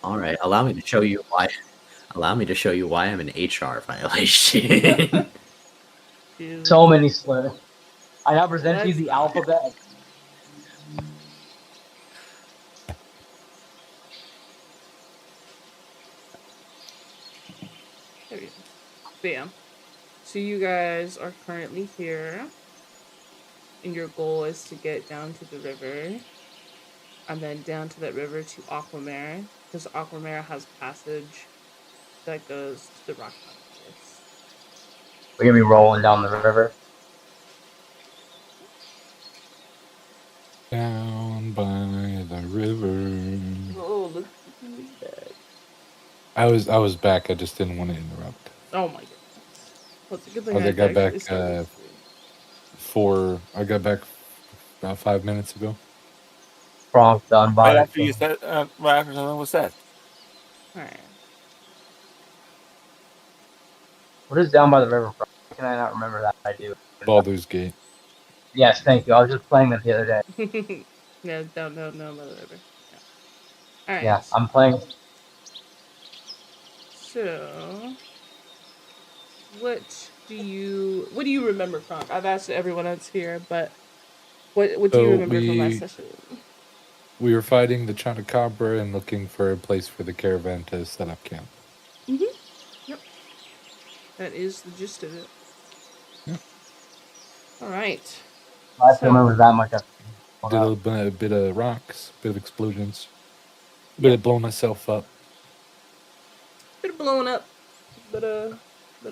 All right, allow me to show you why. Allow me to show you why I'm an HR violation. So many slurs. I now present you Let's the not. alphabet. There we go. Bam. So you guys are currently here, and your goal is to get down to the river, and then down to that river to Aquamare, because Aquamare has passage that goes to the Rock Mountain place. We're gonna be rolling down the river. Down by the river. Oh, look who's back. I was back. I just didn't want to interrupt. Oh my goodness. Well, it's a good thing I I got back actually started this stream. I got back about 5 minutes ago. Prompt done by Right after you said, right after something was said. Alright. What is down by the river from? Why can I not remember that? I do. Baldur's Gate. Yes, thank you. I was just playing that the other day. Yeah, don't know about the river. Yeah. Alright. Yeah, I'm playing. So, what do you remember from? I've asked everyone else here, but what do you remember from last session? We were fighting the Chanacabra and looking for a place for the caravan to set up camp. Mm-hmm. Yep. That is the gist of it. Yep. Alright. I don't remember that much. Did a bit of rocks, bit of explosions, bit of blowing myself up. Bit of blowing up, bit of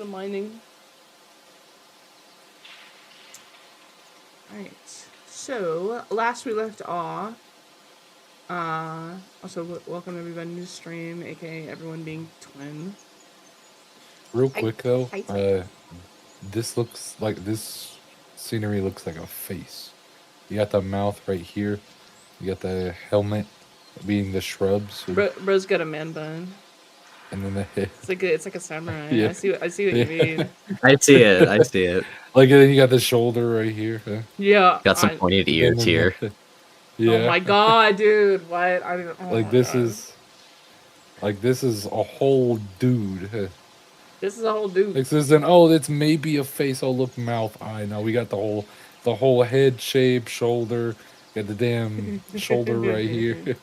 mining. Alright. So, last we left off, also welcome everybody to the stream, aka everyone being twin. Real quick though, Hi. this scenery looks like a face. You got the mouth right here. You got the helmet being the shrubs. Bro's got a man bun. And then the head. It's like a samurai. Yeah. I see what you mean. I see it. Like, and then you got the shoulder right here. Yeah. Got some pointed ears here. Yeah. Oh my god, dude! What? This is a whole dude. This is a whole dude. Like this, then it's maybe a face. Oh, look, mouth, eye. No, we got the whole head shape, shoulder. Got the damn shoulder right here.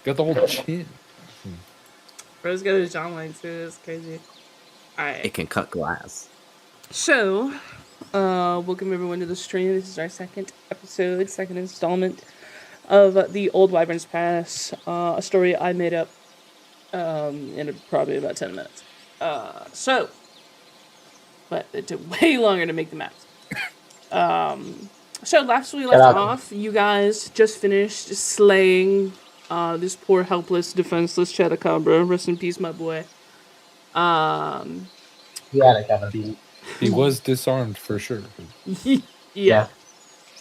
Got the whole chin. Bro's got his jawline too. It's crazy. Alright. It can cut glass. So, welcome everyone to the stream. This is our second installment of the Old Wyvern's Pass, a story I made up in probably about 10 minutes. But it took way longer to make the maps. So last we left off, you guys just finished slaying this poor, helpless, defenseless Chanacabra. Rest in peace, my boy. He was disarmed for sure. Yeah.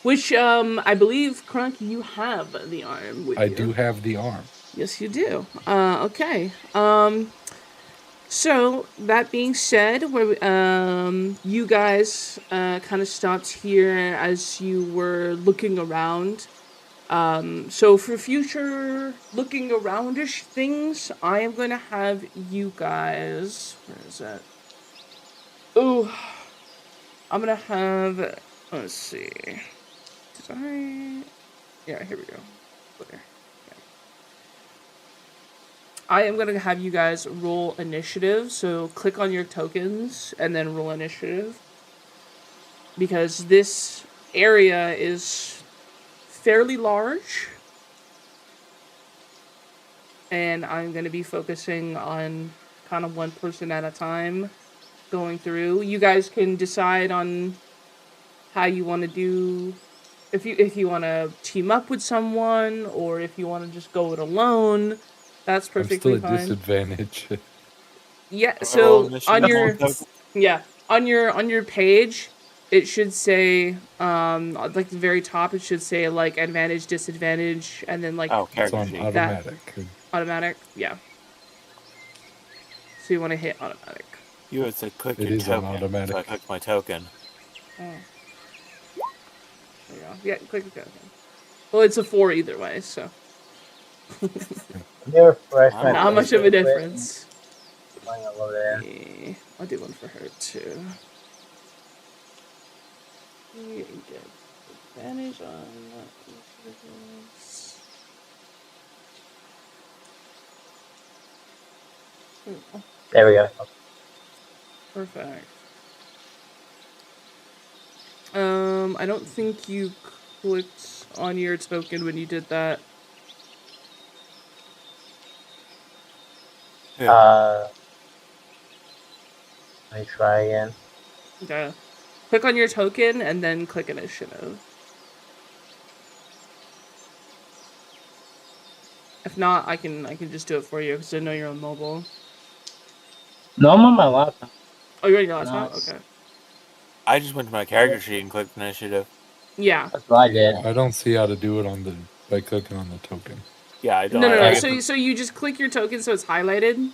Which, I believe, Crunk, you have the arm with you. I do have the arm. Yes, you do. Okay. So, that being said, you guys kind of stopped here as you were looking around. So for future looking aroundish things, I am going to have you guys... Where is that? Ooh. I'm going to have... Let's see. Yeah, here we go. There. I am going to have you guys roll initiative, so click on your tokens and then roll initiative. Because this area is fairly large. And I'm going to be focusing on kind of one person at a time going through. You guys can decide on how you want to do... If you want to team up with someone, or if you want to just go it alone... That's perfectly fine. I'm still at disadvantage. Yeah, so on your page, it should say like the very top, it should say like advantage, disadvantage, and then like it's on automatic. Automatic, yeah. So you want to hit automatic. You would say click it your is token. On automatic. So I clicked my token. Oh. There you go. Yeah, click your token. Well, it's a 4 either way, so. Let me refresh Not my Not much page of a real quick. difference. Going over there. Yeah, I'll do one for her too. You get advantage on this. There we go. Perfect. I don't think you clicked on your token when you did that. Yeah. Let me try again. Okay. Click on your token and then click initiative. If not, I can just do it for you because I know you're on mobile. No, I'm on my laptop. Oh, you're on your laptop? Nice. Okay. I just went to my character sheet and clicked initiative. Yeah. That's what I did. I don't see how to do it by clicking on the token. Yeah, I don't. No. I So you just click your token so it's highlighted,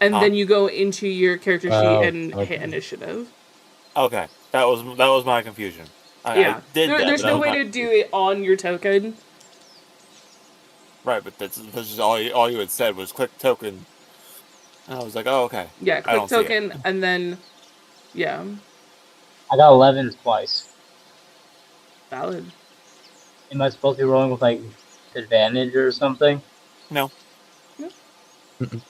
and Huh? then you go into your character sheet Oh, and hit okay. initiative. Okay, that was my confusion. I Yeah. did that. There's but that no was way my to do it on your token. right, but that's just all you had said was click token, and I was like, oh okay. Yeah, I click don't see it. token and then yeah, I got 11 twice. valid. Am I supposed to be rolling with like advantage or something? No, Mm-mm.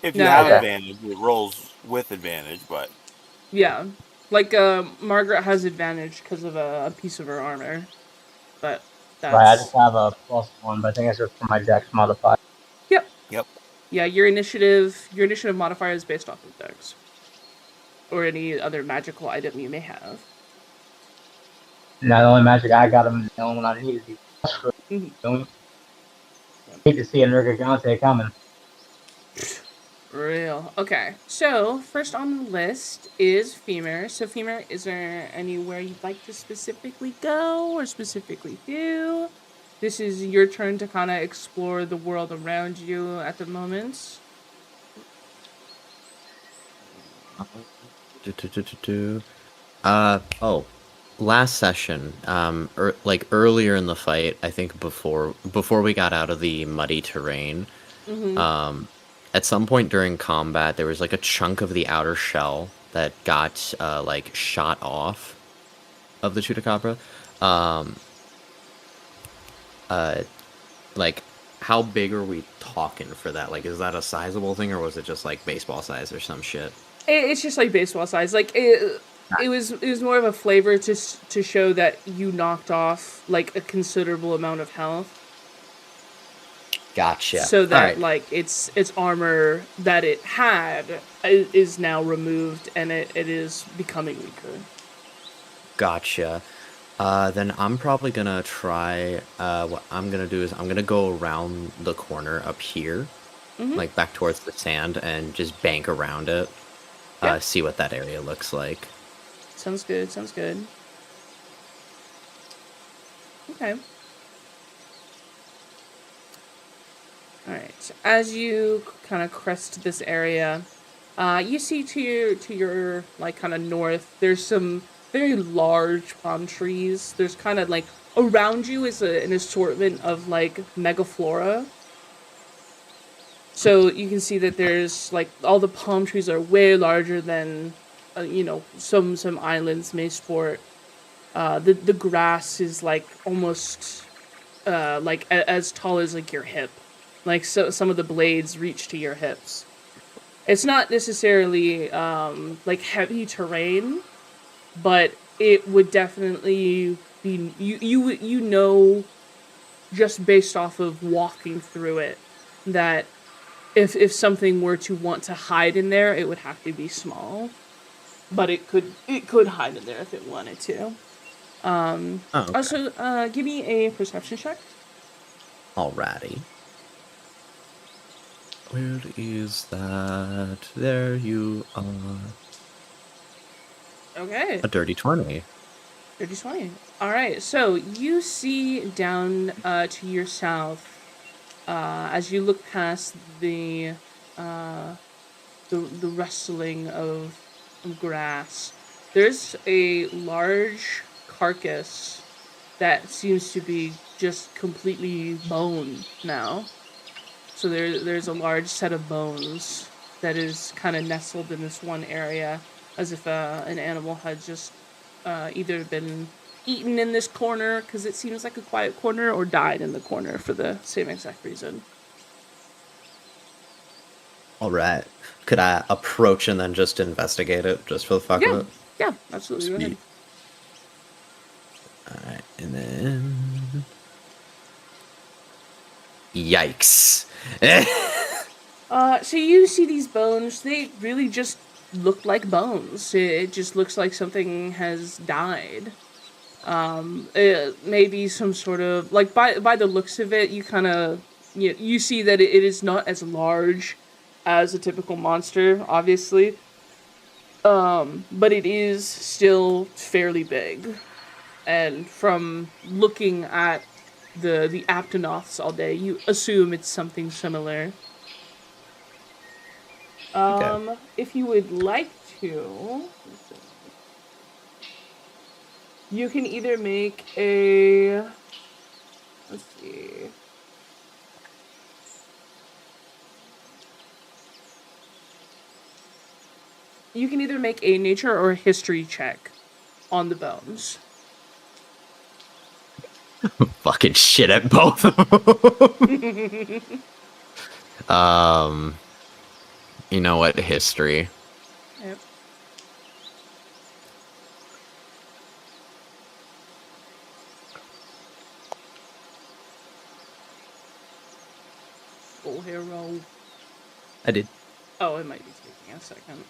if you No, have Okay. advantage, it rolls with advantage. But yeah. Like Margaret has advantage because of a piece of her armor. But Right, I that's just have a +1, but I think it's just for my dex modifier. Yep. yep. Yeah, your initiative modifier is based off of dex. Or any other magical item you may have. Now the only magic I got him, the only one I need is the Mhm. hate to see Enrique Gante coming. Real. Okay. So, first on the list is Femur. So, Femur, is there anywhere you'd like to specifically go or specifically do? This is your turn to kind of explore the world around you at the moment. Oh, last session, like earlier in the fight, I think before we got out of the muddy terrain, Mm-hmm. at some point during combat, there was like a chunk of the outer shell that got like shot off of the Chupacabra. Um, like, how big are we talking for that? Like, is that a sizable thing, or was it just like baseball size or some shit? It's just like baseball size. Like it was more of a flavor to show that you knocked off like a considerable amount of health. Gotcha. So that Alright. like its armor that it had is now removed and it is becoming weaker. Gotcha. Then I'm probably gonna try. What I'm gonna do is I'm gonna go around the corner up here, Mm-hmm. like back towards the sand, and just bank around it. Yeah. See what that area looks like. Sounds good. Sounds good. Okay. All right. As you kind of crest this area, you see to your like kind of north, there's some very large palm trees. There's kind of like around you is an assortment of like megaflora. So you can see that there's like all the palm trees are way larger than, some islands may sport. The grass is like almost like as tall as like your hip. Like so, some of the blades reach to your hips. It's not necessarily like heavy terrain, but it would definitely be you know just based off of walking through it that if something were to want to hide in there, it would have to be small. But it could hide in there if it wanted to. Oh, okay. Also, give me a perception check. Alrighty. Where is that? There you are. Okay. A dirty 20. 30-20. All right. So you see down to your south as you look past the rustling of grass. There's a large carcass that seems to be just completely bone now. So there's a large set of bones that is kind of nestled in this one area, as if an animal had just either been eaten in this corner because it seems like a quiet corner, or died in the corner for the same exact reason. All right. Could I approach and then just investigate it, just for the fuck of it? Yeah, absolutely. Go ahead. Sweet. All right, and then yikes. So you see these bones, they really just look like bones. It just looks like something has died. It may be some sort of, like, by the looks of it, you see that it is not as large as a typical monster, obviously. But it is still fairly big. And from looking at the Aptonoths all day, you assume it's something similar. Okay. If you would like to, you can either make a, let's see. You can either make a nature or a history check on the bones. Fucking shit at both of them. You know what? History. Yep. Full hair roll. I did. Oh, it might be taking a second.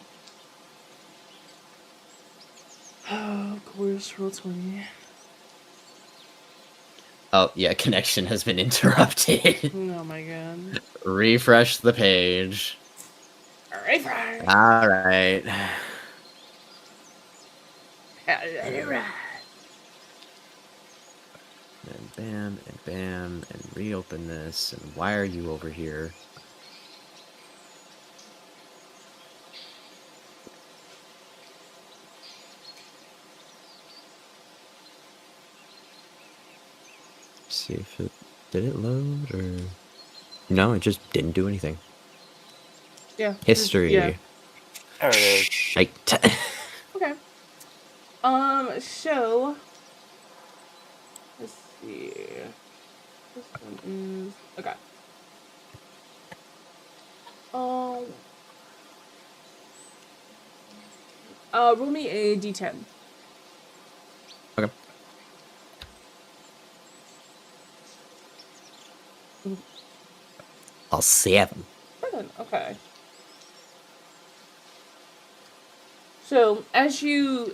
Oh, of course, Roll20. Oh, yeah, connection has been interrupted. Oh my god. Refresh the page. Alright. All right. And bam, and bam, and reopen this. And why are you over here? See if it did it load or no, it just didn't do anything. Yeah. History. Yeah. There it is. Shite. Okay. So let's see. This one is okay. Roll me a d10. Okay. I'll 7. Brilliant. Okay. So as you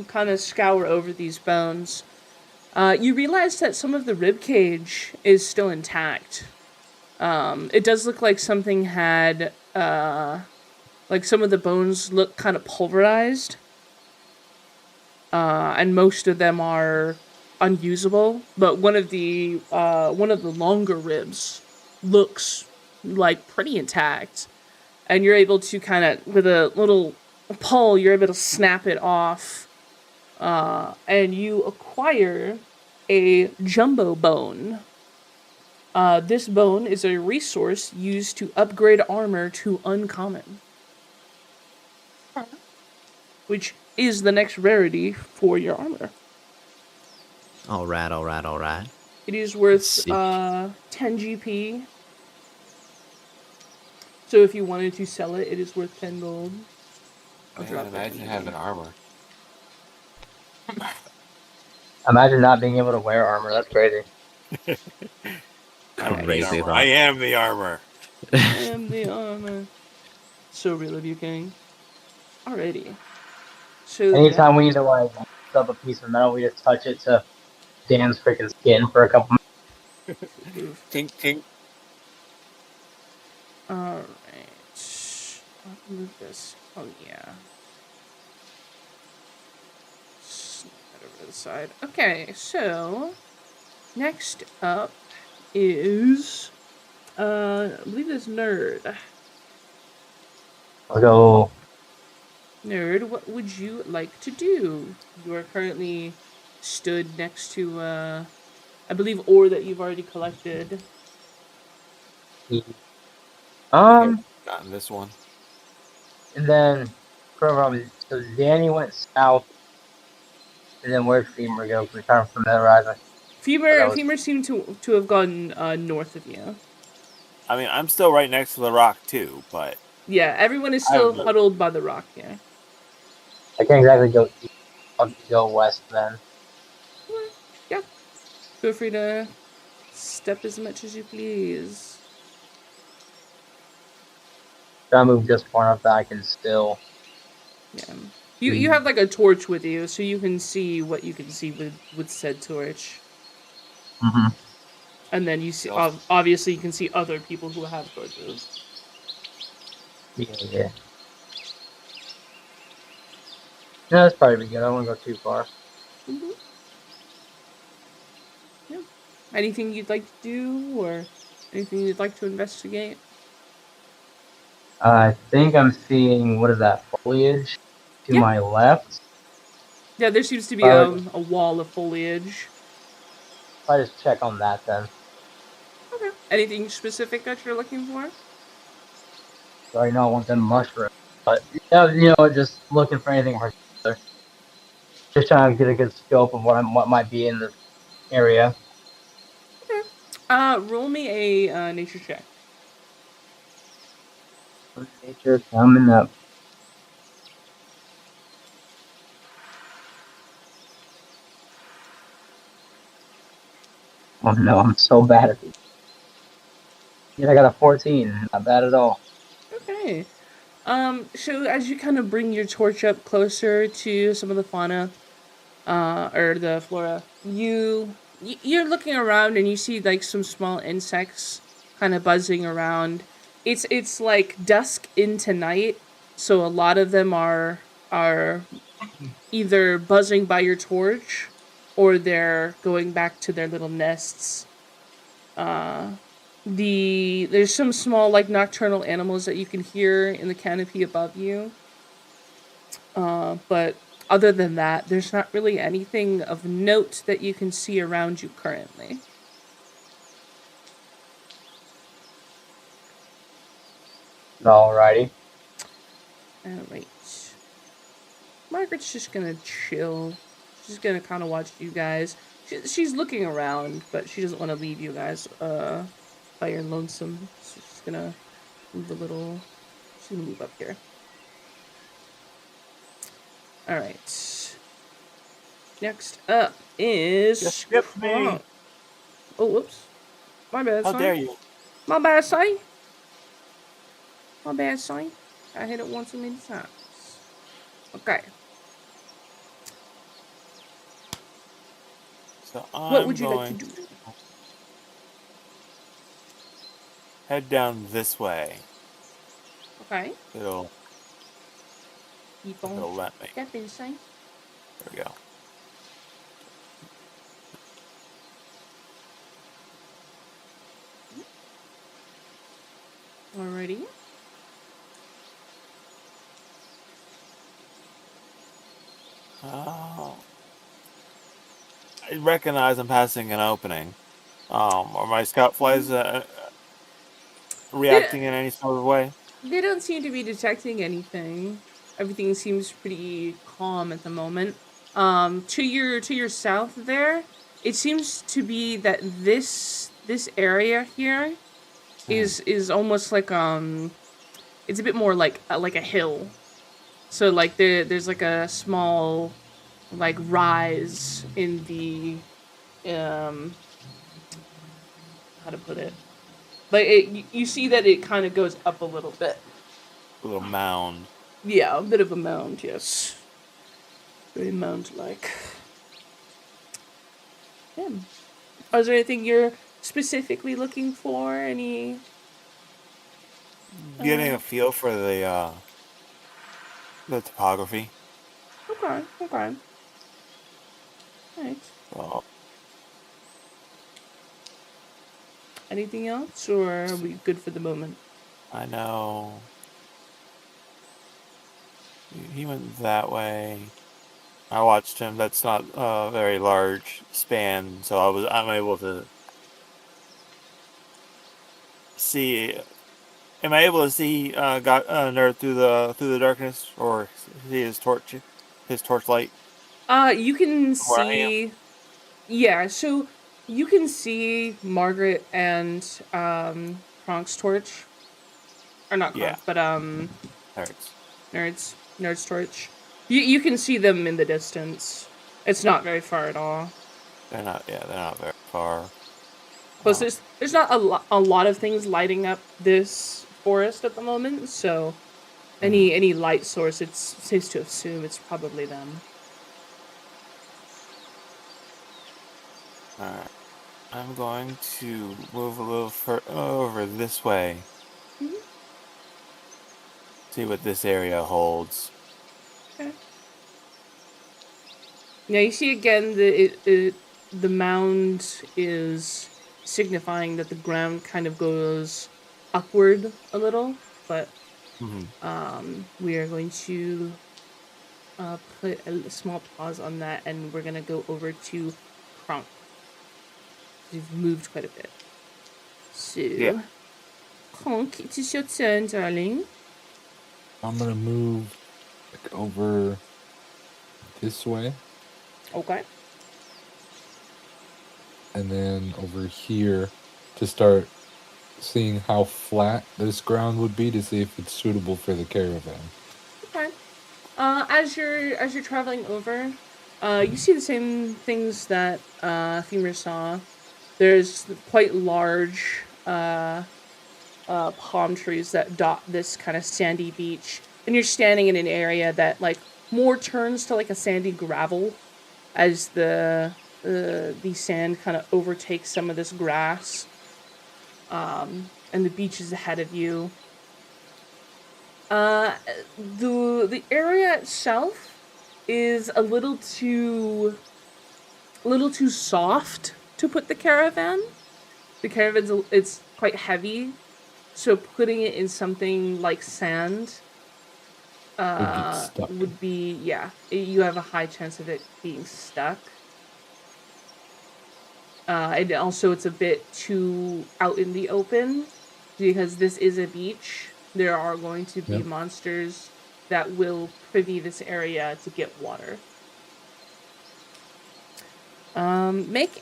kind of scour over these bones, you realize that some of the rib cage is still intact. It does look like something had, like some of the bones look kind of pulverized, and most of them are unusable. But one of the longer ribs looks like pretty intact, and you're able to kind of, with a little pull, you're able to snap it off, and you acquire a jumbo bone. This bone is a resource used to upgrade armor to uncommon, which is the next rarity for your armor. All right. It is worth Let's see. 10 GP. So if you wanted to sell it, it is worth 10 gold. I'll Man, drop that imagine in having there. armor. Imagine not being able to wear armor. That's crazy. I don't need Crazy armor. thought. I am the armor. I am the armor. So real of you, King. Alrighty. So Anytime we need to like up a piece of metal, we just touch it to Dan's freaking skin for a couple minutes. Tink, tink. Alright. I'll move this. Oh, yeah. Snap that over to the side. Okay, so next up is I believe it's Nerd. I'll go. Nerd, what would you like to do? You are currently stood next to I believe ore that you've already collected. Um, Gotten this one. and then so Danny went south, and then where'd Femur go? We kind of familiarizing. Femur seemed to have gone north of you. I mean, I'm still right next to the rock too, but Yeah, everyone is still huddled by the rock here. I can't exactly go east. I'll go west then. Yeah. Feel free to step as much as you please. Try to move just far enough that I can still. Yeah. You have like a torch with you, so you can see what you can see with said torch. Mm-hmm. And then you see, obviously, you can see other people who have torches. Yeah. No, that's probably good. I don't want to go too far. Mm-hmm. Yeah. Anything you'd like to do, or anything you'd like to investigate? I think I'm seeing, what is that, foliage to my left? Yeah, there seems to be a wall of foliage. I just check on that then. Okay. Anything specific that you're looking for? Sorry, no, I want them mushrooms. But, just looking for anything particular. Just trying to get a good scope of what might be in the area. Okay. Roll me a nature check. Nature coming up. Oh no, I'm so bad at these. Yeah, I got a 14. Not bad at all. Okay. So as you kind of bring your torch up closer to some of the fauna, or the flora, you're looking around and you see like some small insects kind of buzzing around. It's like dusk into night, so a lot of them are either buzzing by your torch or they're going back to their little nests. There's some small like nocturnal animals that you can hear in the canopy above you. But other than that, there's not really anything of note that you can see around you currently. Alrighty. Alright. Margaret's just gonna chill. She's gonna kind of watch you guys. She's looking around, but she doesn't want to leave you guys by your lonesome. So she's gonna move a little. She's gonna move up here. Alright. Next up is... Just skip me. Oh, whoops. My bad, How son. dare you? My bad, son. My bad, son. I hit it once too many times. Okay. So What would you like to do? Head down this way. Okay. It'll Keep on let me. stepping, son. There we go. Alrighty. Oh. I recognize I'm passing an opening. Are my scout flies reacting in any sort of way? They don't seem to be detecting anything. Everything seems pretty calm at the moment. To your south there, it seems to be that this area here is almost like it's a bit more like a hill. So like there's like a small like rise in the how to put it. Like you see that it kind of goes up a little bit. A little mound. Yeah, a bit of a mound, yes. Very mound-like. Yeah. Is there anything you're specifically looking for? Any... Getting a feel for the topography. Okay. Right. Well, Anything else, or are we good for the moment? I know. He went that way. I watched him. That's not a very large span, so I'm able to see. Am I able to see Nerd through the darkness, or see his torchlight? You can From where I am? see. Yeah, so you can see Margaret and Kronk's torch, or not Yeah, Kronk, but hurts. Nerd's torch. You can see them in the distance. It's not very far at all. They're not. Yeah, they're not very far. Plus, there's not a lot of things lighting up this forest at the moment, so any light source, it's safe to assume it's probably them. Alright. I'm going to move a little over this way. Mhm. See what this area holds. Okay. Now you see again the mound is signifying that the ground kind of goes upward a little, but we are going to put a small pause on that, and we're gonna go over to Kronk. You've moved quite a bit. So, Yeah. Kronk, it is your turn, darling. I'm gonna move like over this way, Okay. and then over here to start seeing how flat this ground would be to see if it's suitable for the caravan. Okay. As you're traveling over, you see the same things that Femur saw. There's quite large palm trees that dot this kind of sandy beach, and you're standing in an area that like more turns to like a sandy gravel as the sand kind of overtakes some of this grass. And the beach is ahead of you. The area itself is a little too soft to put the caravan. The caravan's it's quite heavy, so putting it in something like sand stuck. would be you have a high chance of it being stuck. And also it's a bit too out in the open because this is a beach. There are going to be monsters that will privy this area to get water. Make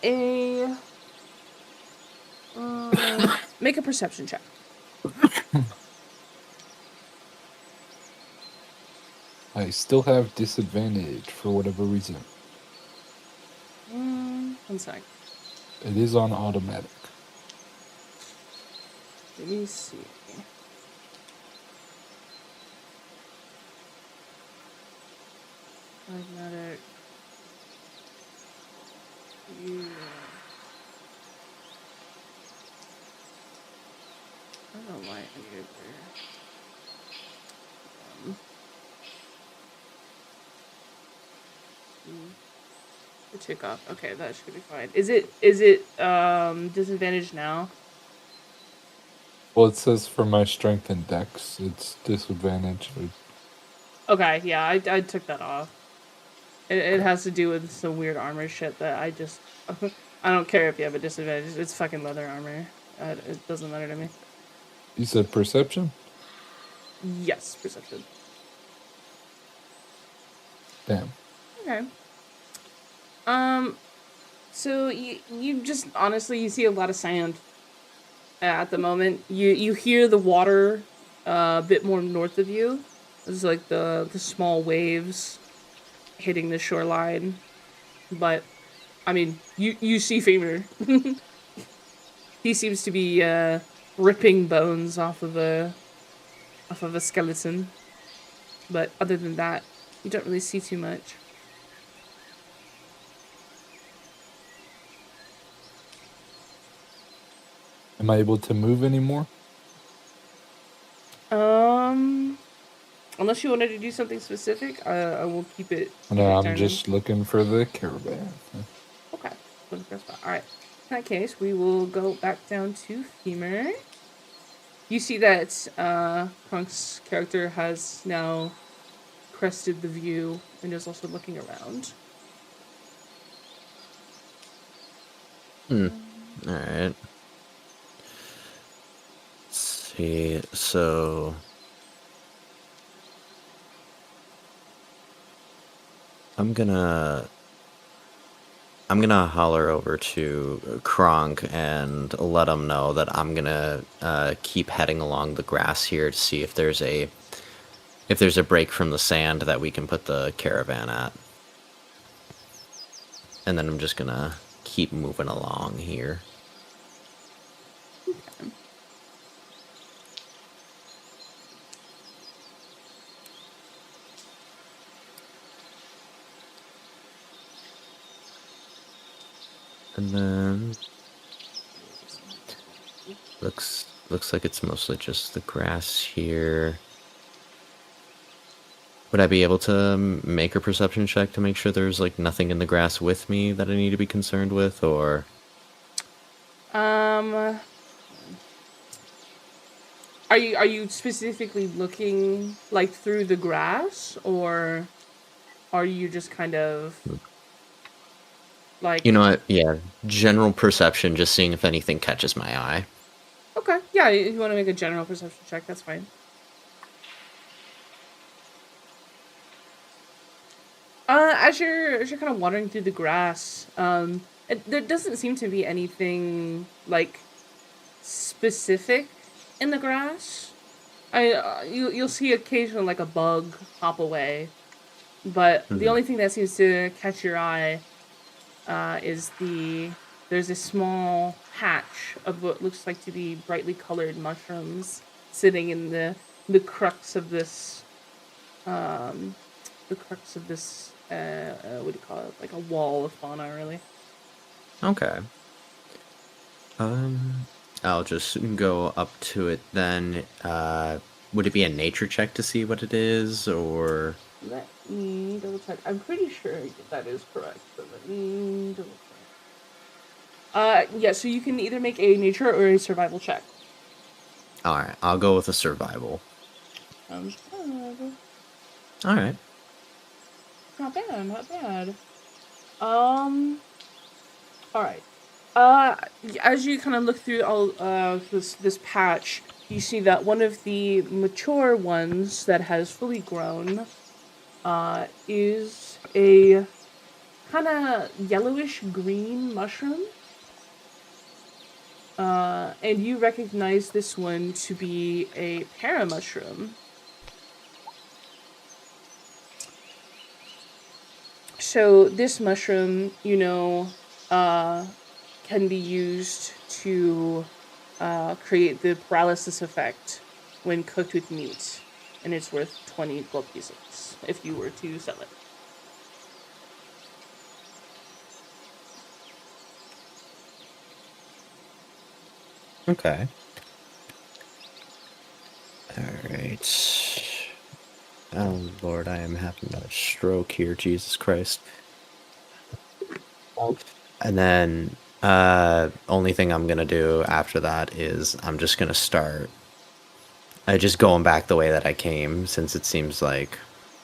a perception check. I still have disadvantage for whatever reason. 1 sec. It is on automatic. Let me see. Automatic. Yeah. I don't know why I needed there. The tick off. Okay, that should be fine. Is it disadvantage now? Well, it says for my strength and dex, it's disadvantage. Okay, yeah, I took that off. It has to do with some weird armor shit that I just... I don't care if you have a disadvantage. It's fucking leather armor. It doesn't matter to me. You said perception? Yes, perception. Damn. Okay. So you just honestly you see a lot of sand at the moment. You hear the water a bit more north of you. It's like the small waves hitting the shoreline. But I mean, you see Femur. He seems to be ripping bones off of a skeleton. But other than that, you don't really see too much. Am I able to move anymore? Unless you wanted to do something specific, I will keep it. No, I'm just looking for the caravan. Okay. All right. In that case, we will go back down to Femur. You see that Kronk's character has now crested the view and is also looking around. Alright. see. So I'm gonna holler over to Kronk and let him know that I'm gonna keep heading along the grass here to see if there's a break from the sand that we can put the caravan at. And then I'm just gonna keep moving along here. And then looks like it's mostly just the grass here. Would I be able to make a perception check to make sure there's like nothing in the grass with me that I need to be concerned with, or? Are you specifically looking like through the grass, or are you just kind of like? You know what? Yeah, general perception, just seeing if anything catches my eye. Okay, yeah, you want to make a general perception check, that's fine. As you're kind of wandering through the grass, there doesn't seem to be anything like specific in the grass. You'll see occasionally like a bug hop away, but the only thing that seems to catch your eye is there's a small patch of what looks like to be brightly colored mushrooms sitting in the crux of this what do you call it? Like a wall of fauna, really. Okay. I'll just go up to it then. Would it be a nature check to see what it is, or? Let me double check. I'm pretty sure that is correct, but let me double check. Yeah, so you can either make a nature or a survival check. Alright, I'll go with a survival. Sounds good. Alright. Not bad, not bad. Alright. As you kind of look through all this patch, you see that one of the mature ones that has fully grown is a kind of yellowish green mushroom. And you recognize this one to be a paramushroom. So this mushroom, can be used to create the paralysis effect when cooked with meat, and it's worth 20 gold pieces if you were to sell it. Okay. Alright. Oh lord, I am having a stroke here, Jesus Christ. And then, only thing I'm gonna do after that is I'm just gonna start just going back the way that I came, since it seems like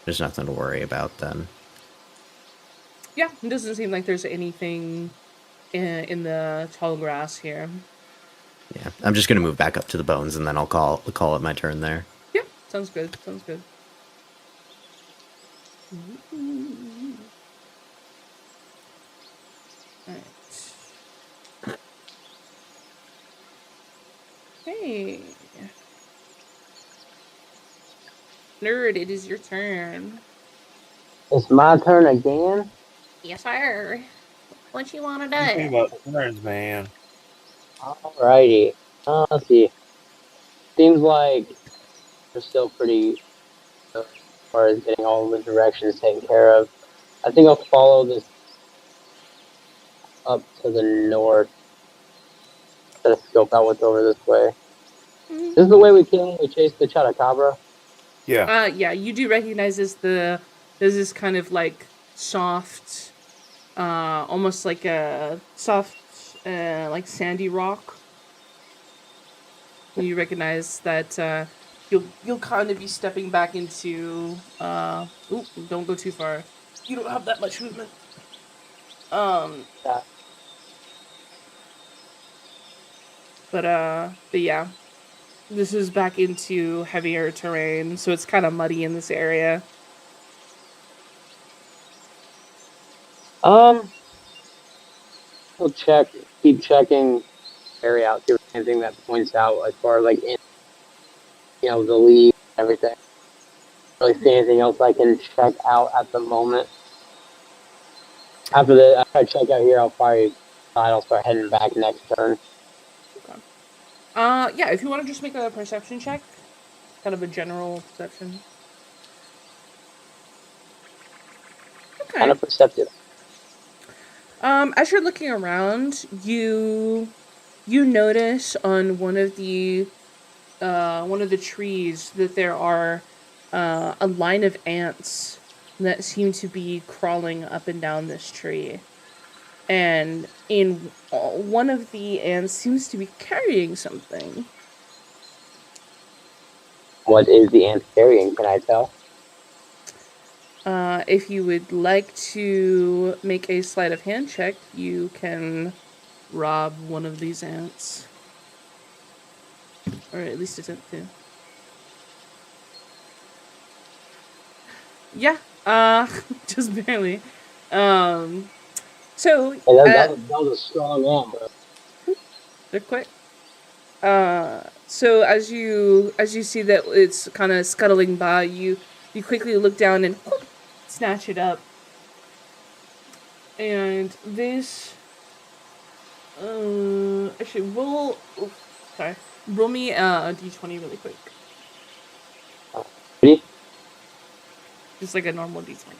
there's nothing to worry about then. Yeah, it doesn't seem like there's anything in the tall grass here. Yeah, I'm just gonna move back up to the bones, and then I'll call it my turn there. Yeah, sounds good. Sounds good. Alright. Hey. Nerd, it is your turn. It's my turn again? Yes, sir. What you want to Think do? about turns, man. Alrighty. Let's see. Seems like we're still pretty as far as getting all the directions taken care of. I think I'll follow this up to the north. Try to scope out what's over this way. This is the way we came when we chased the Chotacabra. Yeah. Yeah, you do recognize there's this kind of like soft, almost like a soft, like sandy rock. You recognize that you'll kind of be stepping back into. Ooh, don't go too far. You don't have that much movement. But yeah, This is back into heavier terrain, so it's kind of muddy in this area. We'll keep checking area out, see if there's anything that points out as far as like the leaves and everything. Really see anything else I can check out at the moment. After I check out here, I'll start heading back next turn. Okay. Yeah, if you want to just make a perception check, kind of a general perception. Okay. Kind of perceptive. As you're looking around, you notice on one of the trees that there are a line of ants that seem to be crawling up and down this tree. And in one of the ants seems to be carrying something. What is the ant carrying? Can I tell? If you would like to make a sleight of hand check, you can rob one of these ants. Or at least attempt to. Yeah, just barely. So Hey, that was a strong ant, bro. they're quick. So as you see that it's kind of scuttling by, you quickly look down and whoop, snatch it up. And this, actually roll. Oh, sorry, roll me a d20 really quick. Ready? Just like a normal d20.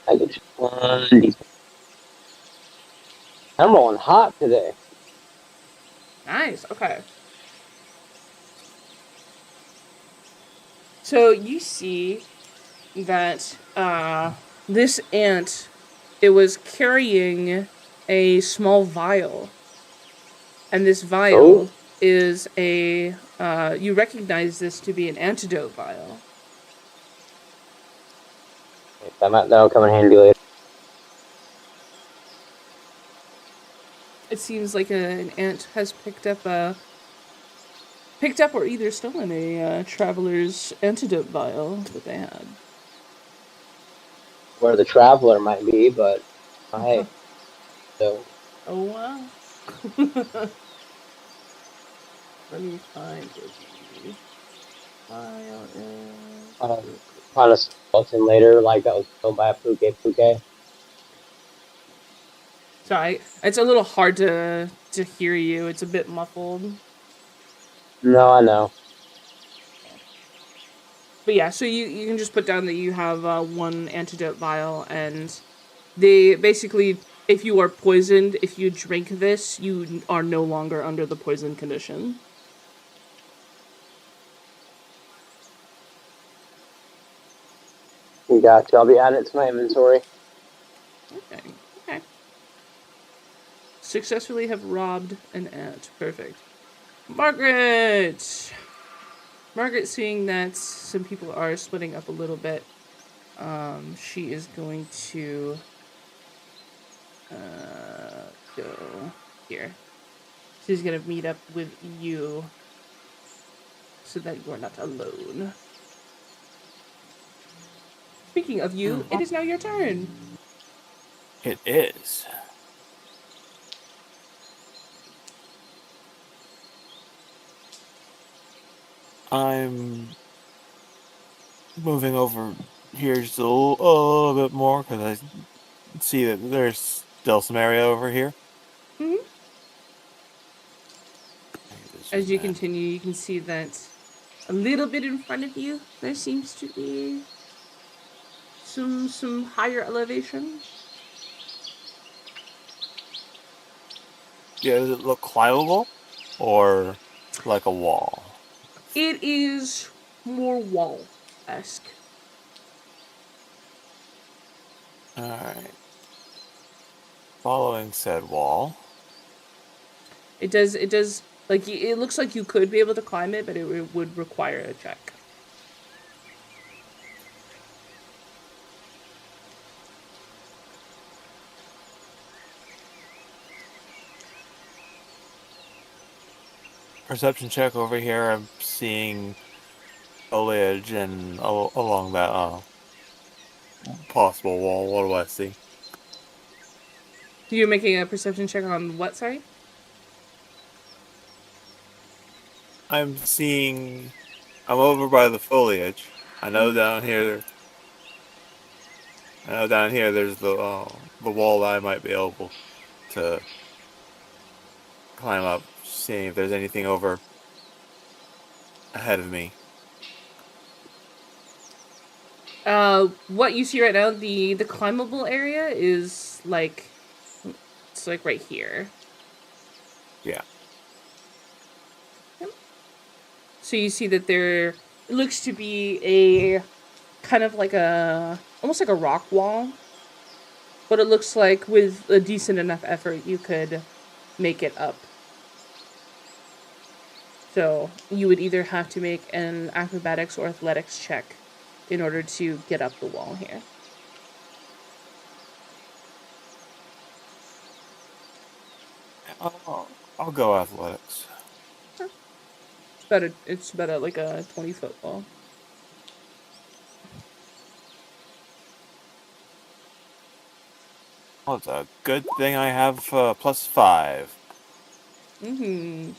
I get one. I'm rolling hot today. Nice. Okay. So you see that this ant, it was carrying a small vial, and this vial is a you recognize this to be an antidote vial. That'll come in handy later. It seems like an ant has picked up or either stolen a traveler's antidote vial that they had. Where the traveler might be, but hey. So. Oh wow. Let me find it. Vial is... Find a skeleton later, like that was killed by a puke. Sorry, it's a little hard to hear you. It's a bit muffled. No, I know. But yeah, so you can just put down that you have one antidote vial, and they basically, if you are poisoned, if you drink this, you are no longer under the poison condition. We got you. I'll be adding it to my inventory. Okay. Successfully have robbed an ant. Perfect. Margaret, seeing that some people are splitting up a little bit, she is going to go here. She's gonna meet up with you so that you are not alone. Speaking of you, it is now your turn. It is. I'm moving over here just a little bit more because I see that there's still some area over here. Mm-hmm. As you continue, you can see that a little bit in front of you, there seems to be some higher elevation. Yeah, does it look climbable or like a wall? It is more wall-esque. Alright. Following said wall. It does, like, it looks like you could be able to climb it, but it would require a check. perception check over here. I'm seeing foliage and along that possible wall. What do I see? You're making a perception check on what, sorry? I'm seeing. I'm over by the foliage. I know down here. I know down here there's the wall that I might be able to climb up, seeing if there's anything over ahead of me. What you see right now, the climbable area is like, it's like right here. Yeah. So you see that there looks to be a kind of like almost like a rock wall, but it looks like with a decent enough effort you could make it up. So you would either have to make an acrobatics or athletics check in order to get up the wall here. I'll go athletics. It's about like a 20-foot wall. Well, it's a good thing I have +5. Mm-hmm.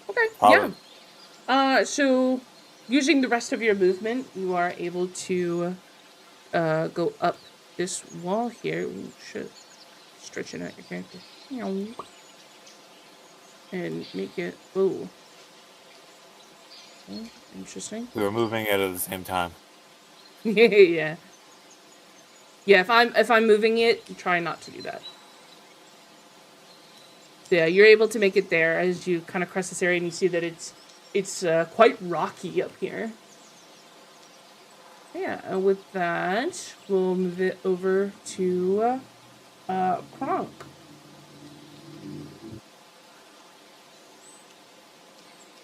Okay, Probably. yeah. So using the rest of your movement, you are able to go up this wall here. Ooh, shit. Stretching out your character. And make it. Oh. Interesting. We were moving it at the same time. Yeah. Yeah, if I'm moving it, try not to do that. So yeah, you're able to make it there as you kind of cross this area and you see that it's quite rocky up here. Yeah, and with that, we'll move it over to Kronk.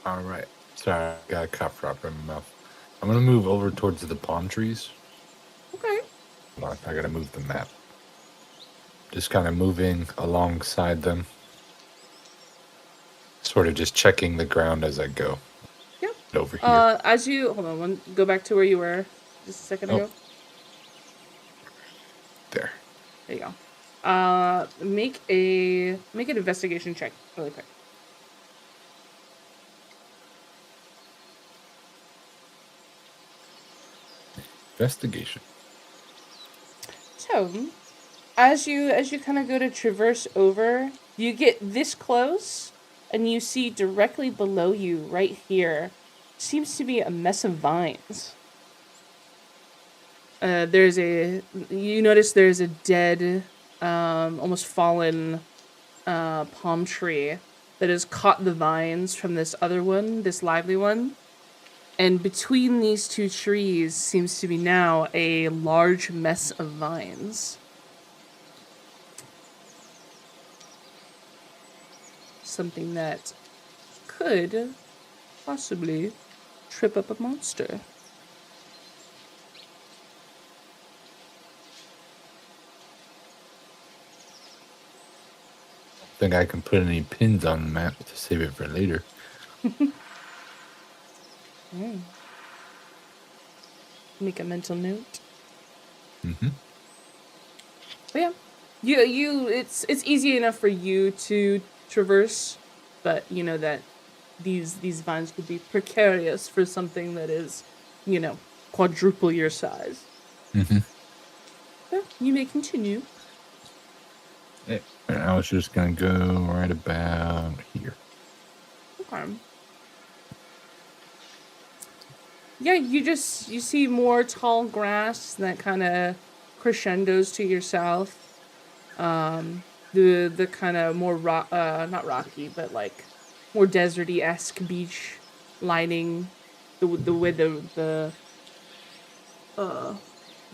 All right. Sorry, I got a cough drop in my mouth. I'm gonna move over towards the palm trees. Okay. Hold on, I gotta move the map. Just kind of moving alongside them. Sort of just checking the ground as I go. Yep. Over here. As you hold on, go back to where you were just a second ago. There. There you go. Make an investigation check really quick. Investigation. So, as you kind of go to traverse over, you get this close, and you see directly below you, right here, seems to be a mess of vines. You notice there's a dead, almost fallen, palm tree that has caught the vines from this other one, this lively one. And between these two trees seems to be now a large mess of vines. Something that could possibly trip up a monster. Think I can put any pins on the map to save it for later. Make a mental note. Mm-hmm. But yeah, it's easy enough for you to traverse, but you know that these vines could be precarious for something that is, quadruple your size. Mm-hmm. Yeah, you may continue. Yeah. And I was just gonna go right about here. Okay. Yeah, you see more tall grass that kind of crescendos to your south. The kind of more not rocky, but like more deserty-esque beach lining the way the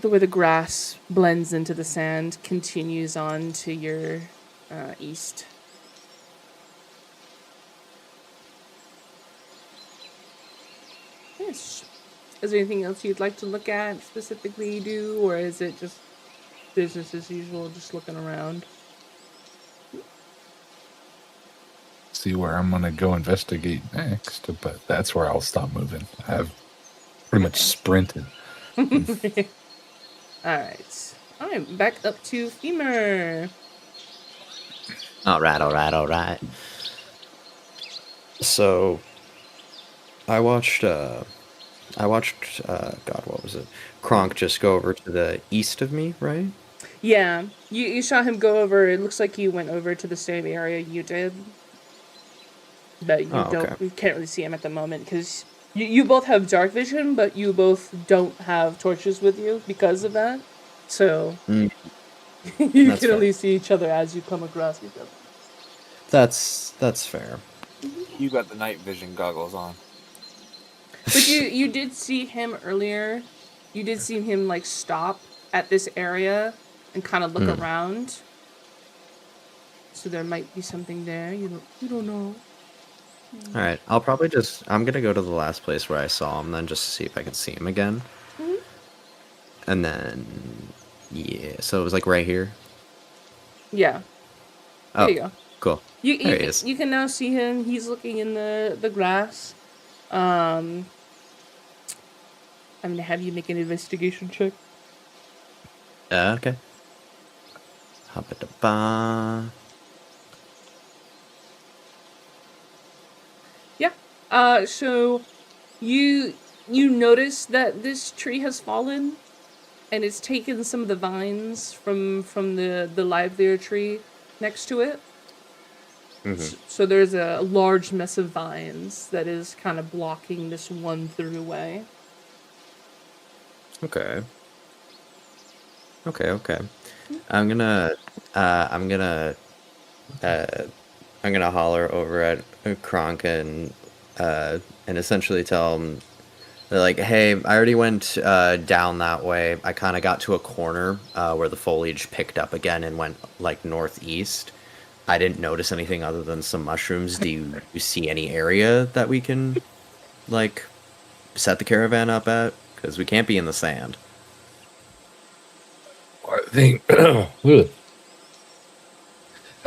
way the grass blends into the sand continues on to your east. Yes. Is there anything else you'd like to look at specifically do, or is it just business as usual, just looking around? see where I'm gonna go investigate next, but that's where I'll stop moving. I've pretty much sprinted. All right. All right, back up to Femur. All right. So, I watched. God, what was it? Kronk just go over to the east of me, right? Yeah, you saw him go over. It looks like he went over to the same area you did, but you you can't really see him at the moment because you both have dark vision, but you both don't have torches with you because of that. So you That's can fair. only see each other as you come across each other. That's fair. You got the night vision goggles on. But you did see him earlier. You did see him like stop at this area and kind of look around. So there might be something there. You don't know. All right, I'm gonna go to the last place where I saw him, then just to see if I can see him again. Mhm. And then, yeah, so it was like right here. Yeah. There you go. Cool. You There he is. you can now see him. He's looking in the grass. I'm gonna have you make an investigation check. Okay. Ba-da-ba. Yeah. So you notice that this tree has fallen, and it's taken some of the vines from the livelier tree next to it. So there's a large mess of vines that is kind of blocking this one throughway. Okay. I'm gonna holler over at Kronk and essentially tell him like, hey, I already went down that way. I kind of got to a corner where the foliage picked up again and went like northeast. I didn't notice anything other than some mushrooms. Do you see any area that we can like set the caravan up at? Because we can't be in the sand. I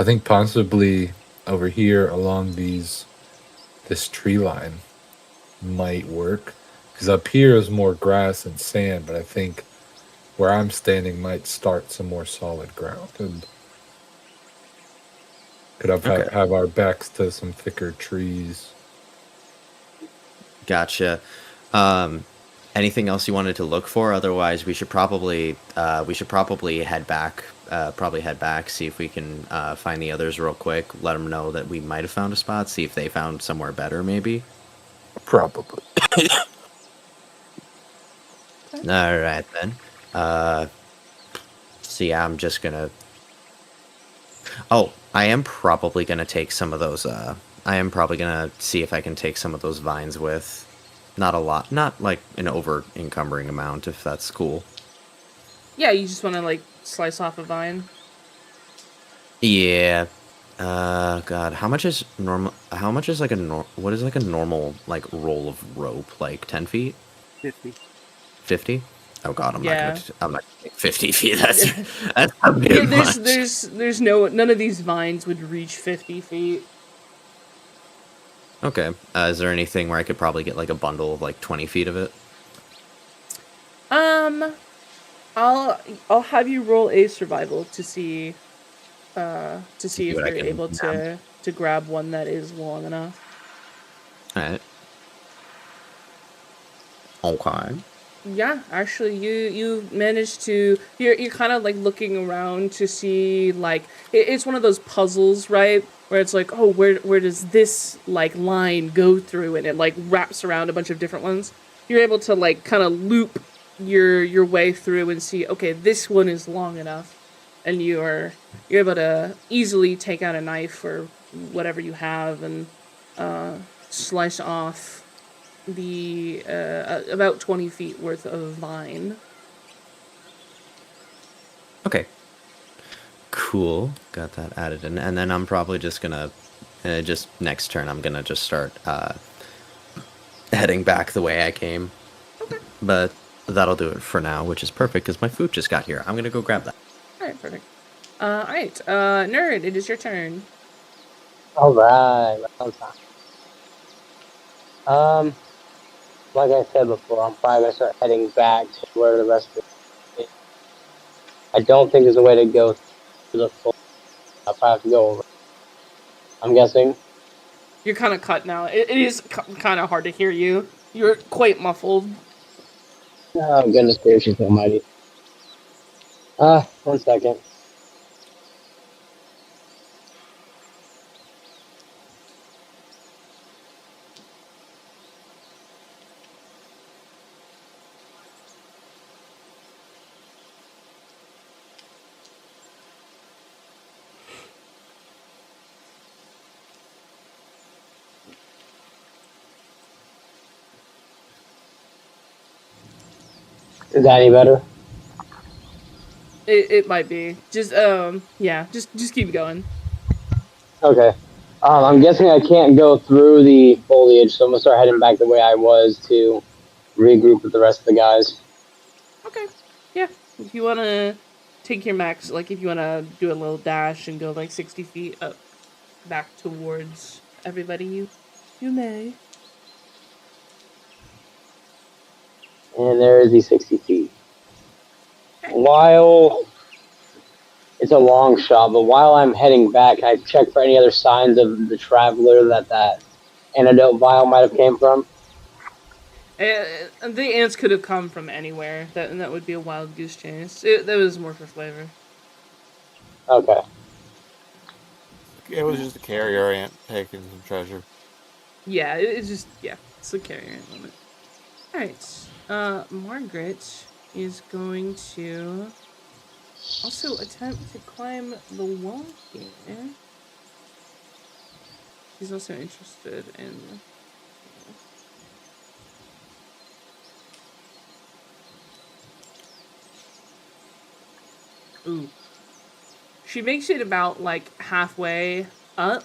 think possibly over here along this tree line might work, because up here is more grass and sand, but I think where I'm standing might start some more solid ground and could have our backs to some thicker trees. Gotcha. Anything else you wanted to look for? Otherwise, we should probably head back. See if we can find the others real quick. Let them know that we might have found a spot. See if they found somewhere better, maybe. Probably. All right then. So yeah, I'm just gonna. Oh, I am probably gonna take some of those. I am probably gonna see if I can take some of those vines with. Not a lot, not like an over encumbering amount, if that's cool. Yeah, you just want to like slice off a vine. Yeah. God, how much is normal? How much is like what is like a normal like roll of rope? Like 10 feet? 50. 50? Oh God, I'm Yeah. not gonna take 50 feet. That's a bit much. There's none of these vines would reach 50 feet. Okay. Is there anything where I could probably get like a bundle of like 20 feet of it? I'll have you roll a survival to see if what I you're can able grab. to grab one that is long enough. All right. Okay. Yeah, actually, you managed to. You're kind of like looking around to see like it's one of those puzzles, right? Where it's like, oh, where does this like line go through, and it like wraps around a bunch of different ones. You're able to like kind of loop your way through and see, okay, this one is long enough, and you're able to easily take out a knife or whatever you have and slice off the about 20 feet worth of vine. Okay. Cool. Got that added in. And then I'm probably just gonna, just next turn, I'm gonna just start heading back the way I came. Okay. But that'll do it for now, which is perfect because my food just got here. I'm gonna go grab that. Alright, perfect. Alright, Nerd, it is your turn. All right, round time. Like I said before, I'm probably gonna start heading back to where the rest of it is. I don't think there's a way to go through the full. I'll probably have to go over. I'm guessing. You're kind of cut now. It is kind of hard to hear you. You're quite muffled. Oh goodness gracious almighty. 1 second. Is that any better? It might be. Just yeah, just keep going. Okay. I'm guessing I can't go through the foliage, so I'm gonna start heading back the way I was to regroup with the rest of the guys. Okay. Yeah. If you want to take your max, like if you want to do a little dash and go like 60 feet up back towards everybody, you may. And there is the 60 feet. While it's a long shot, but while I'm heading back, I check for any other signs of the traveler that antidote vial might have came from. The ants could have come from anywhere. That would be a wild goose chase. That was more for flavor. Okay. It was just a carrier ant taking some treasure. Yeah, it's just it's the carrier ant limit. All right. Margaret is going to also attempt to climb the wall here. She's also interested in. Ooh. She makes it about like halfway up,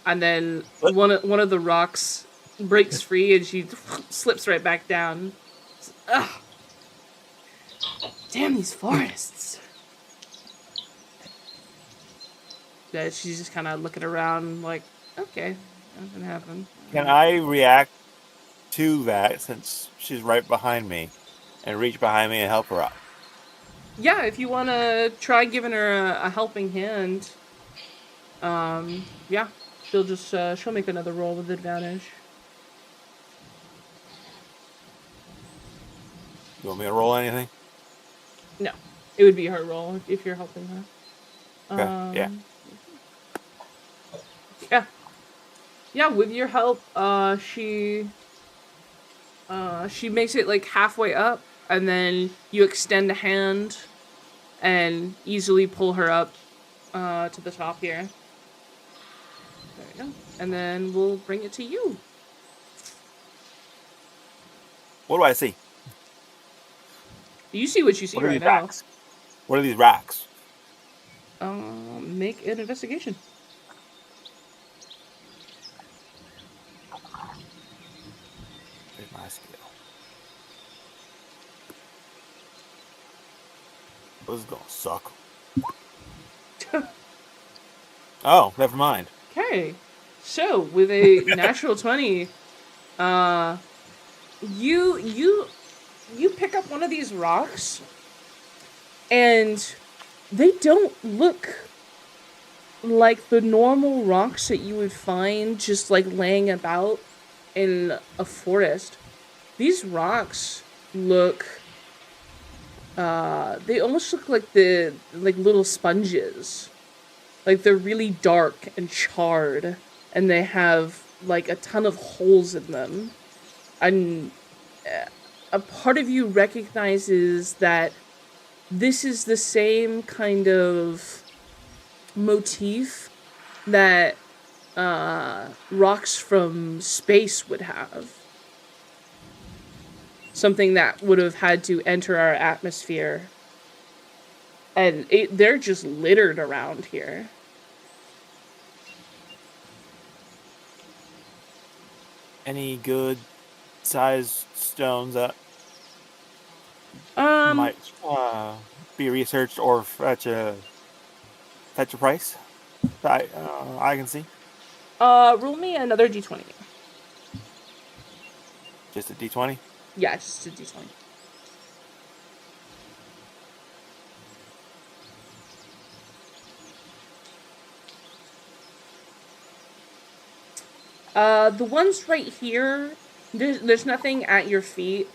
and then one of the rocks breaks free, and she slips right back down. Ugh. Damn these forests. That she's just kind of looking around, like, okay, nothing happened. Can I react to that since she's right behind me, and reach behind me and help her up? Yeah, if you want to try giving her a helping hand, yeah, she'll make another roll with advantage. You want me to roll anything? No, it would be her roll if you're helping her. Okay. Yeah. Yeah, with your help, she makes it like halfway up, and then you extend a hand and easily pull her up to the top here. There you go. And then we'll bring it to you. What do I see? You see what you see What are right these now. racks? What are these racks? Make an investigation. Here's my skill. This is gonna suck. Oh, never mind. Okay. So, with a natural 20, you pick up one of these rocks, and they don't look like the normal rocks that you would find just like laying about in a forest. These rocks look they almost look like little sponges. Like they're really dark and charred, and they have like a ton of holes in them. And a part of you recognizes that this is the same kind of motif that rocks from space would have. Something that would have had to enter our atmosphere. And they're just littered around here. Any good sized stones that Um, might be researched or fetch a price that I can see? Roll me another d20. Just a d20? Yeah, just a d20. The ones right here, there's nothing at your feet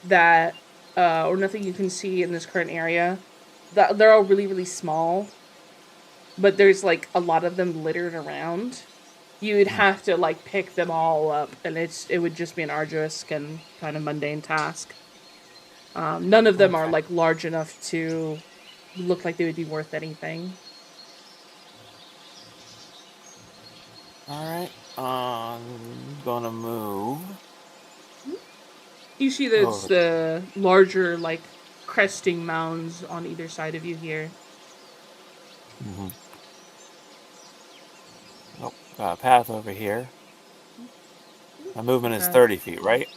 that, or nothing you can see in this current area. They're all really, really small, but there's like a lot of them littered around. You'd have to like pick them all up, and it would just be an arduous and kind of mundane task. None of them are like large enough to look like they would be worth anything. Alright. I'm gonna move. You see that it's the larger, like, cresting mounds on either side of you here. Mm-hmm. Oh, got a path over here. My movement is 30 feet, right?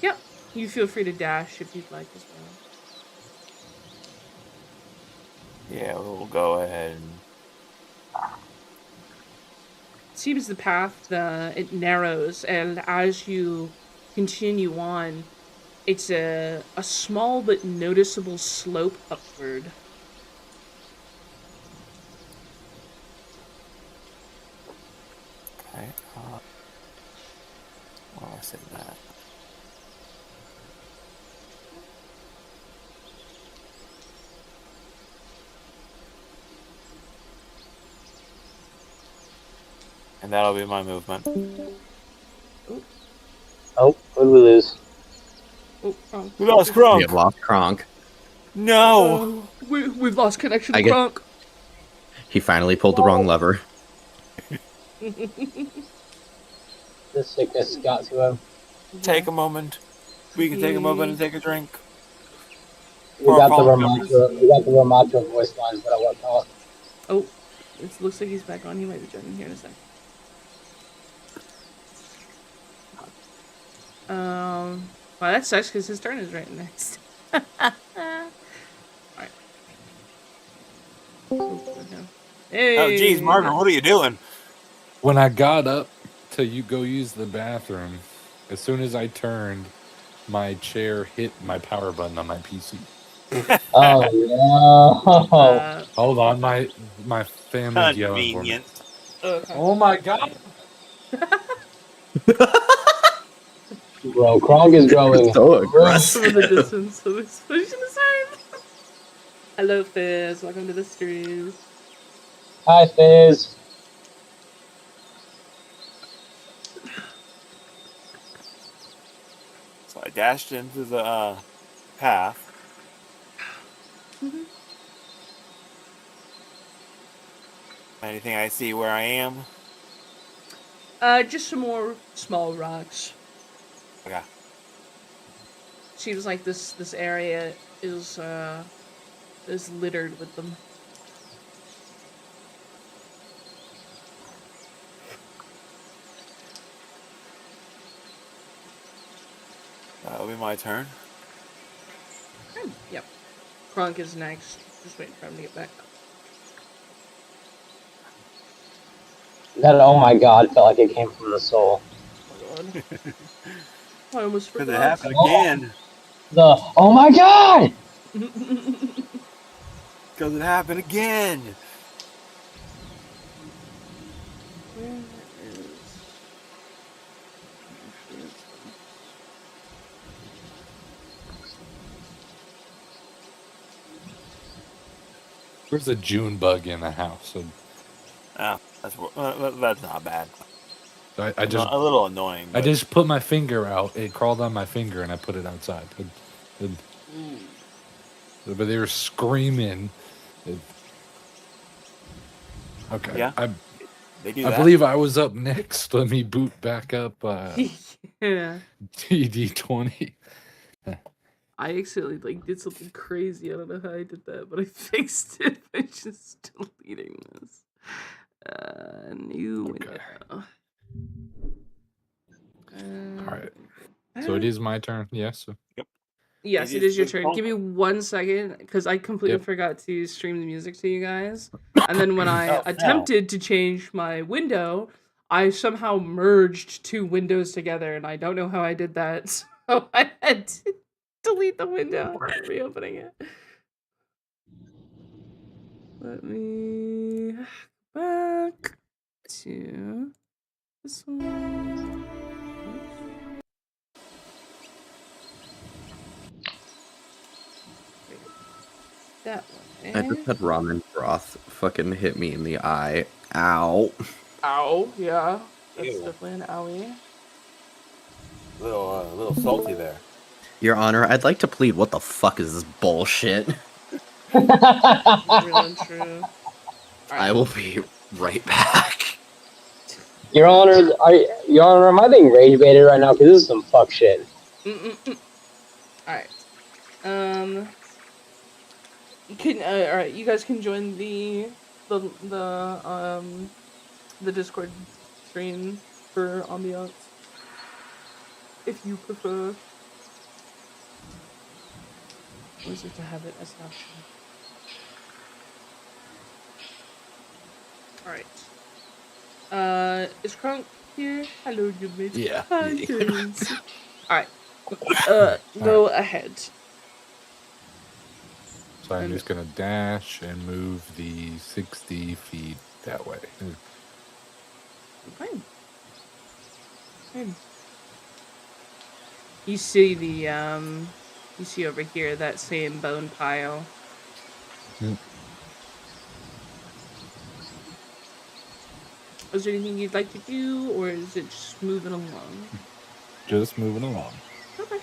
Yep. You feel free to dash if you'd like as well. Yeah, we'll go ahead and... Seems the path, it narrows, and as you continue on, it's a small but noticeable slope upward. Okay. Well, I said that. And that'll be my movement. Oh, what did we lose? Oh, wrong. We lost We Kronk! have lost Kronk. No! We've lost connection I to get- Kronk. He finally pulled the wrong lever. The sickness got to him. Take a moment. We can take a moment and take a drink. We got the Ramatra voice lines, but at what cost? Oh, it looks like he's back on. He might be joining here in a sec. Wow, that sucks because his turn is right next. Alright. Hey. Oh, geez, Marvin, what are you doing? When I got up to go use the bathroom, as soon as I turned, my chair hit my power button on my PC. Oh no! Hold on, my family's yelling for me. Convenient. Okay. Oh my god! Bro, Krog is growing. So aggressive. From the distance, so it's pushing aside. Hello, Fizz. Welcome to the stream. Hi, Fizz. So I dashed into the path. Anything I see where I am? Just some more small rocks. Okay. Seems like this area is littered with them. That'll be my turn. Yep. Kronk is next. Just waiting for him to get back. That oh my god felt like it came from the soul. Oh god. I almost Because forgot. it happened again. The oh my god! Because it happened again. Where is... There's a June bug in the house. So That's not bad. I just A little annoying. I just put my finger out. It crawled on my finger, and I put it outside. But they were screaming. Okay. Yeah. They do I that. believe I was up next. Let me boot back up Yeah. TD20. I accidentally did something crazy. I don't know how I did that, but I fixed it by just deleting this. New window. All right. So it is my turn. Yes. Yes, it is your turn. Give me 1 second, because I completely forgot to stream the music to you guys. And then when I attempted to change my window, I somehow merged two windows together, and I don't know how I did that. So I had to delete the window and reopening it. Let me back to this one. That I just way. had ramen broth fucking hit me in the eye. Ow. Ow, yeah. That's Ew. definitely an owie. A little salty there. Your Honor, I'd like to plead. What the fuck is this bullshit? Real and true. I Alright. will be right back. Your Honor, Your Honor, am I being rage baited right now? Because this is some fuck shit. Alright. You can alright, you guys can join the Discord stream for ambiance. If you prefer. Or is it to have it as an option? Alright. Is Kronk here? Hello, you mate. Yeah. Hi, kids. Alright. Go ahead. So I'm just gonna dash and move the 60 feet that way. Fine. Fine. You see you see over here that same bone pile. Is there anything you'd like to do, or is it just moving along? Just moving along. Okay.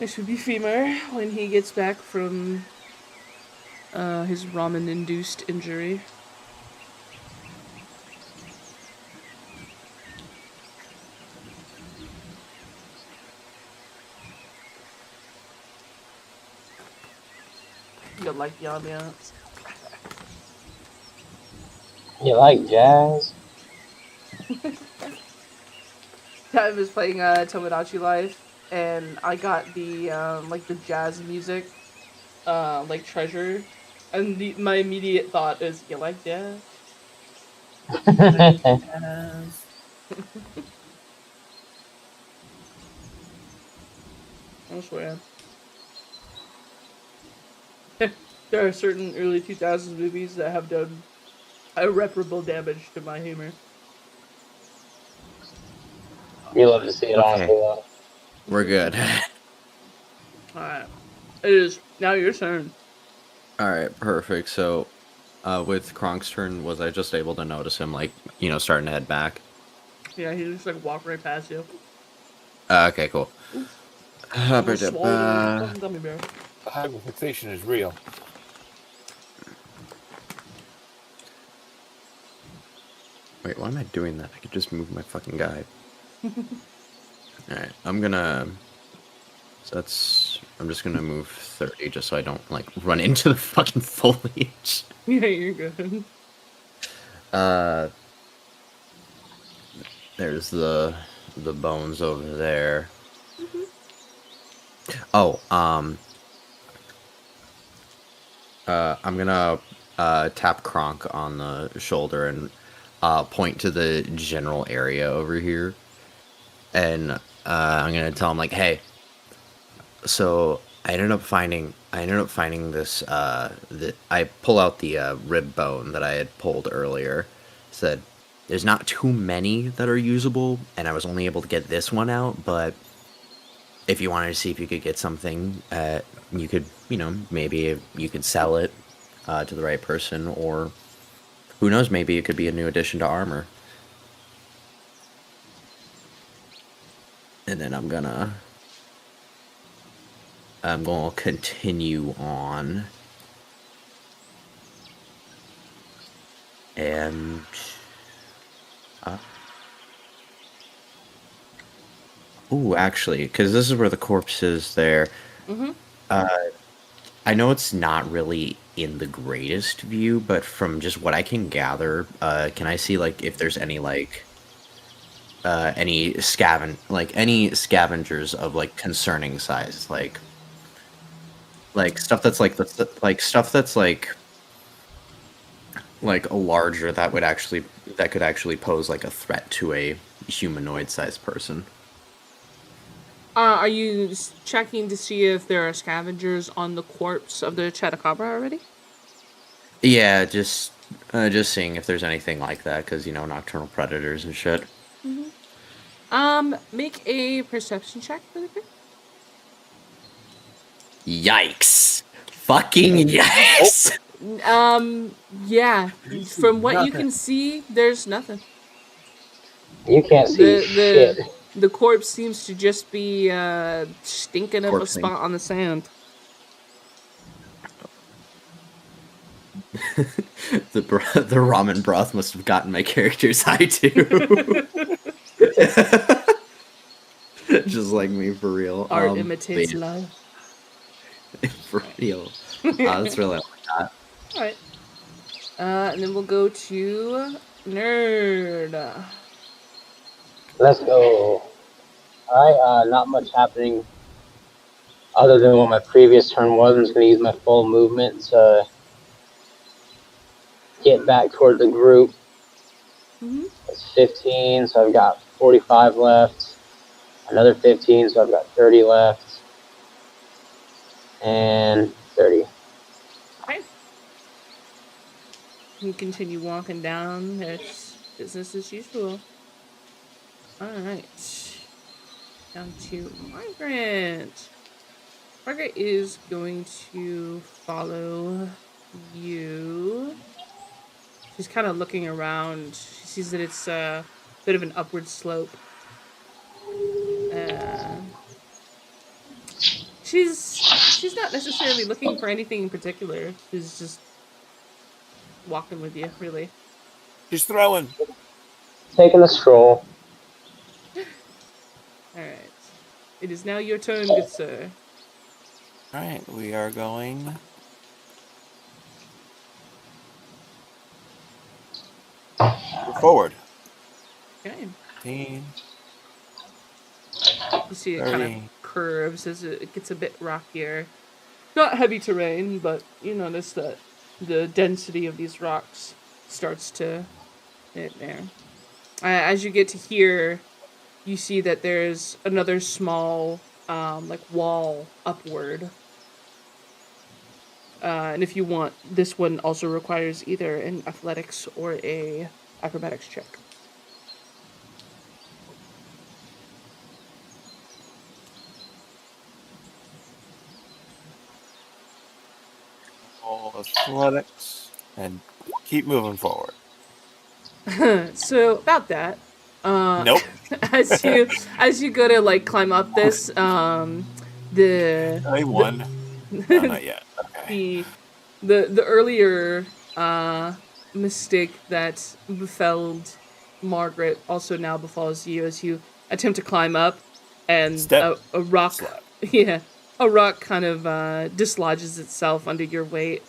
This would be Femur when he gets back from his ramen-induced injury. You like the ambiance. You like jazz? I was playing Tomodachi Life, and I got the like the jazz music, like Treasure, and my immediate thought is, you like jazz? Yes. I swear. There are certain early 2000s movies that have done irreparable damage to my humor. You love to see it, honestly, though. We're good. Alright. It is now your turn. Alright, perfect. So, with Kronk's turn, was I just able to notice him, like, starting to head back? Yeah, he just like walked right past you. Okay, cool. Almost swallowed a fucking gummy bear. Hyperfixation is real. Wait, why am I doing that? I could just move my fucking guy. Alright, I'm gonna... So I'm just gonna move 30 just so I don't, like, run into the fucking foliage. Yeah, you're good. There's the bones over there. Oh, I'm gonna tap Kronk on the shoulder and point to the general area over here, and I'm gonna tell him, like, hey, so I ended up finding this. I pull out the rib bone that I had pulled earlier. Said there's not too many that are usable, and I was only able to get this one out. But if you wanted to see if you could get something, you could, maybe you could sell it to the right person, or who knows, maybe it could be a new addition to armor. And then I'm gonna continue on. And actually, because this is where the corpse is there. Mm-hmm. I know it's not really in the greatest view, but from just what I can gather, can I see, like, if there's any, like, any scavengers of, like, concerning size, like stuff that's like like a larger that could actually pose like a threat to a humanoid-sized person. Are you checking to see if there are scavengers on the corpse of the Chetacabra already? Yeah, just seeing if there's anything like that, because nocturnal predators and shit. Make a perception check really quick. Yikes! Fucking yikes! Yeah. From what you Nothing. can see, there's nothing. You can't see shit. The corpse seems to just be stinking up a Corpsing. spot on the sand. The ramen broth must have gotten my character's high too. Just like me, for real. Art imitates yeah. love. For real. That's really like that. Alright. And then we'll go to Nerd. Let's go. Alright, not much happening other than what my previous turn was. I'm just going to use my full movement to get back toward the group. Mm-hmm. It's 15, so I've got 45 left. Another 15, so I've got 30 left. And 30. Okay. You continue walking down. It's business as usual. Alright. Down to Margaret. Margaret is going to follow you. She's kind of looking around. She sees that it's a bit of an upward slope. She's not necessarily looking for anything in particular. She's just walking with you, really. She's throwing. Taking a stroll. Alright. It is now your turn, good sir. Alright, we are going forward. Okay. 15, You see it 30. kind of curves as it gets a bit rockier. Not heavy terrain, but you notice that the density of these rocks starts to hit there. As you get to here, you see that there's another small like wall upward. And if you want, this one also requires either an athletics or a acrobatics check. All athletics and keep moving forward. So about that, Nope. as you go to like climb up this, I won. No, not yet. Okay. the earlier mistake that befell Margaret also now befalls you as you attempt to climb up, and a rock, Slap. yeah, a rock kind of dislodges itself under your weight,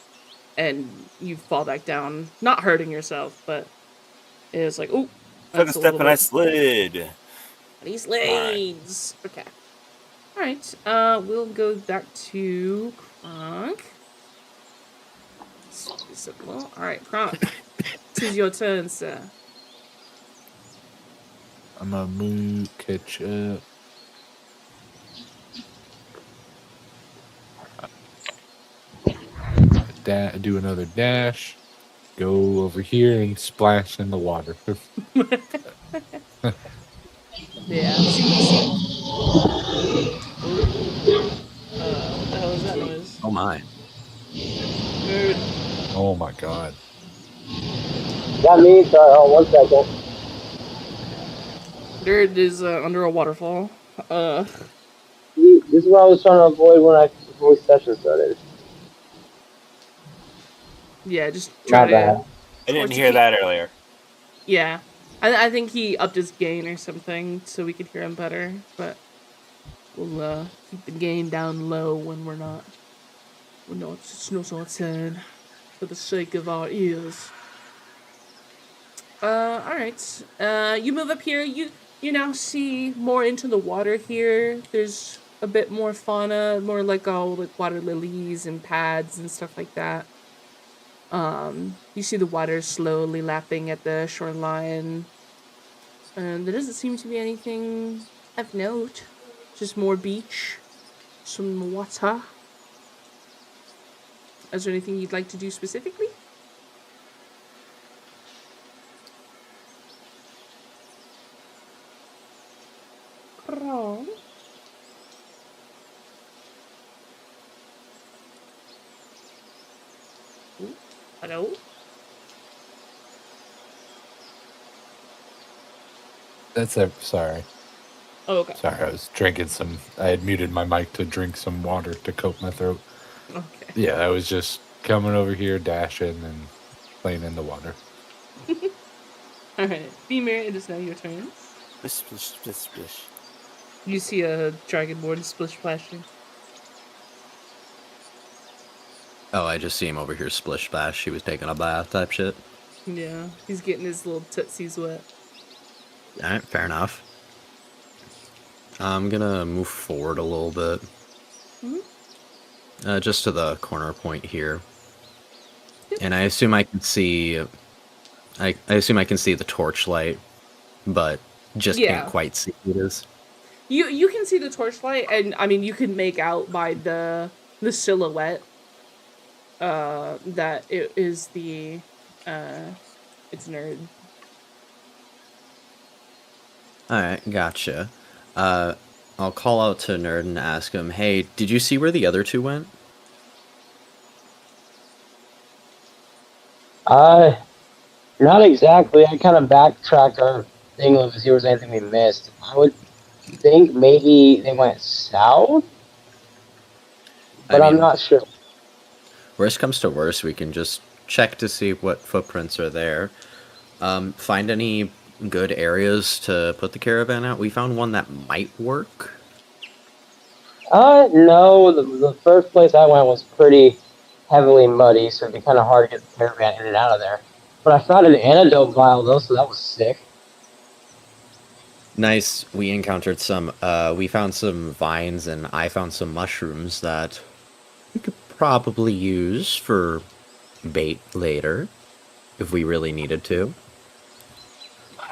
and you fall back down, not hurting yourself, but it's like, oh, Took a step and I slid. he slides. Okay. All right. We'll go back to Kronk. All right, Kronk. This is your turn, sir. I'm gonna move, catch up. Do another dash. Go over here and splash in the water. Yeah. See. What the hell is that noise? Oh my. Nerd. Oh my god. Got me, sorry, 1 second. Nerd is under a waterfall. See, this is what I was trying to avoid before we session started. Yeah, just try Not to. bad. I didn't hear that earlier. Yeah, I think he upped his gain or something so we could hear him better. But we'll keep the gain down low when we're not. It's no sort of for the sake of our ears. All right. You move up here. You now see more into the water here. There's a bit more fauna, more like all like water lilies and pads and stuff like that. You see the water slowly lapping at the shoreline. And there doesn't seem to be anything of note. Just more beach, some water. Is there anything you'd like to do specifically? Wrong. Ooh, hello? That's it. Sorry. Oh, okay. Sorry, I was drinking some. I had muted my mic to drink some water to coat my throat. Okay. Yeah, I was just coming over here, dashing, and playing in the water. Alright. Femur, it is now your turn. Splish, splish, splish, splish. You see a dragonborn splish splashing. Oh, I just see him over here splish splash. He was taking a bath type shit. Yeah, he's getting his little tootsies wet. Alright, fair enough. I'm gonna move forward a little bit. Just to the corner point here. And I assume I can see... I assume I can see the torchlight, but just can't quite see what it is. You can see the torchlight, and I mean you can make out by the silhouette that it is the it's Nerd. Alright, gotcha. I'll call out to Nerd and ask him, hey, did you see where the other two went? Not exactly. I kind of backtracked our thing to see if there was anything we missed. I would think maybe they went south, but I'm not sure. Worst comes to worst, we can just check to see what footprints are there. Find any good areas to put the caravan out. We found one that might work. No. The first place I went was pretty heavily muddy, so it'd be kind of hard to get the caravan in and out of there. But I found an antidote vial, though, so that was sick. Nice. We encountered some, we found some vines, and I found some mushrooms that we could probably use for bait later, if we really needed to.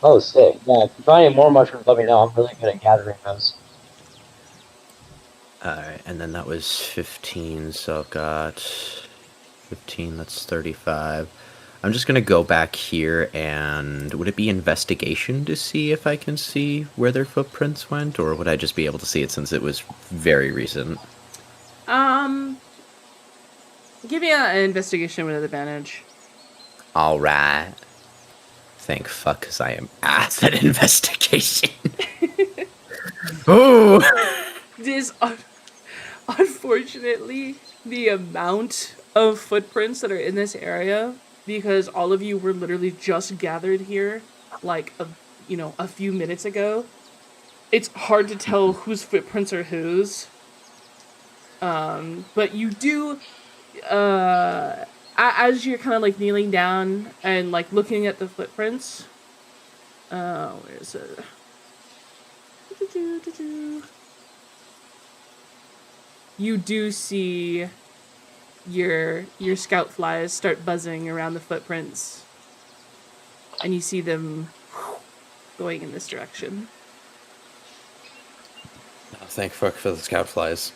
Oh, sick. Yeah, if you find any more mushrooms, let me know. I'm really good at gathering those. Alright, and then that was 15, so I've got 15, that's 35. I'm just gonna go back here, and would it be investigation to see if I can see where their footprints went, or would I just be able to see it since it was very recent? Give me an investigation with advantage. Alright. Thank fuck, because I am ass at investigation. Ooh! Unfortunately, the amount of footprints that are in this area, because all of you were literally just gathered here, like, a few minutes ago, it's hard to tell whose footprints are whose. But you do, as you're kind of, like, kneeling down and, like, looking at the footprints, where is it? You do see your scout flies start buzzing around the footprints, and you see them going in this direction. Oh, thank fuck for the scout flies.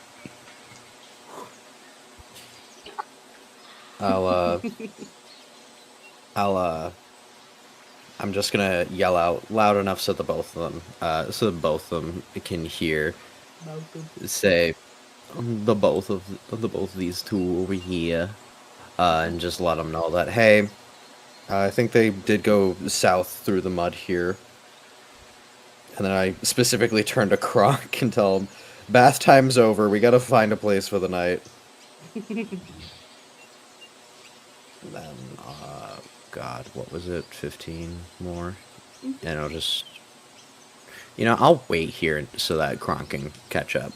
I'm just gonna yell out loud enough so both of them can hear. Say, the both of these two over here, and just let them know that, hey, I think they did go south through the mud here. And then I specifically turn to Kronk and tell him, bath time's over, we gotta find a place for the night. And then, God, what was it? 15 more? And I'll just... I'll wait here so that Kronk can catch up.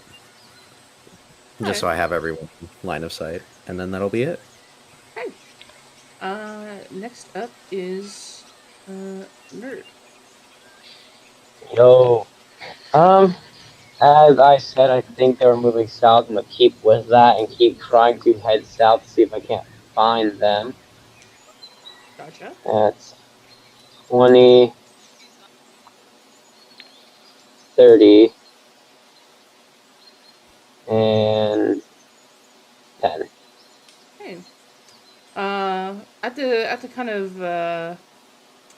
Just so I have everyone line of sight. And then that'll be it. Okay. Next up is, Nerd. Yo. As I said, I think they were moving south. I'm gonna keep with that and keep trying to head south to see if I can't find them. Gotcha. That's 20, 30, and 10. Okay. At the kind of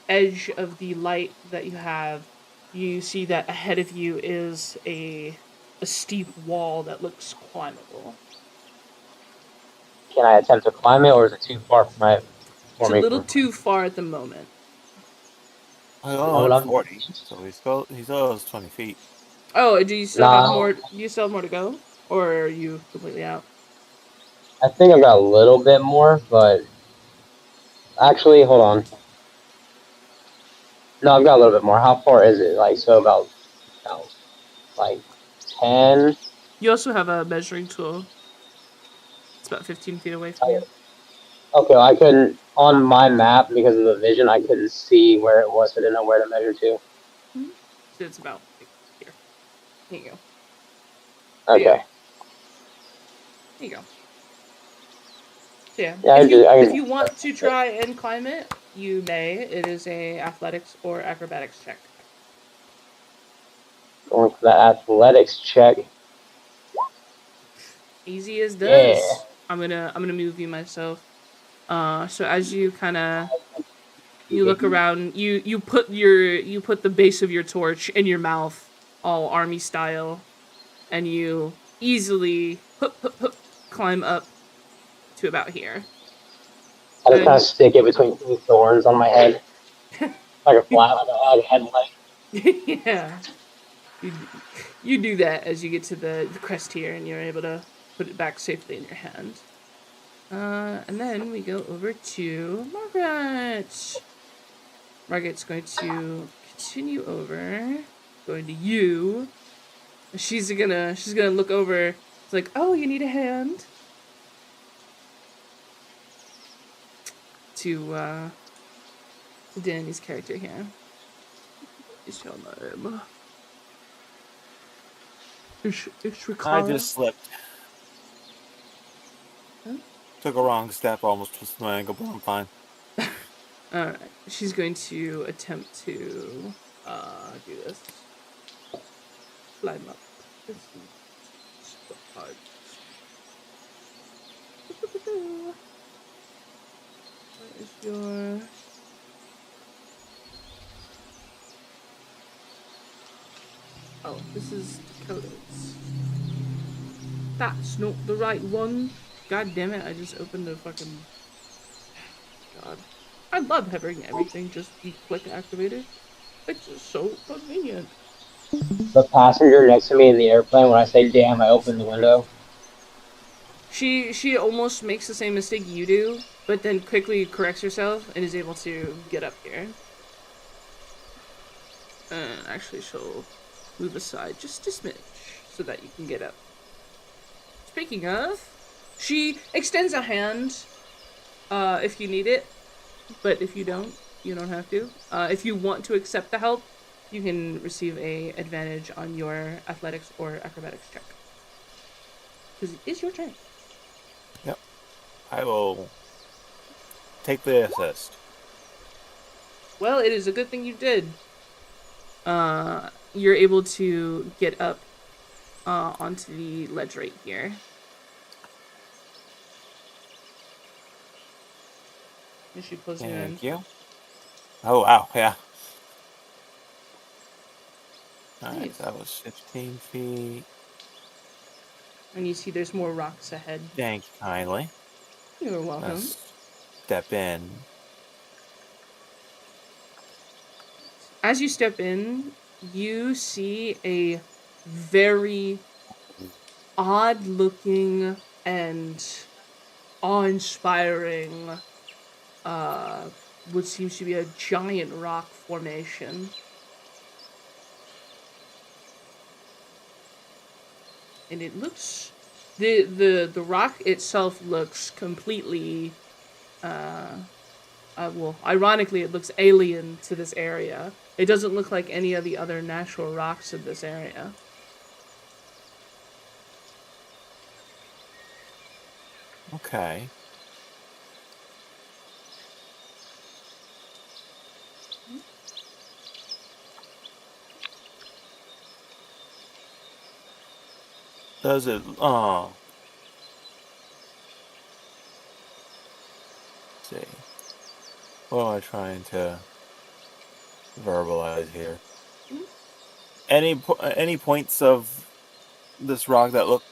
edge of the light that you have, you see that ahead of you is a steep wall that looks climbable. Can I attempt to climb it, or is it too far for It's a me? little too far at the moment. I You know what went I'm 40, so he still has 20 feet. Oh, do you still have Nah, more? Do you still have more to go, or are you completely out? I think I've got a little bit more, but actually, hold on. No, I've got a little bit more. How far is it? Like, so about like 10. You also have a measuring tool. It's about 15 feet away from you. Okay, I couldn't, on my map, because of the vision, I couldn't see where it was. So I didn't know where to measure to. Mm-hmm. So it's about like, here. Here you go. Okay. Yeah. Here you go. So yeah, Yeah, if you want to try and climb it, you may. It is a athletics or acrobatics check. going for that athletics check. Easy as Yeah. does. I'm gonna move you myself. So as you kind of you look around, you put the base of your torch in your mouth, all army style, and you easily climb up to about here. I just kind of And stick it between two thorns on my head, like a flat, like a headlight. yeah, you do that as you get to the crest here, and you're able to put it back safely in your hand. And then we go over to Margaret. Margaret's going to continue over, going to you. She's gonna look over. It's like, oh, you need a hand. To Danny's character here. Is your name? It's I Ricard. just slipped. Huh? Took a wrong step, almost twisted my ankle, but I'm fine. Alright. She's going to attempt to do this. Climb up. This is super hard. Where is your Oh, this is Dakota's. That's not the right one. God damn it, I just opened the fucking... God. I love having everything just be click activated. It's just so convenient. The passenger next to me in the airplane, when I say damn, I open the window. She almost makes the same mistake you do, but then quickly corrects herself and is able to get up here. And actually she'll move aside just a smidge so that you can get up. Speaking of, she extends a hand if you need it, but if you don't have to. If you want to accept the help, you can receive a advantage on your athletics or acrobatics check. Because it is your turn. Yep. I will take the assist. Well, it is a good thing you did. You're able to get up onto the ledge right here. And she pulls you in. Thank you. Oh, wow, yeah. Alright, Nice. so that was 15 feet. And you see there's more rocks ahead. Thank you kindly. You're welcome. Let's step in. As you step in, you see a very odd looking and awe-inspiring what seems to be a giant rock formation. And it looks the rock itself looks completely well, ironically it looks alien to this area. It doesn't look like any of the other natural rocks in this area. Okay. Does it? Oh. Let's see. What am I trying to verbalize here? Mhm. Any points of this rock that look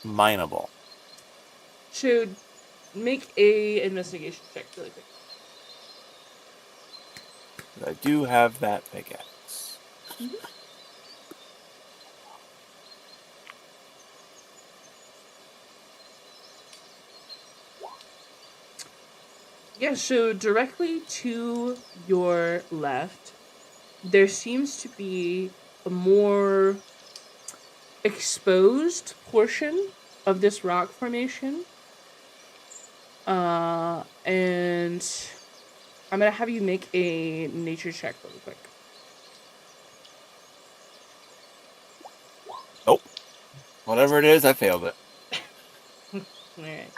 mineable? So make a investigation check really quick. I do have that pickaxe. Mhm. Yeah, so directly to your left, there seems to be a more exposed portion of this rock formation. And I'm gonna have you make a nature check really quick. Nope. Whatever it is, I failed it. Alright.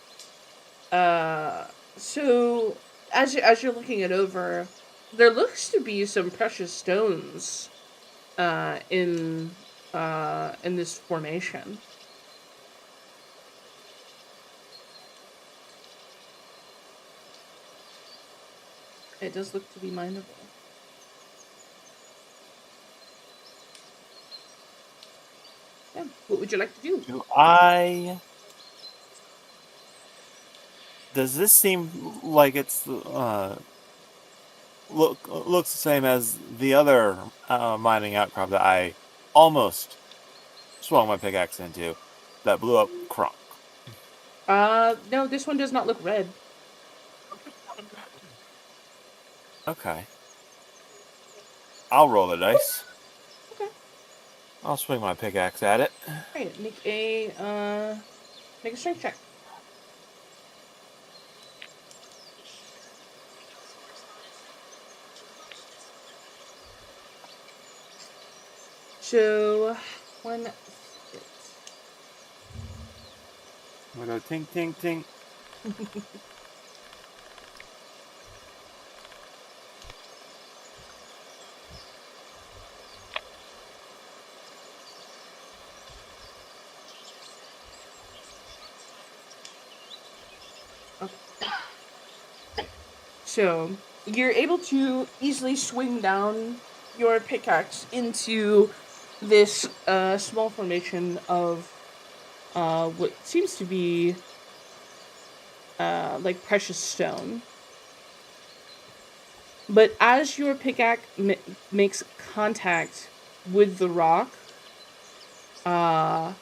So as you're looking it over, there looks to be some precious stones in this formation. It does look to be mineable. Yeah. What would you like to do? Does this seem like it's looks the same as the other mining outcrop that I almost swung my pickaxe into that blew up Kronk? No, this one does not look red. Okay. I'll roll the dice. Okay. I'll swing my pickaxe at it. Alright, make a strength check. So, one second. I'm gonna go tink, tink, tink. So, you're able to easily swing down your pickaxe into this small formation of what seems to be like precious stone. But as your pickaxe makes contact with the rock, a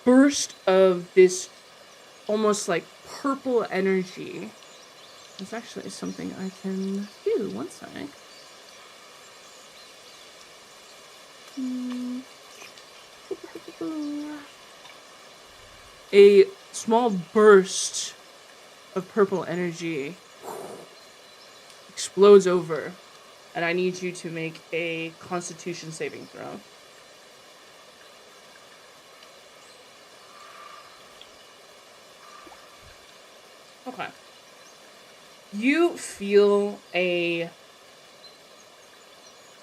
burst of this almost like purple energy. It's actually something I can do. One sec. A small burst of purple energy explodes over, and I need you to make a Constitution saving throw. Okay. You feel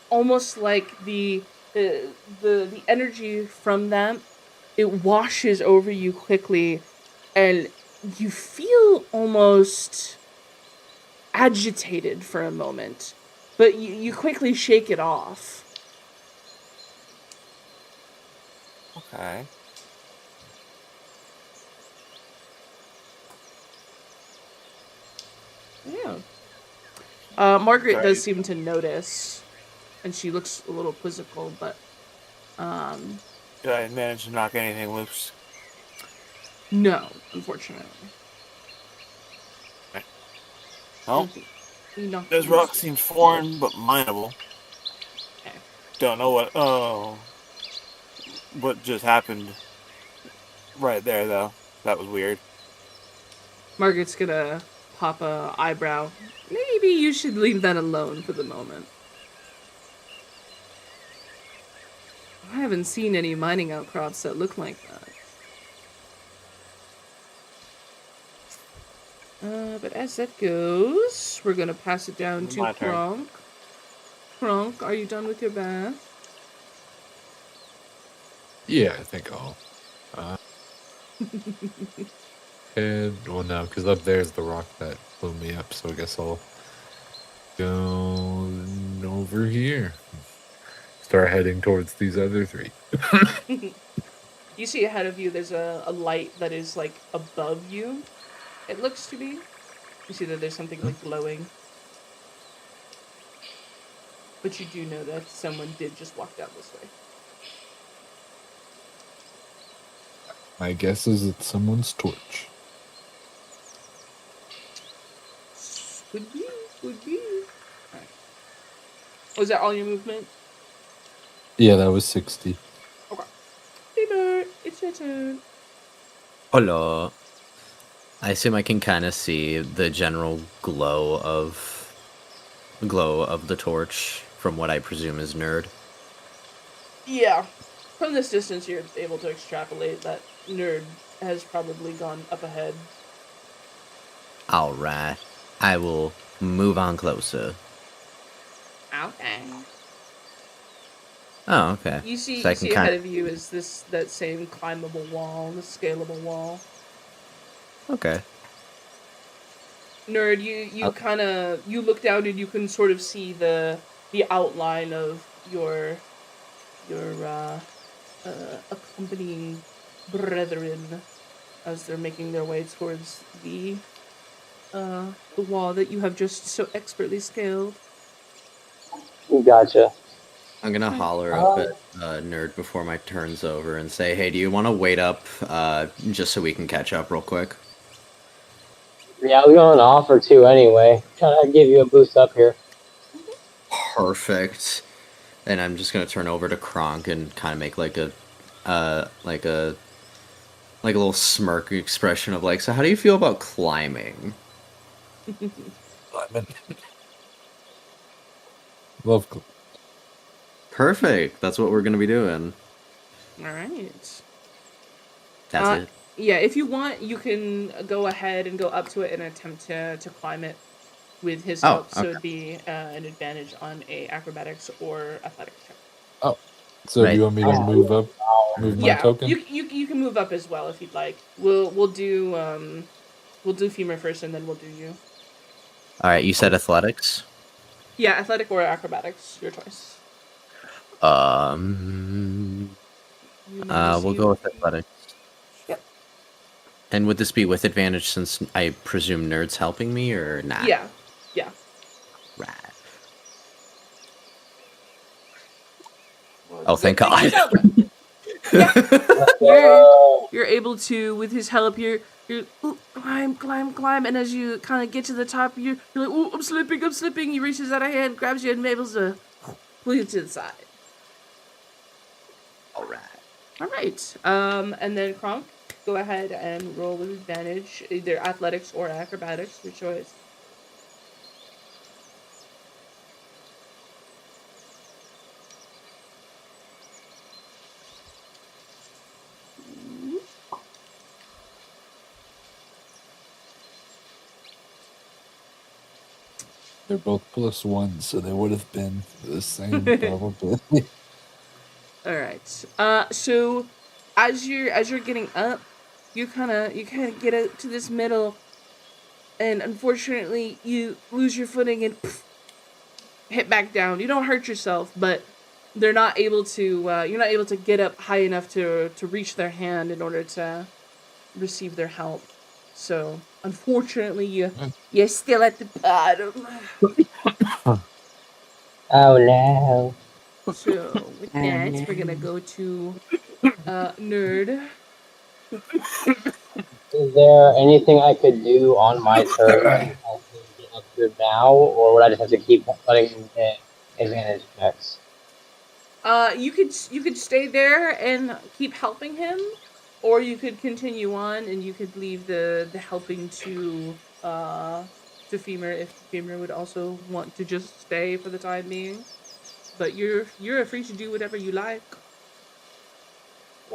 almost like the energy from them, it washes over you quickly, and you feel almost agitated for a moment, but you quickly shake it off. Okay. Yeah. Margaret Okay. does seem to notice, and she looks a little quizzical, but Did I manage to knock anything loose? no, unfortunately. Well, You knocked this loose. rock seems foreign but mineable. Okay. Don't know what just happened right there though. That was weird. Margaret's gonna pop a eyebrow. Maybe you should leave that alone for the moment. I haven't seen any mining outcrops that look like that. But as that goes, we're gonna pass it down to My turn. Kronk. Kronk, are you done with your bath? Yeah, I think I'll head. Well, no, because up there's the rock that blew me up. So I guess I'll go over here. Start heading towards these other three. You see ahead of you, there's a light that is like above you. It looks to be. You see that there's something like glowing. But you do know that someone did just walk down this way. My guess is it's someone's torch. Could be, could be. Alright. Was that all your movement? Yeah, that was 60. Okay. Beaver, it's your turn. Hello. I assume I can kind of see the general glow of the torch from what I presume is Nerd. Yeah. From this distance, you're able to extrapolate that Nerd has probably gone up ahead. All right. I will move on closer. Okay. Oh, okay. You see, So I you can see kind ahead of you is that same climbable wall, the scalable wall. Okay. Nerd, you kind of you look down and you can sort of see the outline of your accompanying brethren as they're making their way towards the wall that you have just so expertly scaled. Gotcha. I'm gonna holler up at Nerd before my turn's over and say, "Hey, do you want to wait up just so we can catch up real quick?" Yeah, we're going to offer two anyway. Trying to give you a boost up here. Perfect. And I'm just gonna turn over to Kronk and kind of make like a little smirk expression of like, so how do you feel about climbing? Climbing. Love. Perfect. That's what we're gonna be doing. All right. That's it. Yeah, if you want, you can go ahead and go up to it and attempt to climb it with his help. Okay. So it'd be an advantage on a acrobatics or athletics check. Oh, so Right. do you want me to move up? Move my Yeah, token? you can move up as well if you'd like. We'll do Femur first, and then we'll do you. All right. You said athletics. Yeah, athletic or acrobatics, your choice. We'll go with athletics. Yep. And would this be with advantage since I presume Nerd's helping me or not? Yeah. Yeah. Right. Well, Oh, thank God. Yeah. You're able to, with his help, you're climb, and as you kind of get to the top, you're like, oh, I'm slipping. He reaches out a hand, grabs you, and able to pull you to the side. All right. And then Kronk, go ahead and roll with advantage, either athletics or acrobatics, your choice. They're both +1, so they would have been the same probably. All right. So as you're getting up, you kind of get out to this middle, and unfortunately, you lose your footing and hit back down. You don't hurt yourself, but they're not able to. You're not able to get up high enough to reach their hand in order to receive their help. So unfortunately, you're still at the bottom. Oh no. So with that, we're gonna go to Nerd. Is there anything I could do on my turn to help him get up here now, or would I just have to keep letting him get advantage checks? You could stay there and keep helping him, or you could continue on and you could leave the helping to Femur if Femur would also want to just stay for the time being. But you're free to do whatever you like.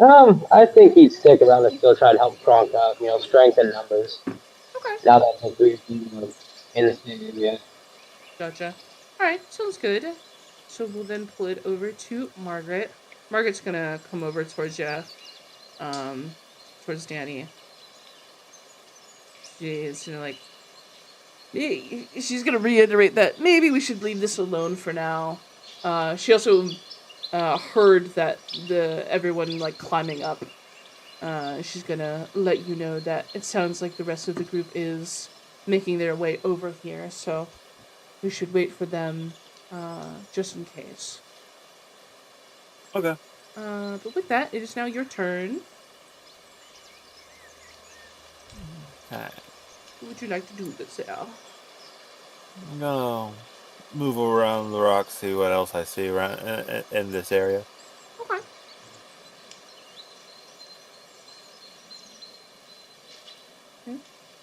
I think he'd stick around and still try to help Kronk out. Strength in numbers. Okay. Now that the three of you are in the same area. Gotcha. All right, sounds good. So we'll then pull it over to Margaret. Margaret's gonna come over towards you, towards Danny. She's like, she's gonna reiterate that maybe we should leave this alone for now. She also heard that everyone like climbing up. She's gonna let you know that it sounds like the rest of the group is making their way over here, so we should wait for them, just in case. Okay. But with that, it is now your turn. Okay. What would you like to do, good Sal? I'm gonna move around the rock, see what else I see around in this area. Okay.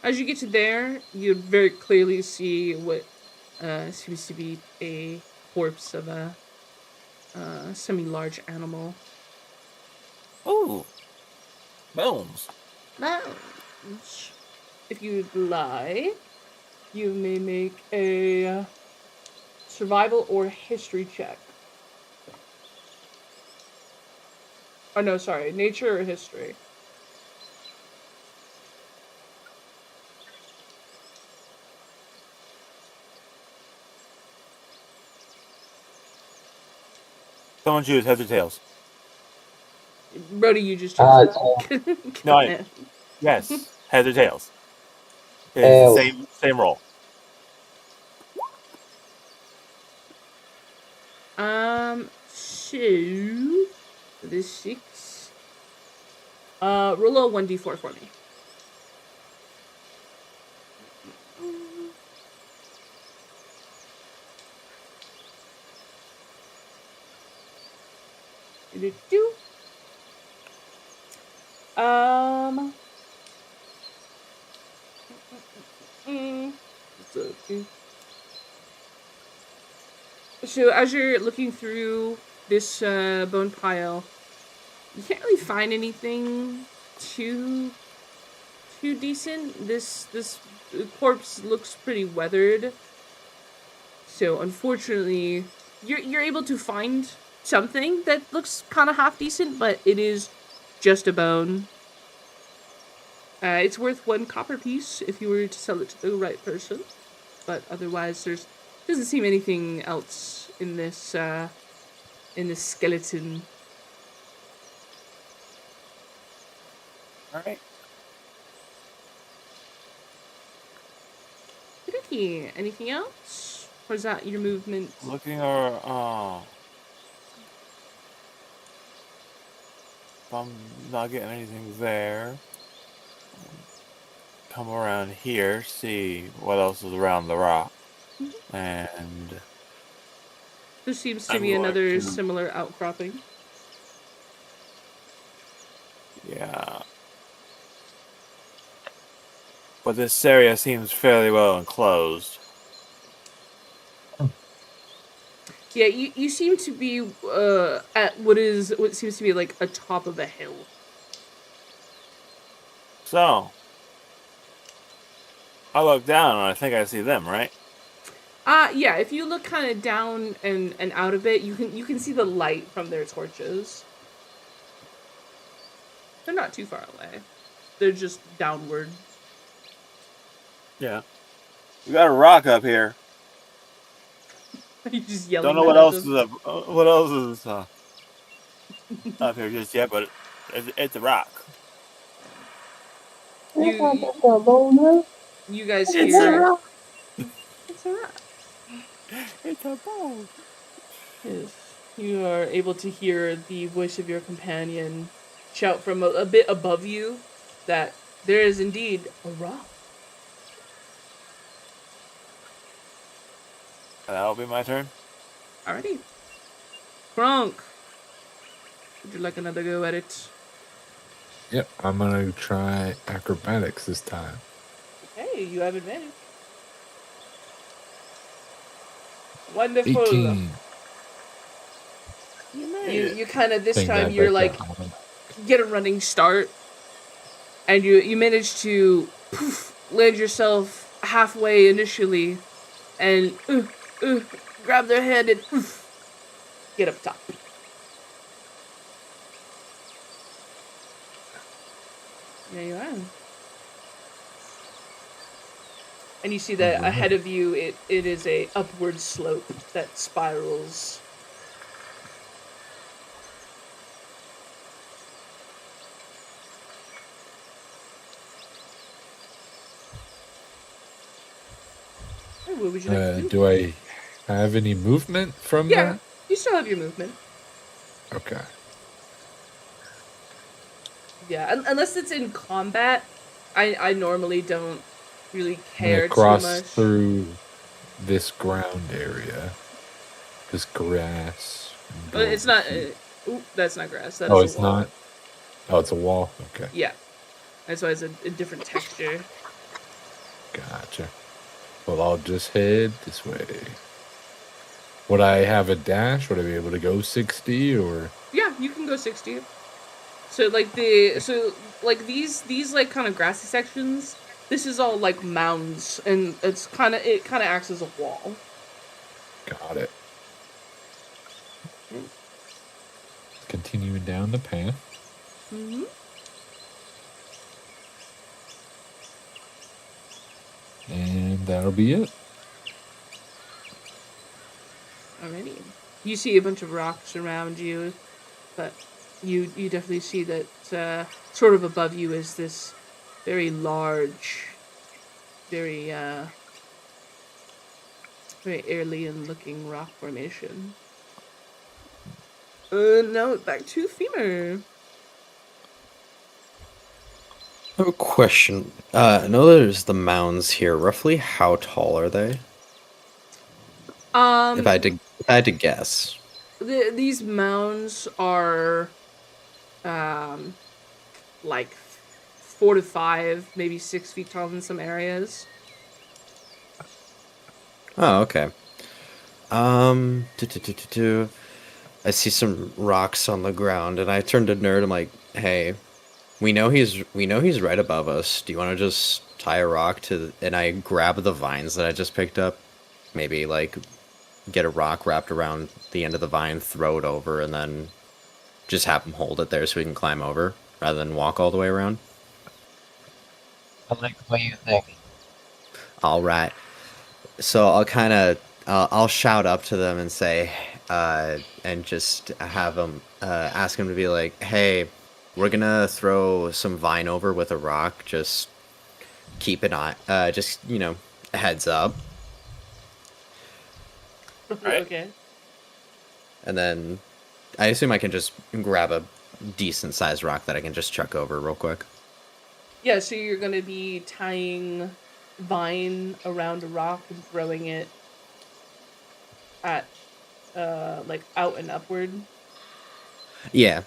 As you get to there, you very clearly see what seems to be a corpse of a semi-large animal. Ooh, bones. Lounge. If you'd like, you may make a survival or history check. Oh no, sorry, nature or history. Someone choose heads or tails. Brody, you just chose No, yes, heads or tails. It's Tails. the same roll. So this 6. Roll a 1d4 for me. Do. So as you're looking through this bone pile, you can't really find anything too decent. This corpse looks pretty weathered. So unfortunately, you're able to find something that looks kind of half decent, but it is just a bone. It's worth 1 copper piece if you were to sell it to the right person, but otherwise doesn't seem anything else in this skeleton. All right. Okay, anything else? Or is that your movement? Looking or if I'm not getting anything there, come around here, see what else is around the rock, and There seems to I'm be going another to- similar outcropping. yeah. But this area seems fairly well enclosed. Yeah, you seem to be at what seems to be like a top of a hill. So, I look down and I think I see them, right? Yeah, if you look kind of down and out of it, you can see the light from their torches. They're not too far away. They're just downward. Yeah. We got a rock up here. You just yelling. Don't know that what at else them. is up. What else is up here just yet, but it's a rock. You guys It's hear? a rock. It's a rock. It's a bone. Yes. You are able to hear the voice of your companion shout from a bit above you that there is indeed a rock. That'll be my turn. Alrighty. Kronk. Would you like another go at it? Yep, I'm gonna try acrobatics this time. Hey, you have advantage. Wonderful. 18. You kind of this Think time that you're that's like a- get a running start, and you manage to land yourself halfway initially, and grab their head and get up top. There you are. And you see that ahead of you, it is a upward slope that spirals. Hey, what would you like to do? Do I have any movement from Yeah, that? you still have your movement. Okay. Yeah, unless it's in combat, I normally don't really I'm gonna care too cross much. through this ground area. This grass. and go It's over not. here. That's not grass. That Oh, is a it's wall. not? Oh, it's a wall? Okay. Yeah, that's why it's a different texture. Gotcha. Well, I'll just head this way. Would I have a dash? Would I be able to go 60 or? Yeah, you can go 60. So like these like kind of grassy sections. This is all like mounds, and it kind of acts as a wall. Got it. Continuing down the path. Mm-hmm. And that'll be it. Alrighty. You see a bunch of rocks around you, but you definitely see that sort of above you is this very large, very very alien-looking rock formation. Now back to Femur. I have a question. I know there's the mounds here. Roughly how tall are they? If I had to guess. These mounds are like 4 to 5, maybe 6 feet tall in some areas. Oh, okay. I see some rocks on the ground, and I turn to Nerd. I'm like, "Hey, we know he's right above us. Do you want to just tie a rock to?" And I grab the vines that I just picked up. Maybe like get a rock wrapped around the end of the vine, throw it over, and then just have him hold it there so we can climb over rather than walk all the way around. I like the way you think. All right. So I'll shout up to them and say, and just have them ask them to be like, "Hey, we're gonna throw some vine over with a rock. Just keep an eye, just a heads up." Right. Okay. And then I assume I can just grab a decent sized rock that I can just chuck over real quick. Yeah, so you're gonna be tying vine around a rock and throwing it at like out and upward. Yeah,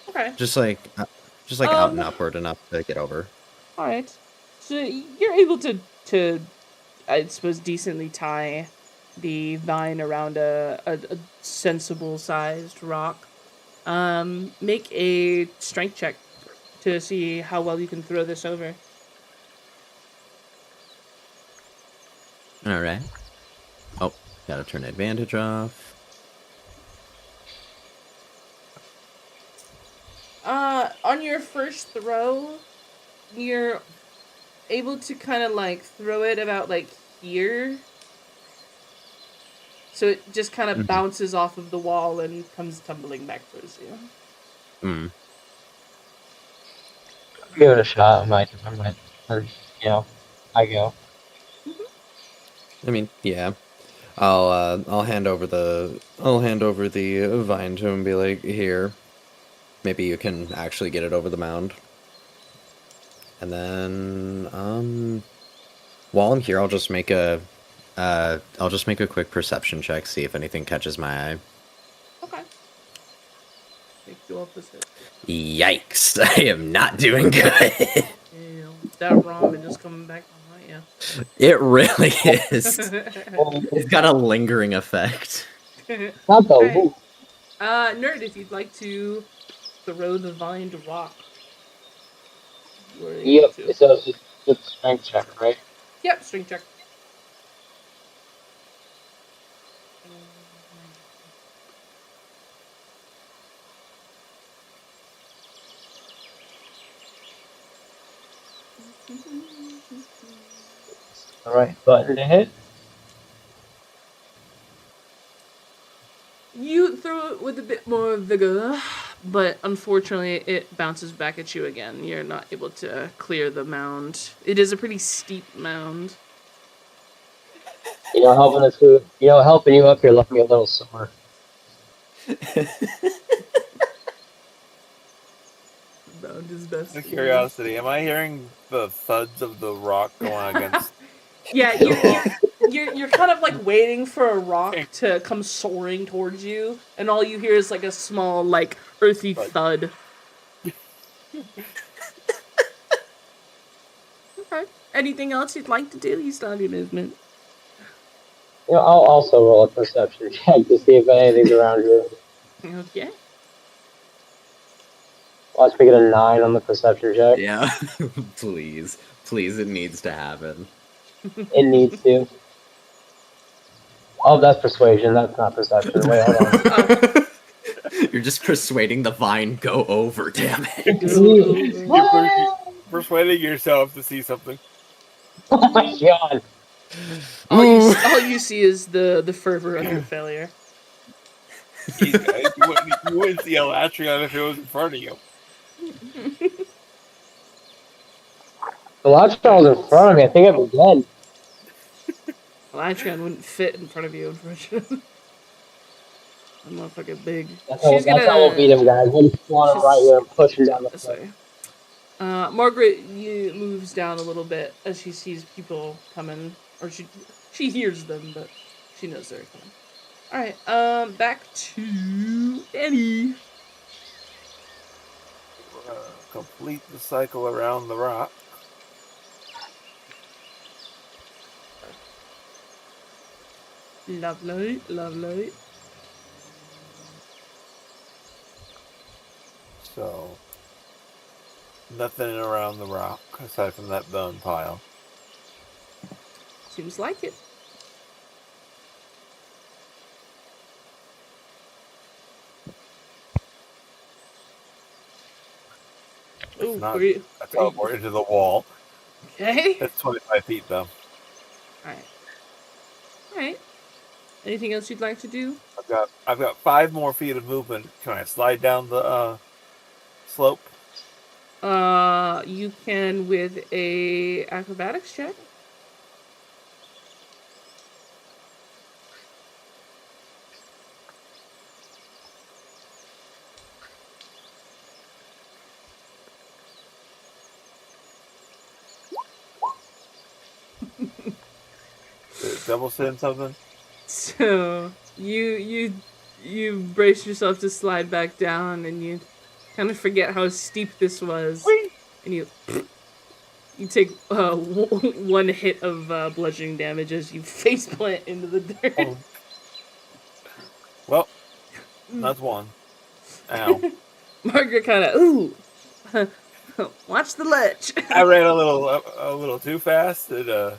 Okay. just like out and upward enough to get over. All right. So you're able to I suppose decently tie the vine around a sensible sized rock. Make a strength check to see how well you can throw this over. All right. Oh, gotta turn advantage off. On your first throw, you're able to kind of like throw it about like here. So it just kind of bounces off of the wall and comes tumbling back towards you. Hmm. Give it a shot. I might, I go. I mean, yeah. I'll hand over the vine to him and be like, "Here, maybe you can actually get it over the mound." And then while I'm here, I'll just make a quick perception check, see if anything catches my eye. Okay. Make you opposite. Yikes! I am not doing good. Damn, that ramen is coming back to haunt you. It really is. It's got a lingering effect. Not the Alright. loot. Nerd, if you'd like to throw the vine to rock. You are able Yep. to. So it's a strength check, right? Yep, string check. the right button to hit. You throw it with a bit more vigor, but unfortunately it bounces back at you again. You're not able to clear the mound. It is a pretty steep mound. Helping you up here left me a little sore. Mound is best. Out of curiosity, am I hearing the thuds of the rock going against? Yeah, you're kind of like waiting for a rock to come soaring towards you, and all you hear is like a small, like, earthy thud. Okay. Anything else you'd like to do? You still have your movement. I'll also roll a perception check to see if anything's around here. Okay. Watch me get a 9 on the perception check. Yeah. Please. Please, it needs to happen. It needs to. Oh, that's persuasion. That's not perception. Wait, hold on. You're just persuading the vine, go over, damn it. You're persuading yourself to see something. Oh my god. All you see is the fervor of your failure. Jeez, guys, you wouldn't see Elatrion if it was in front of you. The Lodgepile was in front of me. I think I'm dead. Elytron wouldn't fit in front of you, unfortunately. That motherfucker big. That's how we'll beat him, guys. We'll just spawn him right here and push him down the way. Margaret moves down a little bit as she sees people coming, or she hears them, but she knows they're coming. All right, back to Annie. Complete the cycle around the rock. Lovely, lovely. So, nothing around the rock aside from that bone pile. Seems like it. If not, I teleport into the wall. Okay. That's 25 feet, though. Alright. Alright. Anything else you'd like to do? I've got 5 more feet of movement. Can I slide down the slope? You can with a acrobatics check. Double sin something? So you brace yourself to slide back down, and you kind of forget how steep this was. Whee! And you take one hit of bludgeoning damage as you faceplant into the dirt. Oh. Well, that's one. Ow. Margaret kind of watch the ledge. I ran a little too fast. And,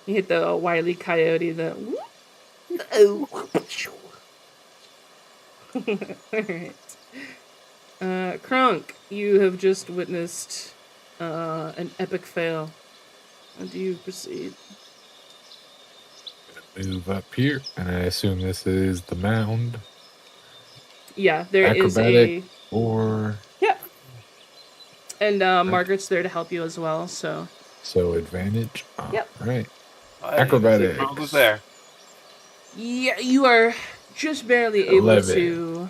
You hit the Wile E. Coyote. Alright. Kronk, you have just witnessed an epic fail. How do you proceed? Move up here, and I assume this is the mound. Yeah, there is Acrobatic or yeah. And Margaret's there to help you as well, so advantage. Yep. Right. Acrobatics. Was there? Yeah, you are just barely able to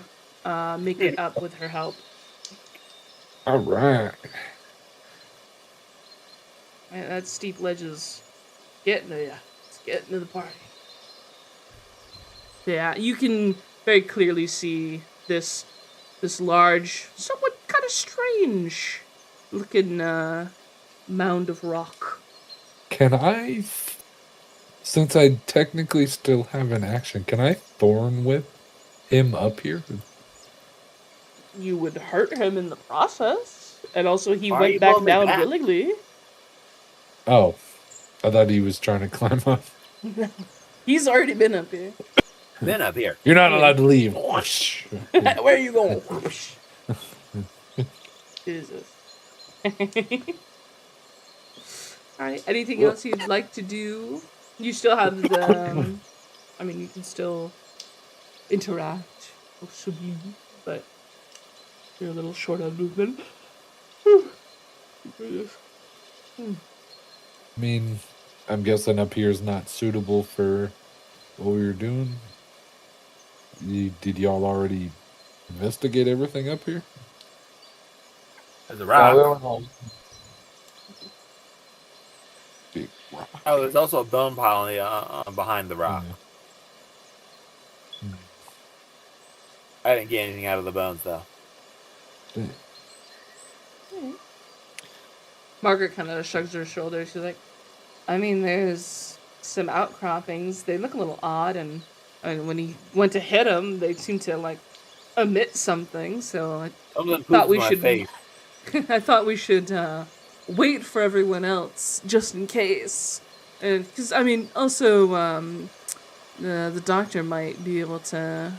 make it up with her help. All right. Man, that steep ledge is getting to you. It's getting to the party. Yeah, you can very clearly see this large, somewhat kind of strange looking mound of rock. Can I, since I technically still have an action, can I thorn whip him up here? You would hurt him in the process, and also he went back down willingly. Oh, I thought he was trying to climb up. He's already been up here. Been up here. You're not allowed to leave. Where are you going? Jesus. All right. Anything else you'd like to do? You still have the. I mean, you can still interact, possibly, but you're a little short on movement. I mean, I'm guessing up here is not suitable for what we were doing. Did y'all already investigate everything up here? There's a Yeah, we rock. were Big rock. Oh, there's also a bone pile on behind the rock. Hmm. I didn't get anything out of the bones though. Dang. Margaret kind of shrugs her shoulders. She's like, I mean, there's some outcroppings. They look a little odd, and when he went to hit them, they seem to like emit something. So I Some of them thought pooped we my should. face. I thought we should wait for everyone else just in case, because I mean, also the doctor might be able to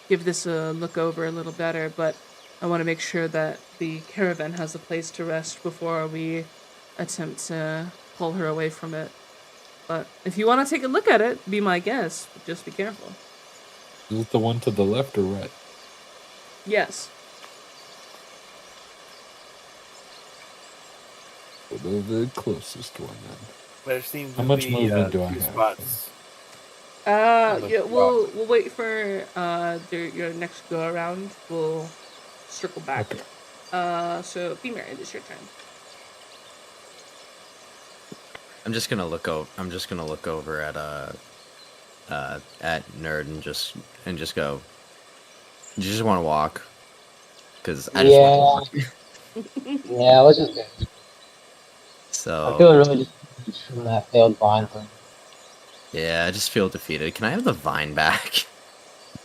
give this a look over a little better, but I want to make sure that the caravan has a place to rest before we attempt to pull her away from it. But if you want to take a look at it, be my guest. But just be careful. Is it the one to the left or right? Yes. The closest one then. There seems How to much be movement do I two have? spots. Yeah, we'll wait for your next go around. We'll circle back. Okay. So Femur, it is your turn. I'm just gonna look over. I'm just gonna look over at Nerd and just go. You just want to walk, because I just want to walk. Yeah, let's just go. So I'm feeling really just from that failed vine thing. yeah, I just feel defeated. Can I have the vine back?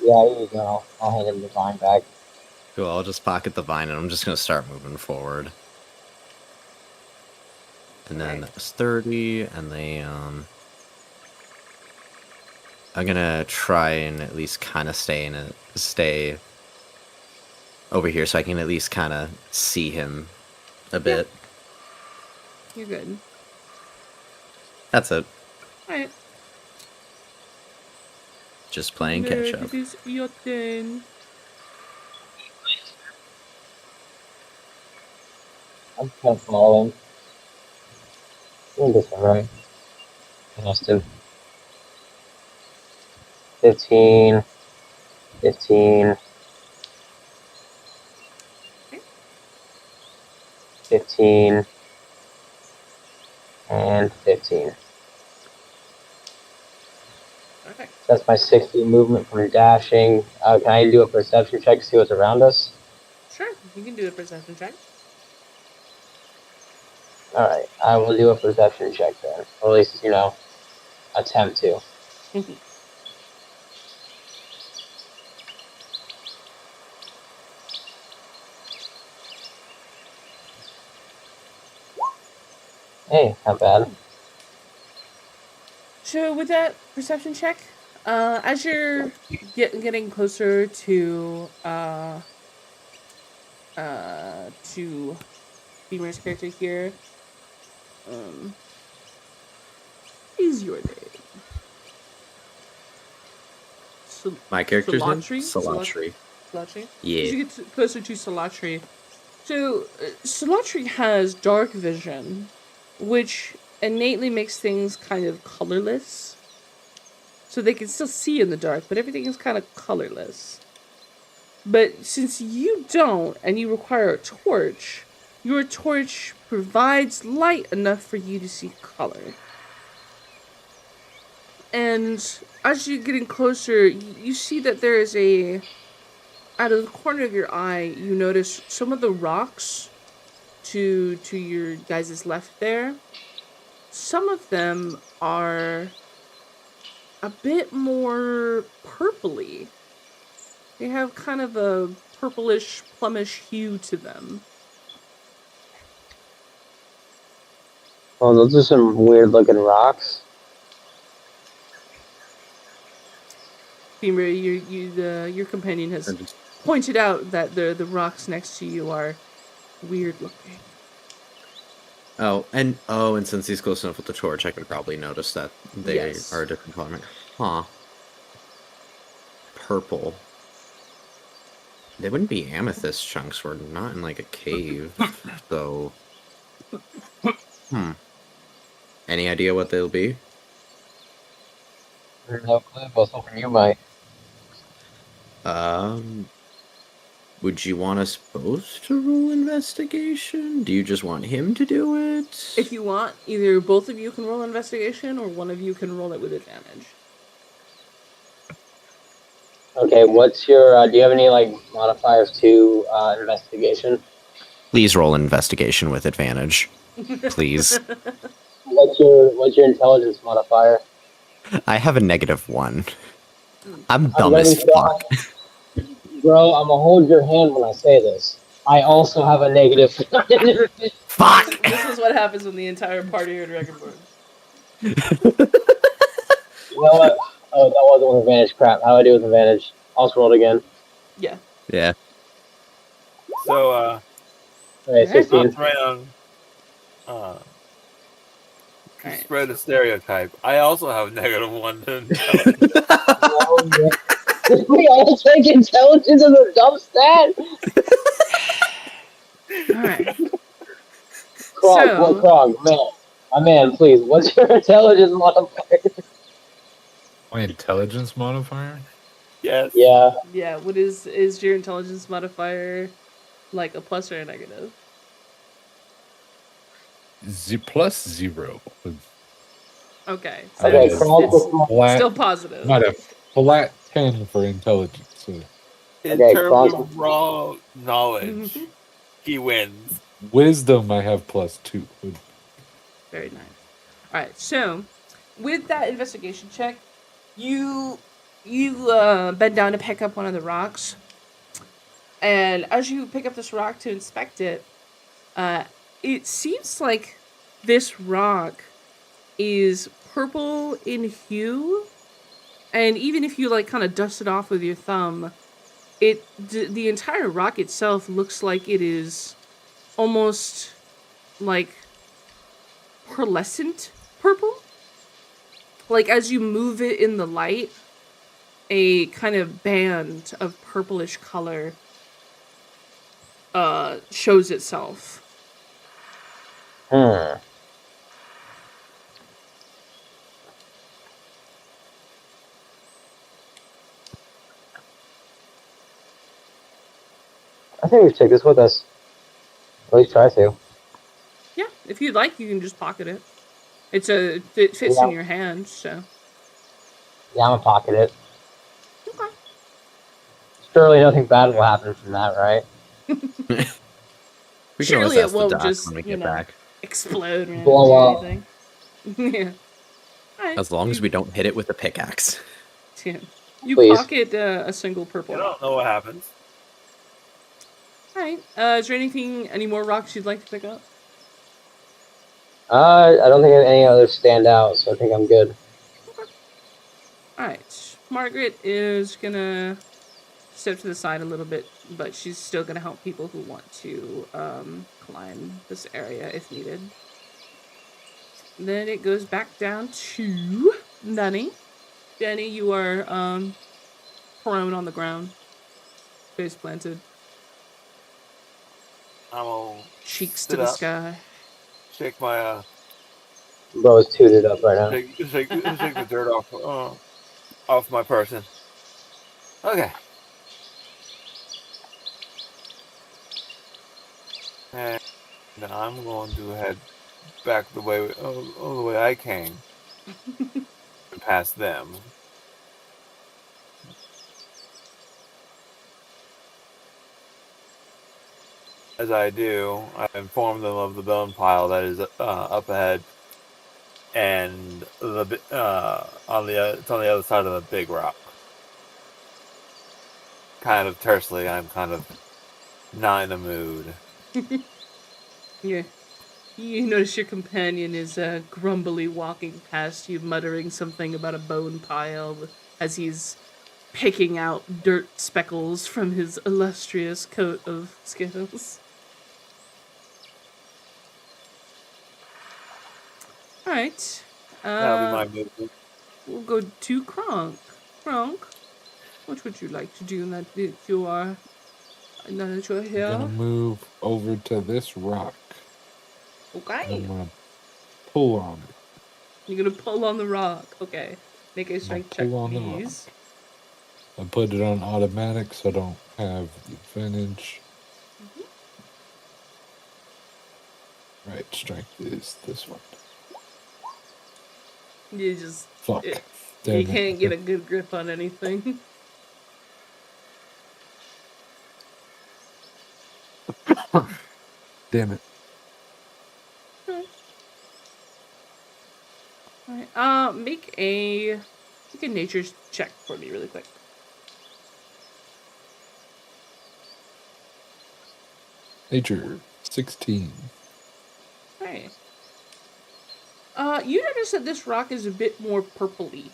Yeah, here you go. I'll hand him the vine back. Cool. I'll just pocket the vine and I'm just gonna start moving forward. And then it's 30, and I'm gonna try and at least kind of stay over here so I can at least kind of see him a bit. You're good. That's it. Alright. Just playing catch up. It is your turn. I'm just gonna follow him. I think this one, right? Austin. 15. 15. 15. And 15. Perfect. That's my 60 movement from dashing. Can I do a perception check to see what's around us? Sure, you can do a perception check. Alright, I will do a perception check then. Or at least, attempt to. Hey, not bad. So with that perception check, as you're getting closer to Beamer's character here, is your name? My character's name? Salatri. Salatri? Yeah. As you get closer to Salatri, so Salatri has dark vision, which innately makes things kind of colorless. So they can still see in the dark, but everything is kind of colorless. But since you don't, and you require a torch, your torch provides light enough for you to see color. And as you're getting closer, you see that there is out of the corner of your eye, you notice some of the rocks to your guys' left there. Some of them are a bit more purpley. They have kind of a purplish, plumish hue to them. Well, those are some weird looking rocks. Femur, your companion has pointed out that the rocks next to you are weird looking. And since he's close enough with the torch, I can probably notice that they Yes. are a different color. Huh. Purple. They wouldn't be amethyst chunks. We're not in like a cave, so. Any idea what they'll be? No clue. I was hoping you might. Would you want us both to roll investigation? Do you just want him to do it? If you want, either both of you can roll investigation, or one of you can roll it with advantage. Okay, what's your? Do you have any like modifiers to investigation? Please roll investigation with advantage. Please. What's your intelligence modifier? I have a -1. I'm I'm dumb gonna as be fuck. Bro, I'm gonna hold your hand when I say this. I also have a negative. Fuck! This is what happens when the entire party are Dragonborn. You know what? Oh, that wasn't with advantage. Crap. How do I do with advantage? I'll just roll it again. Yeah. Yeah. So, Okay, 16. not trying to Alright. spread a stereotype. I also have -1 to intelligence. Did we all take intelligence as a dumb stat? Alright. Krog, So- what Krog? My man, please. What's your intelligence modifier? My intelligence modifier? Yes. Yeah. Yeah, what is your intelligence modifier, like a plus or a negative? +0. Okay. I Okay, have Krog. it's flat, still positive. not a flat 10 for intelligence. So In Okay, terms Krog. of raw knowledge, Mhm. he wins. wisdom, I have +2. Very nice. Alright, so with that investigation check, you bend down to pick up one of the rocks. And as you pick up this rock to inspect it, it seems like this rock is purple in hue. And even if you like kind of dust it off with your thumb, the entire rock itself looks like it is almost like pearlescent purple. Like as you move it in the light, a kind of band of purplish color shows itself. Hmm. I think we should take this with us. At least try to. Yeah, if you'd like, you can just pocket it. It fits in your hand, so. Yeah, I'm gonna pocket it. Okay. Surely nothing bad will happen from that, right? We can always Surely it ask the won't doc just, when we you get know, back. explode randomly Blow or up. anything. Yeah. Alright. As long as we don't hit it with a pickaxe. Yeah. You Please. pocket a single You purple don't rock. know what happens. Alright. Is there any more rocks you'd like to pick up? I don't think any others stand out, so I think I'm good. Alright. Margaret is gonna step to the side a little bit, but she's still gonna help people who want to climb this area if needed. Then it goes back down to Danny. Danny, you are prone on the ground, face planted, I'm gonna cheeks to sit the up, sky. shake my Bro is tooted up right now. shake the dirt off my person. Okay. And I'm going to head back the way I came and past them. As I do, I inform them of the bone pile that is up ahead, and it's on the other side of the big rock. Kind of tersely, I'm kind of not in the mood. Yeah. You notice your companion is grumbly walking past you, muttering something about a bone pile as he's picking out dirt speckles from his illustrious coat of scales. right. That'll be my movement. We'll go to Kronk. Kronk, what would you like to do now that you are now that you're I'm gonna here? move over to this rock. Okay. I'm gonna pull on it. You're gonna pull on the rock. Okay. Make a I'm gonna strength check, pull on the rock. please. I put it on automatic so I don't have the advantage. Right, strength is this one. You just Fuck. you Damn can't it. get a good grip on anything. Damn it. Alright. Make a nature check for me really quick. Nature 16. Okay. You notice that this rock is a bit more purpley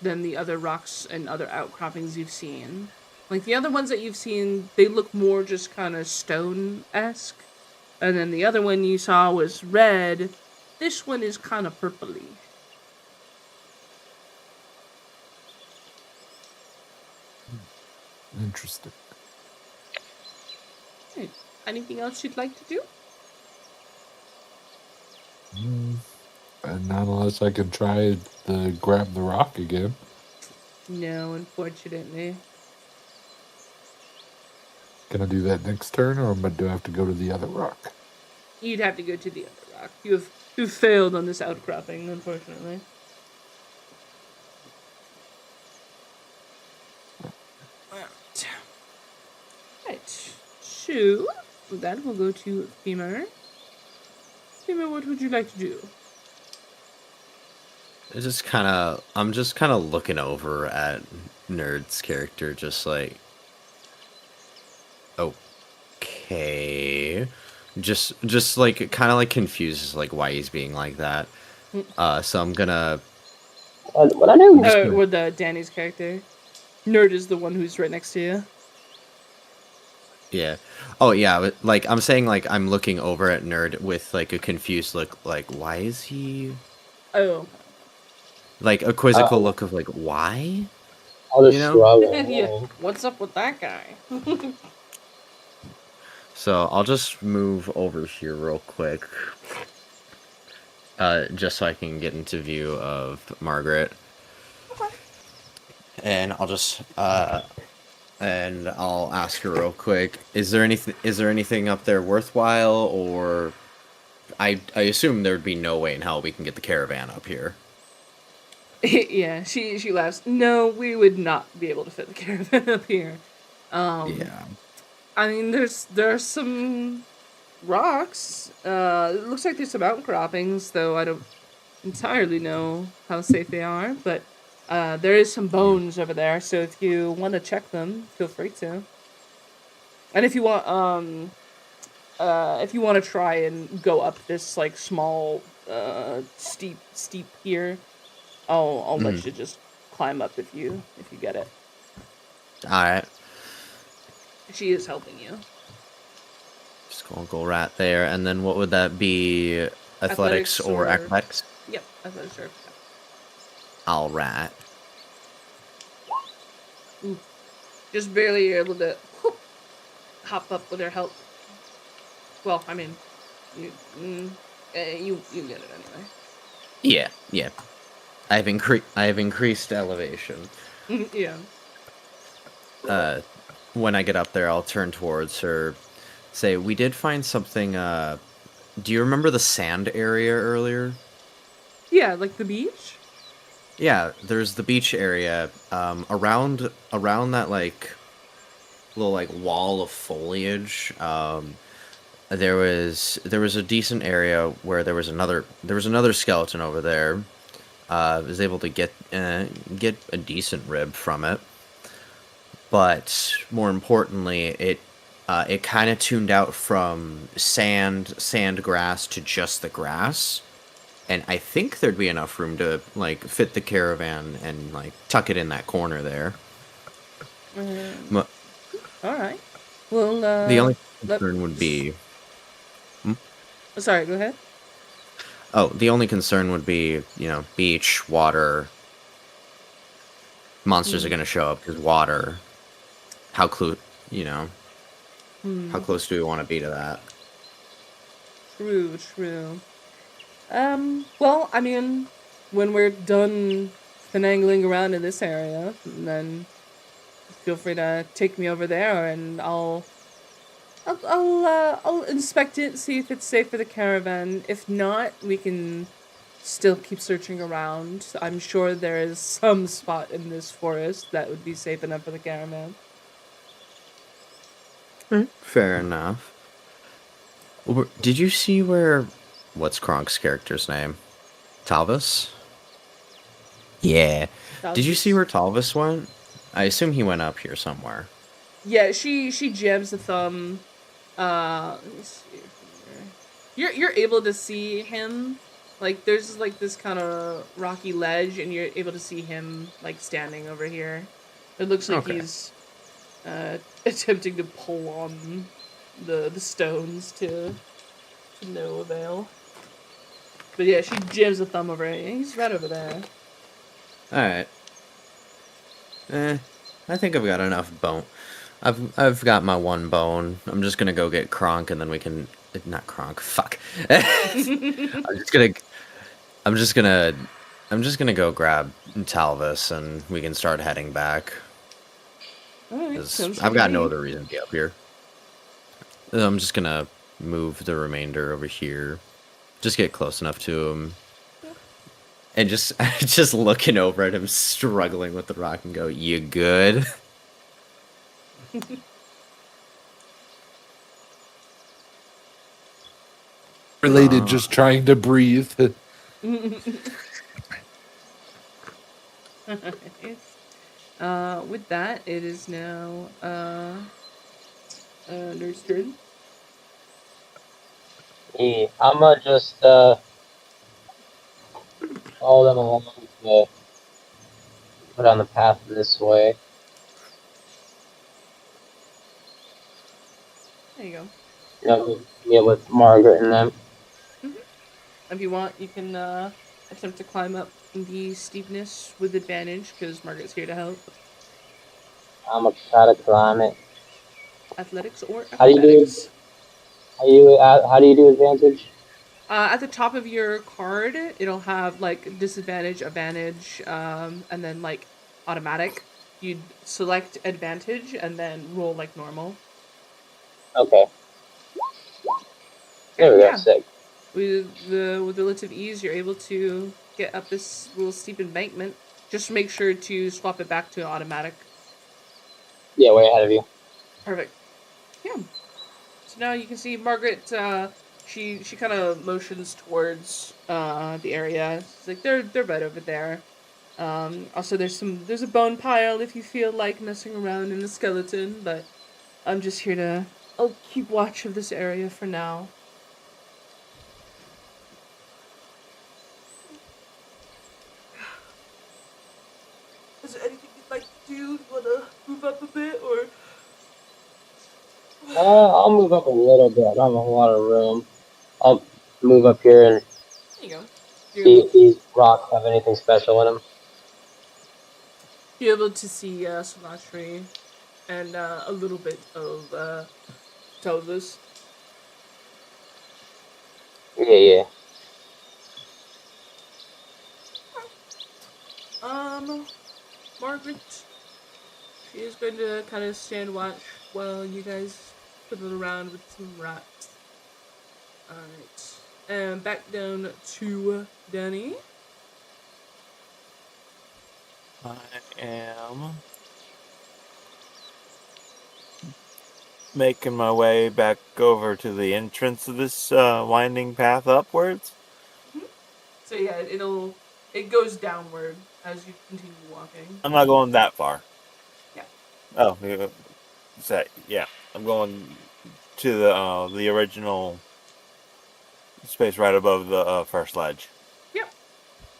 than the other rocks and other outcroppings you've seen. Like the other ones that you've seen, they look more just kind of stone-esque. And then the other one you saw was red. This one is kind of purpley. Interesting. Right. Anything else you'd like to do? And not unless I can try to grab the rock again. No, unfortunately. Can I do that next turn, or do I have to go to the other rock? You'd have to go to the other rock. You've failed on this outcropping, unfortunately. Right. So, with that, we'll go to Femur. Femur, what would you like to do? I'm just kind of looking over at Nerd's character, just like, okay, just like kind of like confused as like why he's being like that. So I'm gonna. What I do? Or the Danny's character. Nerd is the one who's right next to you. Yeah. Oh yeah. But, like I'm saying, like I'm looking over at Nerd with like a confused look, like why is he? Oh. Like a quizzical look of like why? I'll just You know? shrug. Yeah. What's up with that guy? So I'll just move over here real quick, just so I can get into view of Margaret. Okay. And I'll just and I'll ask her real quick. Is there anything up there worthwhile, or I assume there'd be no way in hell we can get the caravan up here. Yeah, she laughs. No, we would not be able to fit the caravan up here. Yeah. I mean, there's some rocks. It looks like there's some outcroppings, though I don't entirely know how safe they are. But there is some bones over there, so if you want to check them, feel free to. And if you want to try and go up this like small, steep pier, I'll let you just climb up if you get it. All right. She is helping you. Just gonna go right there, and then what would that be? Athletics or acrobatics? Yep, athletics or. All right. Ooh. Just barely able to hop up with her help. Well, I mean, you get it anyway. Yeah. I have increased elevation. Yeah. When I get up there, I'll turn towards her, say, "We did find something. Do you remember the sand area earlier?" Yeah, like the beach. Yeah, there's the beach area. Around that like little like wall of foliage. There was a decent area where there was another skeleton over there. I was able to get a decent rib from it. But more importantly, it kind of tuned out from sand grass to just the grass, and I think there'd be enough room to like fit the caravan and like tuck it in that corner there. All right. Well, The only concern would be. Sorry, go ahead. Oh, the only concern would be, beach, water. Monsters are going to show up because water. How close, how close do we want to be to that? True. Well, I mean, when we're done finagling around in this area, then feel free to take me over there, and I'll inspect it, see if it's safe for the caravan. If not, we can still keep searching around. I'm sure there is some spot in this forest that would be safe enough for the caravan. Fair enough. Did you see what's Kronk's character's name? Talvis? Yeah. Did you see where Talvis went? I assume he went up here somewhere. Yeah, she jams the thumb. Let me see here. You're able to see him. Like there's like this kind of rocky ledge, and you're able to see him like standing over here. It looks like Okay. he's attempting to pull on the stones to no avail. But yeah, she jams a thumb over it. He's right over there. Alright. I think I've got enough bone. I've got my one bone. I'm just gonna go get Kronk, and then we can. Not Kronk. Fuck. I'm just gonna go grab Talvis, and we can start heading back. Alright, 'Cause I've got no other reason to be up here. I'm just gonna move the remainder over here. Just get close enough to him. And just looking over at him, struggling with the rock, and go, "You good?" Related, just trying to breathe. With that, it is now Nerd's turn. Yeah, I'ma just follow them along to put on the path this way. There you go. With Margaret and them. If you want, you can attempt to climb up the steepness with advantage, because Margaret's here to help. I'm gonna try to climb it. Athletics or How do you do acrobatics. How do you do advantage? At the top of your card, it'll have like disadvantage, advantage, and then like automatic. You'd select advantage and then roll like normal. Okay. There we go. Yeah. Sick. With relative ease, you're able to get up this little steep embankment. Just make sure to swap it back to automatic. Yeah, way ahead of you. Perfect. Yeah. So now you can see Margaret. She kind of motions towards the area. She's like, they're right over there. Also, there's a bone pile if you feel like messing around in the skeleton, but I'm just here to. I'll keep watch of this area for now. Is there anything you'd like to do? You wanna move up a bit, or? I'll move up a little bit. I don't have a lot of room. I'll move up here and There you go. see if these rocks have anything special in them. You're able to see Solatri and a little bit of Tovus. Yeah. Margaret, she is going to kind of stand watch while you guys fiddle around with some rats. Alright. And back down to Danny. I am making my way back over to the entrance of this winding path upwards. So yeah, it goes downward as you continue walking. I'm not going that far. Yeah. Oh, yeah. I'm going to the original space right above the first ledge. Yep.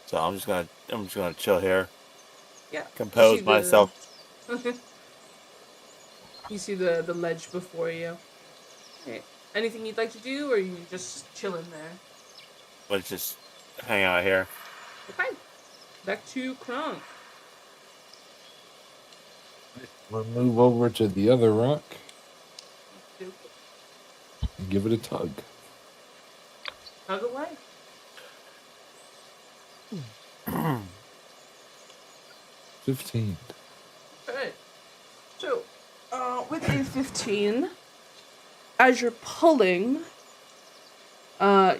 So I'm just gonna chill here. Yeah. Compose myself. You see the ledge before you. Okay. Anything you'd like to do, or are you just chilling there? Let's just hang out here. Okay. Back to Kronk. We'll move over to the other rock and give it a tug. Tug away. 15. Okay. So, with a 15, as you're pulling,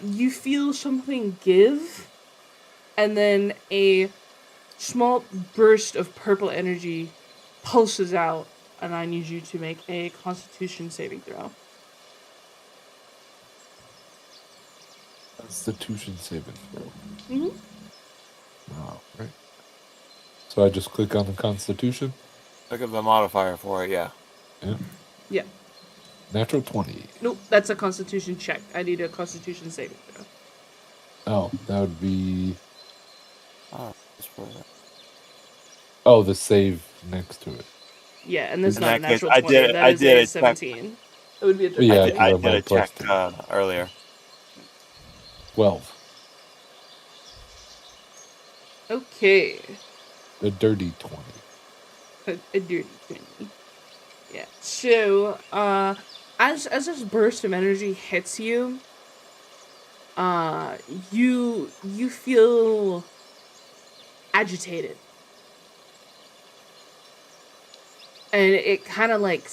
you feel something give, and then a small burst of purple energy pulses out, and I need you to make a Constitution saving throw. Constitution saving throw. Mm-hmm. All right. So I just click on the Constitution. Look at the modifier for it, yeah. Yeah. Yeah. Natural 20. Nope, that's a Constitution check. I need a Constitution saving throw. Oh, that would be. Oh, that's for that. Oh, the save next to it. Yeah, and that's In not a that case, natural I 20. did it- That I is did a it, check. 17. It would be a dirty Yeah, twenty. I my did a plus check two. earlier. 12. Okay. A dirty 20. A dirty 20. Yeah. So, as this burst of energy hits you, you feel agitated. And it kind of like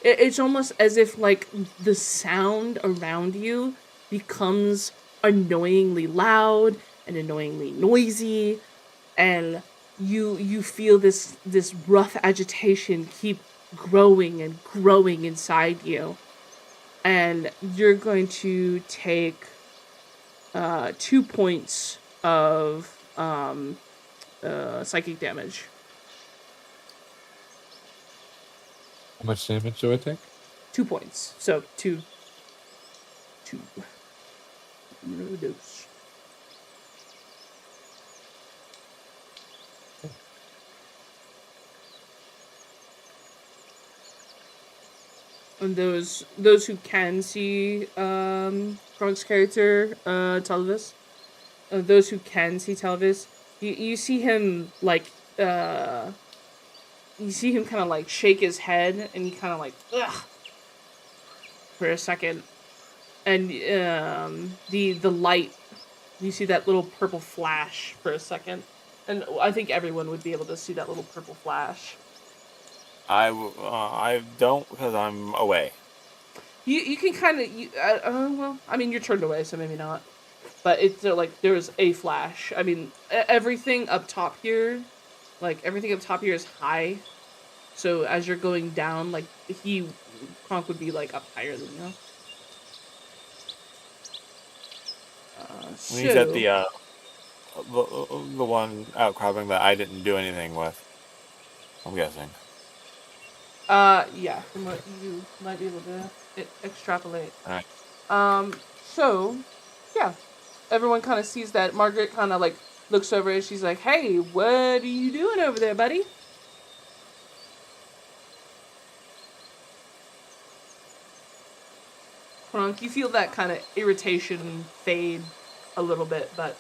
it's almost as if like the sound around you becomes annoyingly loud and annoyingly noisy, and you feel this rough agitation keep growing and growing inside you, and you're going to take 2 points of psychic damage. How much damage do I take? 2 points. So two. No dose. And those who can see Kronk's character, Telvis, those who can see Telvis, you see him like you see him kind of like shake his head, and he kind of like ugh for a second, and the light, you see that little purple flash for a second, and I think everyone would be able to see that little purple flash. I don't because I'm away. You can kind of well, I mean you're turned away, so maybe not, but it's like there's a flash. I mean everything up top here, is high, so as you're going down, like Kronk would be like up higher than you. When he's at the one outcropping that I didn't do anything with, I'm guessing. Yeah, from what you might be able to extrapolate. Alright. So, yeah, everyone kind of sees that. Margaret kind of like looks over and she's like, "Hey, what are you doing over there, buddy?" Kronk, you feel that kind of irritation fade a little bit, but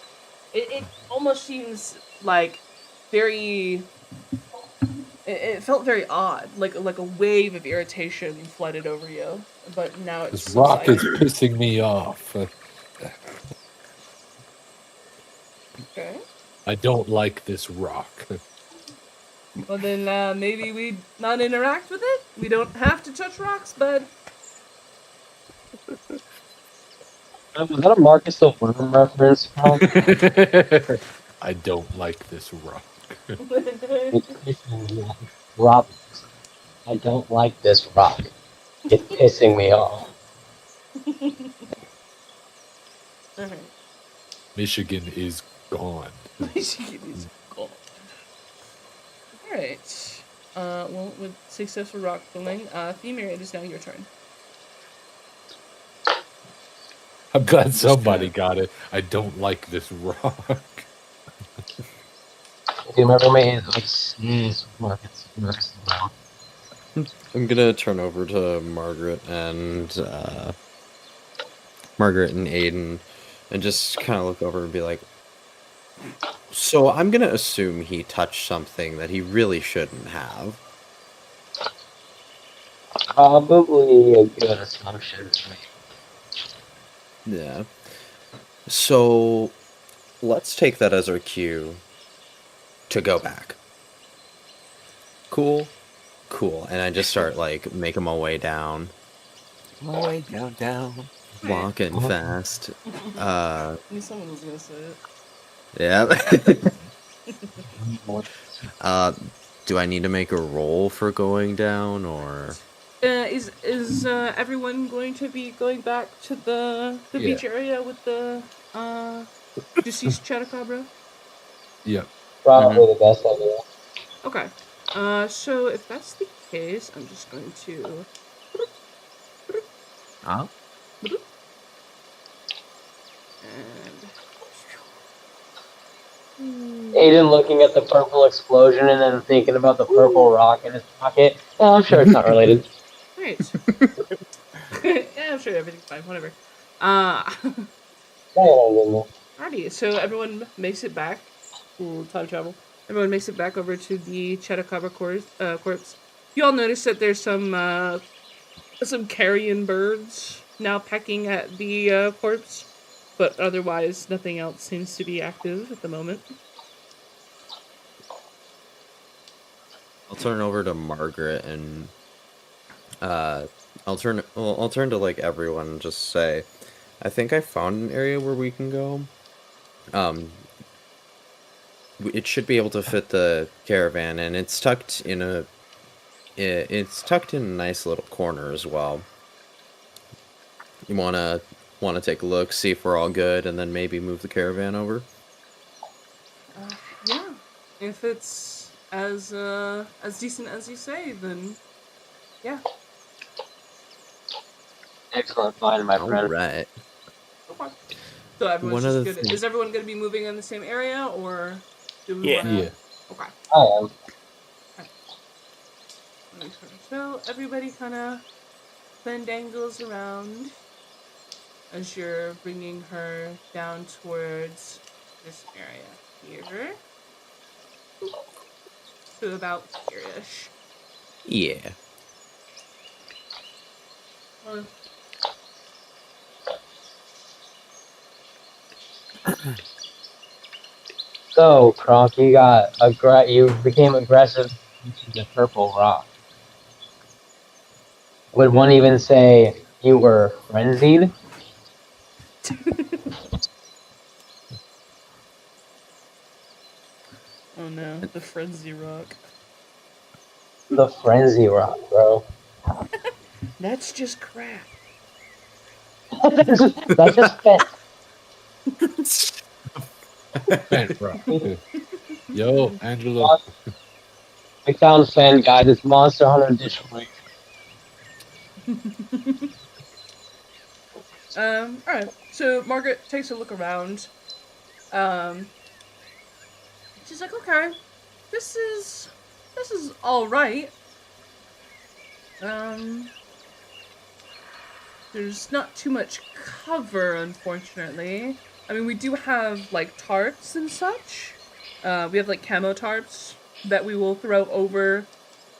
it almost seems like very. It felt very odd, like a wave of irritation flooded over you, but now it's This rock is subsided. pissing me off. Okay. I don't like this rock. Well then, maybe we not interact with it. We don't have to touch rocks, bud. Was that a Marcus of Wyvern reference? I don't like this rock. Rob, I don't like this rock. It's pissing me off. Alright. Michigan is gone. Alright. Well, with successful rock pulling, Femir, it is now your turn. I'm glad somebody got it. I don't like this rock. If you remember me, it's Marcus. I'm gonna turn over to Margaret and Aiden. and just kind of look over and be like, so I'm gonna assume he touched something that he really shouldn't have. Probably a good assumption. Yeah. So let's take that as our cue to go back. Cool. Cool. And I just start like making my way down, My way down. walking fast. I knew someone was gonna say it. Yeah. Do I need to make a roll for going down, or? Is everyone going to be going back to the Yeah. beach area with the deceased Chatacabra? Yep. Probably the best idea. Okay. So if that's the case, I'm just going to. Huh? And Aiden looking at the purple explosion and then thinking about the purple rock in his pocket. Oh, I'm sure it's not related. right. Yeah, I'm sure everything's fine. Whatever. Alrighty. So everyone makes it back. Ooh, time travel. Everyone makes it back over to the Chatacabra corpse. You all notice that there's some carrion birds now pecking at the corpse, but otherwise nothing else seems to be active at the moment. I'll turn over to Margaret and I'll turn to like everyone and just say, I think I found an area where we can go. It should be able to fit the caravan, and it's tucked in a nice little corner as well. You wanna take a look, see if we're all good, and then maybe move the caravan over. Yeah, if it's as decent as you say, then yeah. Excellent find, my friend. All right. Okay. So everyone's One of just the good. things- Is everyone going to be moving in the same area, or do we Yeah. want to? Yeah. Okay. I am. So everybody kind of fandangles around as you're bringing her down towards this area here. To about here-ish. Yeah. So, Kronk, you became aggressive to the purple rock. Would one even say you were frenzied? Oh no, the frenzy rock. The frenzy rock, bro. That's just crap. That's just Man, bro. Yo, Angelo. We found fan guide. It's Monster Hunter Detroit. Alright. So Margaret takes a look around. She's like, okay, this is alright. There's not too much cover, unfortunately. I mean, we do have, like, tarps and such. We have, like, camo tarps that we will throw over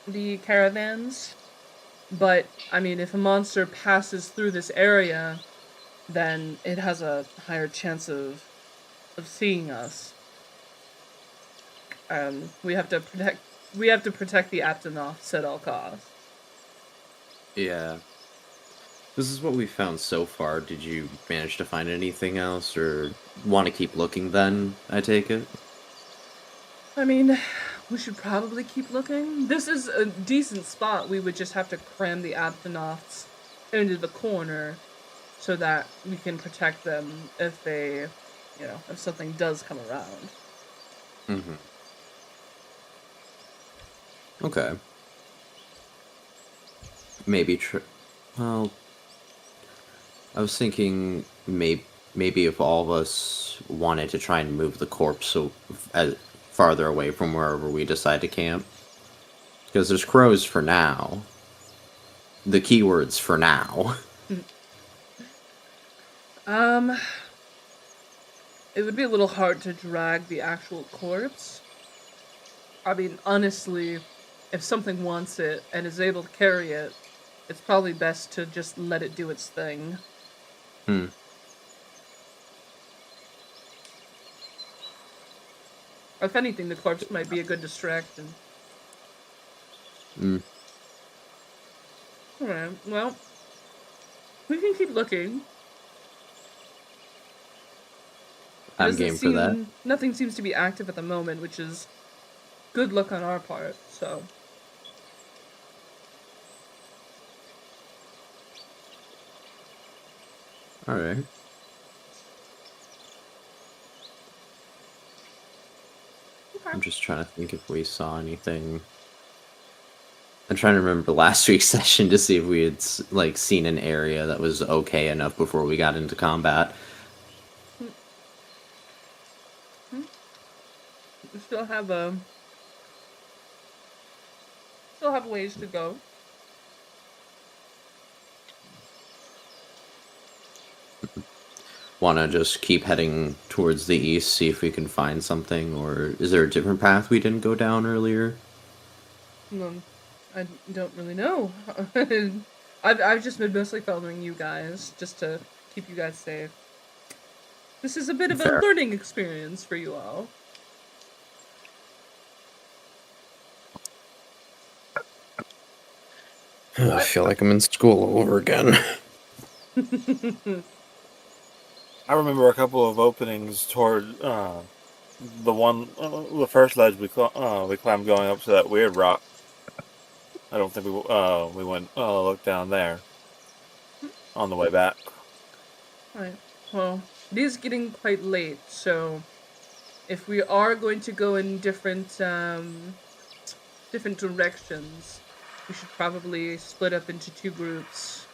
the caravans. But, I mean, if a monster passes through this area, then it has a higher chance of seeing us. We have to protect the Aptonoths at all costs. Yeah. This is what we found so far. Did you manage to find anything else, or want to keep looking then, I take it? I mean, we should probably keep looking. This is a decent spot. We would just have to cram the Aptonoths into the corner so that we can protect them if they, if something does come around. Mm-hmm. Okay. Maybe well, I was thinking maybe if all of us wanted to try and move the corpse so farther away from wherever we decide to camp, because there's crows for now. The keywords for now. It would be a little hard to drag the actual corpse. I mean, honestly, if something wants it and is able to carry it, it's probably best to just let it do its thing. Hmm. If anything, the corpse might be a good distraction. Hmm. Alright, well, we can keep looking. It I'm doesn't game for that. seem... Nothing seems to be active at the moment, which is good luck on our part, so... All right. Okay. I'm just trying to think if we saw anything. I'm trying to remember last week's session to see if we had like seen an area that was okay enough before we got into combat. We still have ways to go. Want to just keep heading towards the east, see if we can find something, or is there a different path we didn't go down earlier? I don't really know. I've just been mostly following you guys, just to keep you guys safe. This is a bit of a Fair. learning experience for you all. I feel like I'm in school all over again. I remember a couple of openings toward the first ledge we climbed going up to that weird rock. I don't think we went look down there on the way back. Right. Well, it is getting quite late, so if we are going to go in different directions, we should probably split up into 2 groups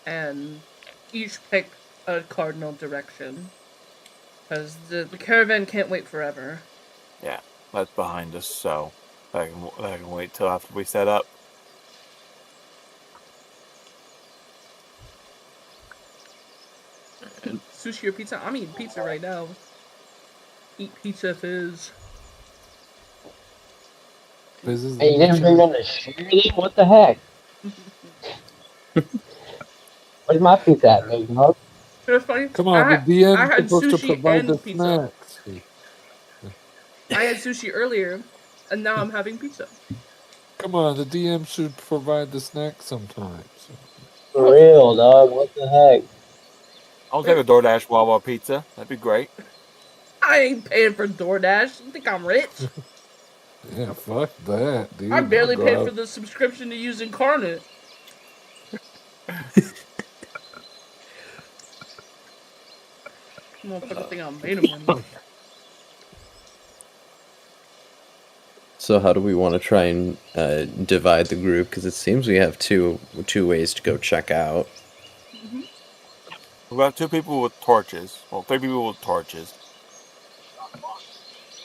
and each pick a cardinal direction. Because the caravan can't wait forever. Yeah, that's behind us, so I can wait till after we set up. Sushi or pizza? I'm eating pizza right now. Eat pizza fizz. This is Hey, you didn't bring on the sugar then? What the heck? Where's my pizza at, big dog? It was funny. Come on, the I DM's had supposed to sushi provide the and pizza. snacks. I had sushi earlier, and now I'm having pizza. Come on, the DM should provide the snacks sometimes. For real, dog. What the heck? I'll take a DoorDash Wawa pizza. That'd be great. I ain't paying for DoorDash. You think I'm rich? Yeah, fuck that, dude. I barely I'll paid go for out. the subscription to use Incarnate. Motherfucker think I'm made of money. So how do we want to try and divide the group? Because it seems we have two ways to go check out. We got 2 people with torches. Well, 3 people with torches.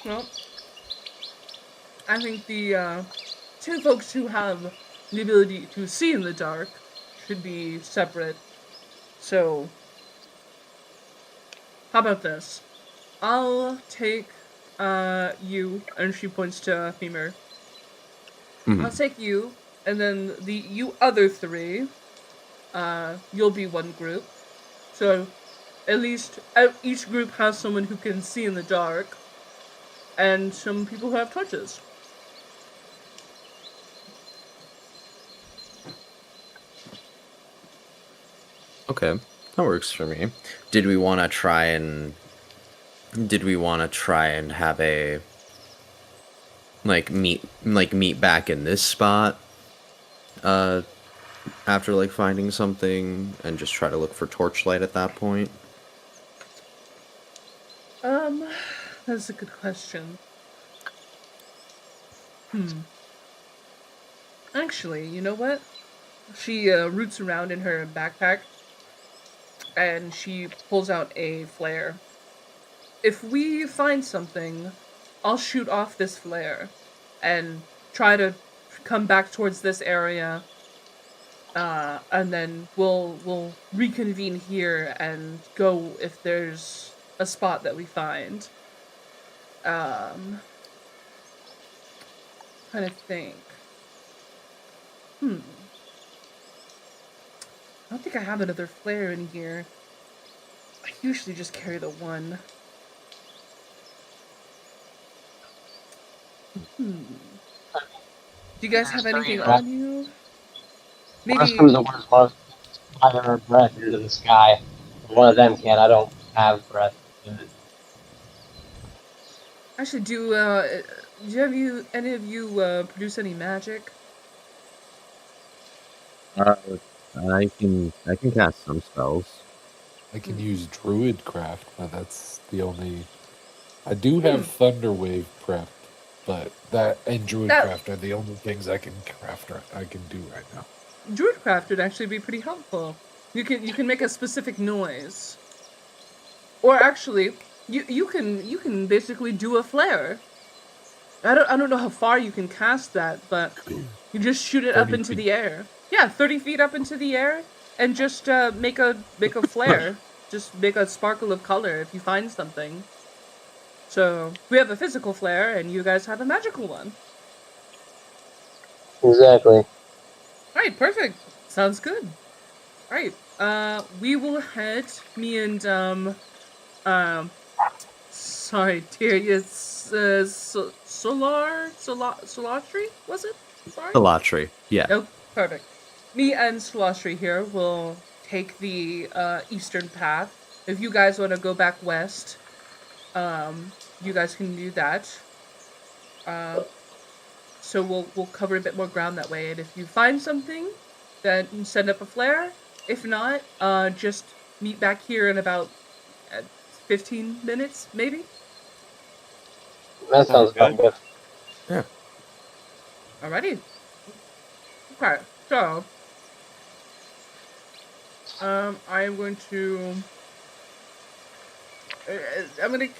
Well, I think the 2 folks who have the ability to see in the dark should be separate. So, how about this? I'll take you, and she points to Femur. I'll take you, and then you other 3, you'll be one group. So, at least each group has someone who can see in the dark, and some people who have torches. Okay, that works for me. Did we want to try and have a meet back in this spot after like finding something and just try to look for torchlight at that point? That's a good question. Actually, you know what? She roots around in her backpack and she pulls out a flare. If we find something, I'll shoot off this flare and try to come back towards this area, and then we'll reconvene here and go if there's a spot that we find. Trying to think. I don't think I have another flare in here. I usually just carry the one. Do you guys have anything on you? Worst comes to worst, one of us fire our breath into the sky. One of them can. I don't have breath. Actually, do any of you produce any magic? I can cast some spells. I can use Druidcraft, but that's the only. I do have Thunderwave prepped, but that and Druidcraft are the only things I can craft. I can do right now. Druidcraft would actually be pretty helpful. You can make a specific noise, or actually, you can basically do a flare. I don't know how far you can cast that, but you just shoot it up into the air. Yeah, 30 feet up into the air, and just make a flare. Just make a sparkle of color if you find something. So we have a physical flare, and you guys have a magical one. Exactly. All right, perfect. Sounds good. All right, we will head. Me and sorry, Darius, Solatri, was it? Sorry. Solatri, yeah. Oh, perfect. Me and Solatri here will take the eastern path. If you guys want to go back west, you guys can do that. So we'll cover a bit more ground that way. And if you find something, then send up a flare. If not, just meet back here in about 15 minutes, maybe. That sounds good. Yeah. Alrighty. Okay, so I'm going to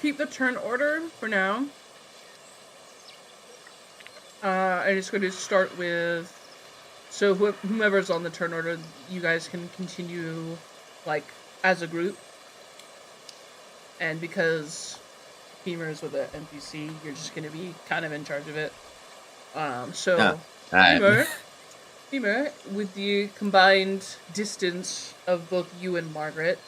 keep the turn order for now. I'm just going to start with, so whomever's on the turn order, you guys can continue, like, as a group. And because Femur's with an NPC, you're just going to be kind of in charge of it. Femur, with the combined distance of both you and Margaret,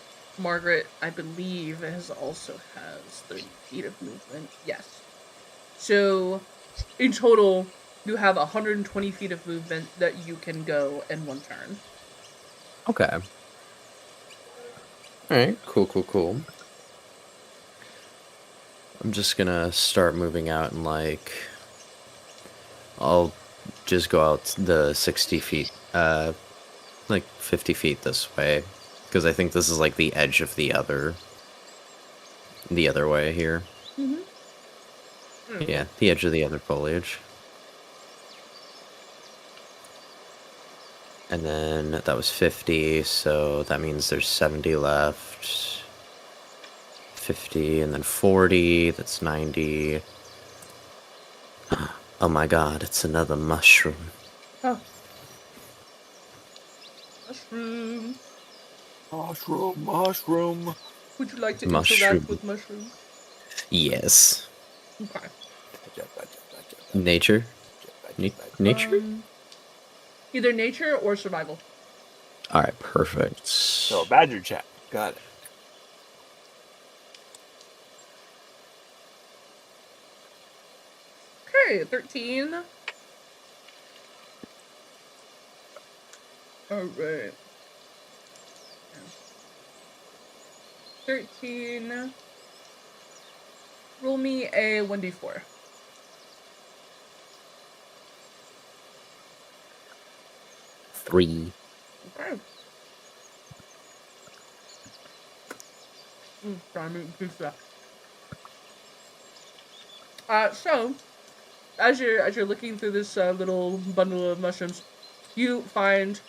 I believe, has 30 feet of movement. Yes. So, in total, you have 120 feet of movement that you can go in one turn. Okay. Alright, cool. I'm just gonna start moving out and, like, I'll just go out the 60 feet, like 50 feet this way, because I think this is, like, the edge of the other way here. Yeah, the edge of the other foliage. And then that was 50, so that means there's 70 left. 50, and then 40, that's 90. Oh my god, it's another mushroom. Oh. Mushroom. Mushroom. Would you like to interact with mushroom? Yes. Okay. Nature? Nature? Either nature or survival. Alright, perfect. So, badger chat. Got it. Okay, 13. Alright. 13. Roll me a 1d4. 3. Okay. So, as you're looking through this little bundle of mushrooms, you find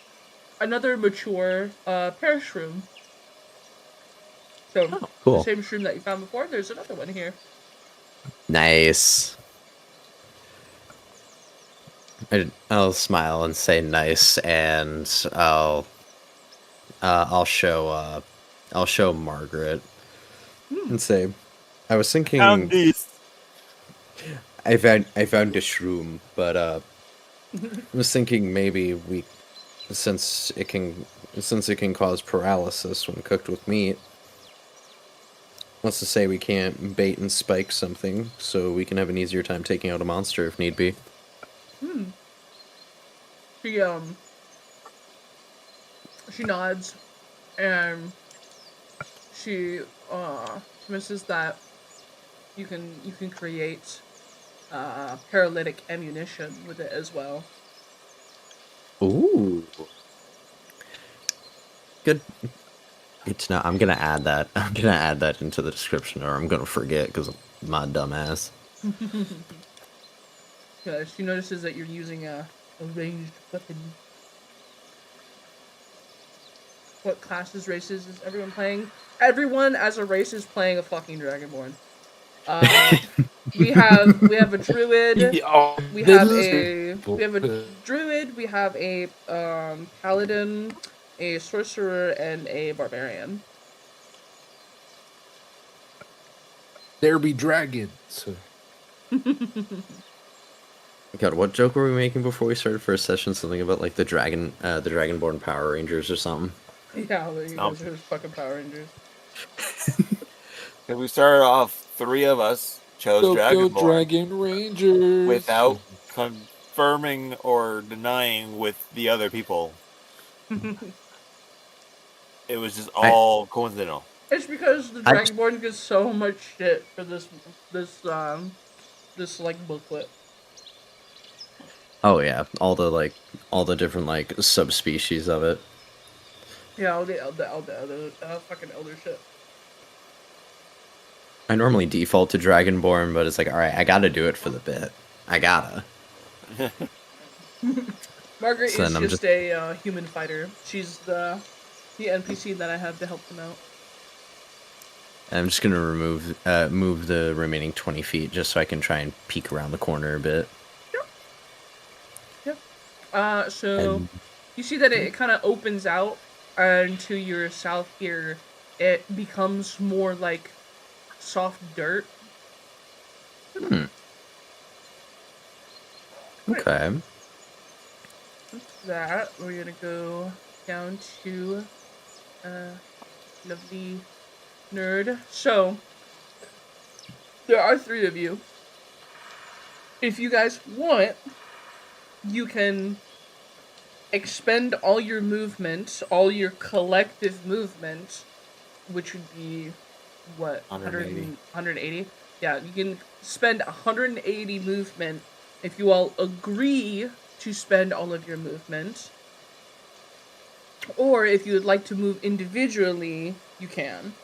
another mature pear shroom. So, cool. The same shroom that you found before, there's another one here. Nice. I'll smile and say nice, and I'll show Margaret. and say, I was Found thinking these. I found a shroom, but I was thinking maybe since it can cause paralysis when cooked with meat. What's to say we can't bait and spike something so we can have an easier time taking out a monster if need be? She nods, and she promises that you can create paralytic ammunition with it as well. Ooh. Good. It's not. I'm gonna add that. I'm gonna add that into the description, or I'm gonna forget because of my dumbass. Yeah, she notices that you're using a ranged weapon. What classes, races is everyone playing? Everyone as a race is playing a fucking Dragonborn. We have a druid. We have a druid. We have a paladin, a sorcerer, and a barbarian. There be dragons. God, what joke were we making before we started first session? Something about like the Dragonborn Power Rangers or something. Yeah, you guys are fucking Power Rangers. Because we started off, 3 of us chose Go Dragonborn Dragon Rangers. without confirming or denying with the other people. It was just all coincidental. It's because the Dragonborn gets so much shit for this like booklet. Oh yeah, all the different like subspecies of it. Yeah, all the fucking elder shit. I normally default to Dragonborn, but it's like, all right, I gotta do it for the bit. I gotta. Margaret So is then I'm just a human fighter. She's the NPC that I have to help them out. I'm just gonna move the remaining 20 feet just so I can try and peek around the corner a bit. Yep. So you see that it kind of opens out, and to your south here, it becomes more like soft dirt. Okay. That we're gonna go down to lovely nerd. So there are 3 of you. If you guys want, you can expend all your movement, all your collective movement, which would be what, 180? Yeah, you can spend 180 movement if you all agree to spend all of your movement. Or if you would like to move individually, you can.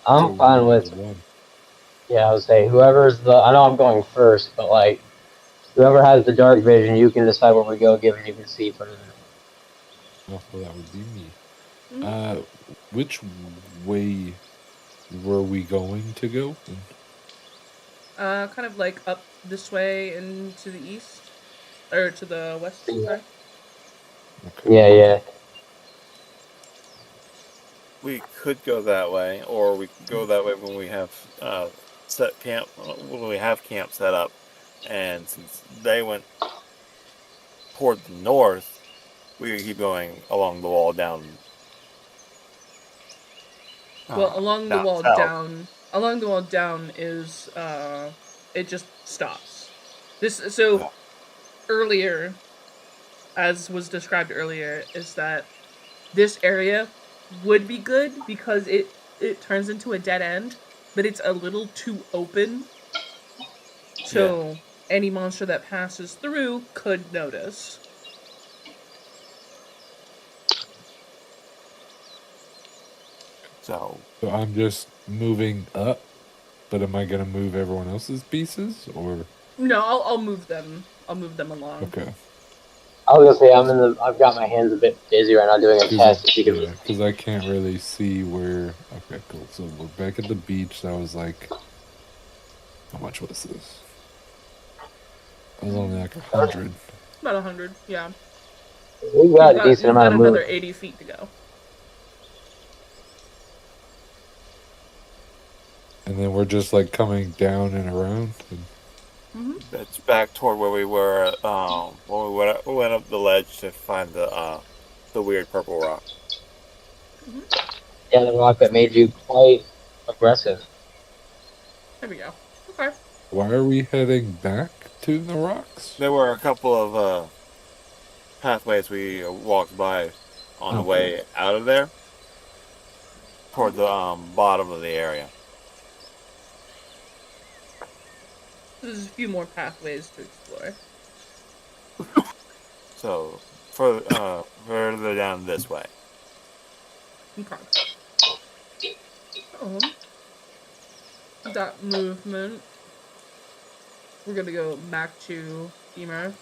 I'm fine with. Yeah, I would say whoever's the. I know I'm going first, but like, whoever has the dark vision, you can decide where we go, given you can see further. Oh, well, that would be me. Which way were we going to go? Kind of like up this way and to the east, or to the west. Yeah. Sorry. Okay. Yeah. We could go that way, or we could go that way when we have camp set up. And since they went toward the north, we could keep going along the wall down. Well, along the wall down is it just stops. Earlier, as was described earlier, is that this area would be good because it turns into a dead end, but it's a little too open. So any monster that passes through could notice. So I'm just moving up, but am I gonna move everyone else's pieces or? No, I'll move them. I'll move them along. Okay. I was gonna say I've got my hands a bit busy right now doing a test. Because I can't really see where. Okay, cool. So we're back at the beach. That was like, how much was this? It was only like 100. About 100, yeah. We've got a decent amount of another movement. 80 feet to go. And then we're just like coming down and around. And... That's back toward where we were when we went up the ledge to find the weird purple rock. Yeah, the rock that made you quite aggressive. There we go. Okay. Why are we heading back to the rocks? There were a couple of pathways we walked by on the way out of there toward the bottom of the area. There's a few more pathways to explore. So further down this way. Okay. That movement. We're gonna go back to Emer.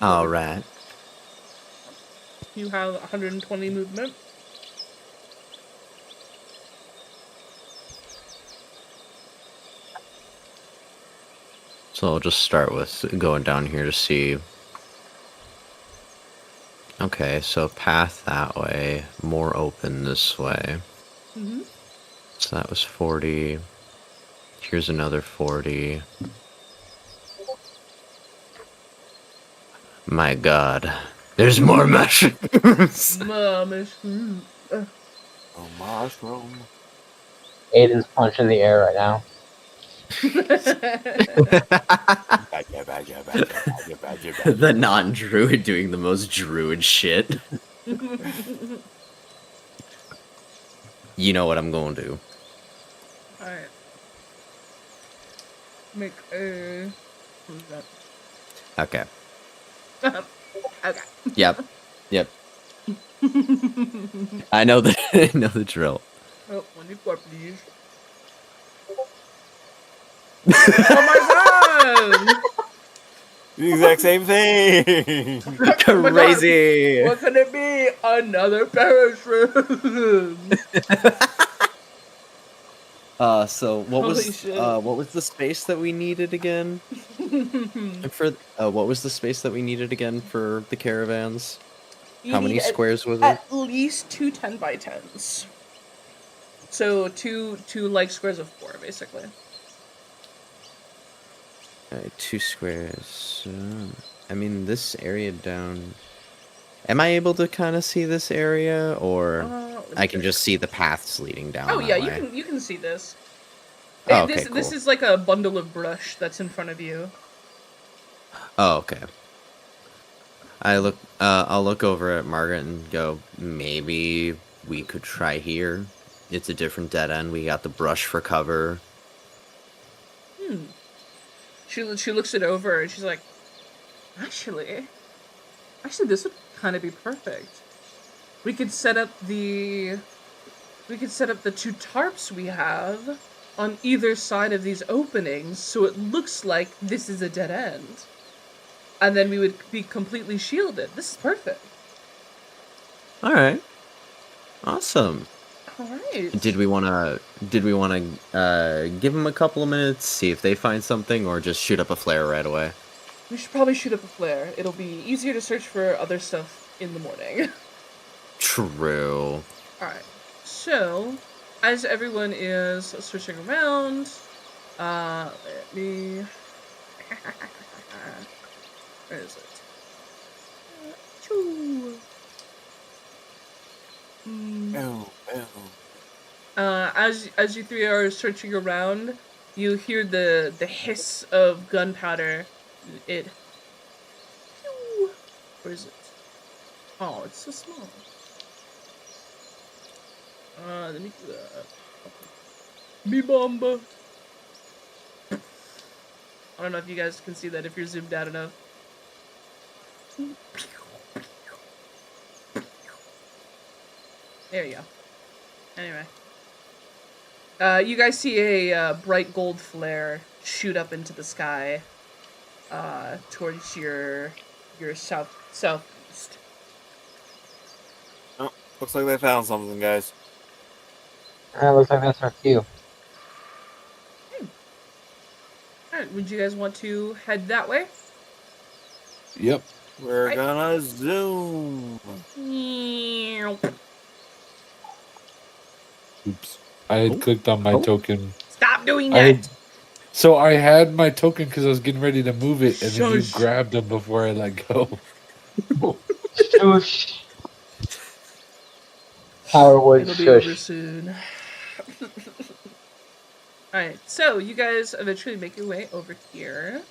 All right. You have 120 movement. So I'll just start with going down here to see. Okay, so path that way, more open this way. Mm-hmm. So that was 40. Here's another 40. My God, there's more mushrooms. Mushroom. Oh, mushroom. Aiden's punching the air right now. The non-druid doing the most druid shit. You know what I'm going to do. Alright. Make a... What is that? Okay. Okay. Yep. I know the drill. Oh, 24, please. Oh my god! The exact same thing. Crazy. What could it be? Another parachute. So what Holy was shit. what was the space that we needed again? For what was the space that we needed again for the caravans? How many squares was it? At least 2 10 by 10s. So two like squares of 4, basically. Alright, 2 squares. I mean, this area down. Am I able to kind of see this area, or I can just see the paths leading down? Oh that yeah, way? you can see this. Oh, okay, cool. This is like a bundle of brush that's in front of you. Oh, okay. I'll look over at Margaret and go, maybe we could try here. It's a different dead end. We got the brush for cover. She looks it over and she's like, actually, this would kind of be perfect. We could set up the 2 tarps we have on either side of these openings, so it looks like this is a dead end. And then we would be completely shielded. This is perfect. All right. Awesome. All right. Did we want to give them a couple of minutes, see if they find something, or just shoot up a flare right away? We should probably shoot up a flare. It'll be easier to search for other stuff in the morning. True. Alright. So, as everyone is searching around, let me... Where is it? Choo. As you 3 are searching around, you hear the hiss of gunpowder. It. Where is it? Oh, it's so small. Let me do that. Me bomba. I don't know if you guys can see that if you're zoomed out enough. There you go. Anyway. You guys see a bright gold flare shoot up into the sky towards your southeast. Oh, looks like they found something, guys. Looks like that's our cue. Alright, would you guys want to head that way? Yep. We're gonna zoom. Oops. I had clicked on my token. Stop doing I that. had, so I had my token because I was getting ready to move it, and then you Shush. grabbed them before I let go. Shush. Powerwood It'll be over shush. soon. Alright, so you guys eventually make your way over here.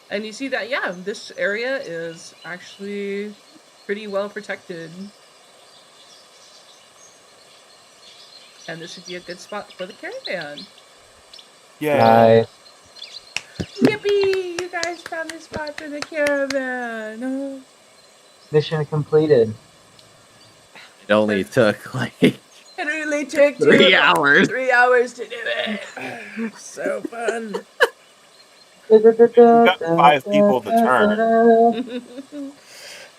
And you see that, yeah, this area is actually pretty well protected. And this would be a good spot for the caravan. Yeah. Nice. Yippee! You guys found this spot for the caravan. Mission completed. It only took like It only took 3 hours. 3 hours to do it. So fun. We've got 5 people to turn.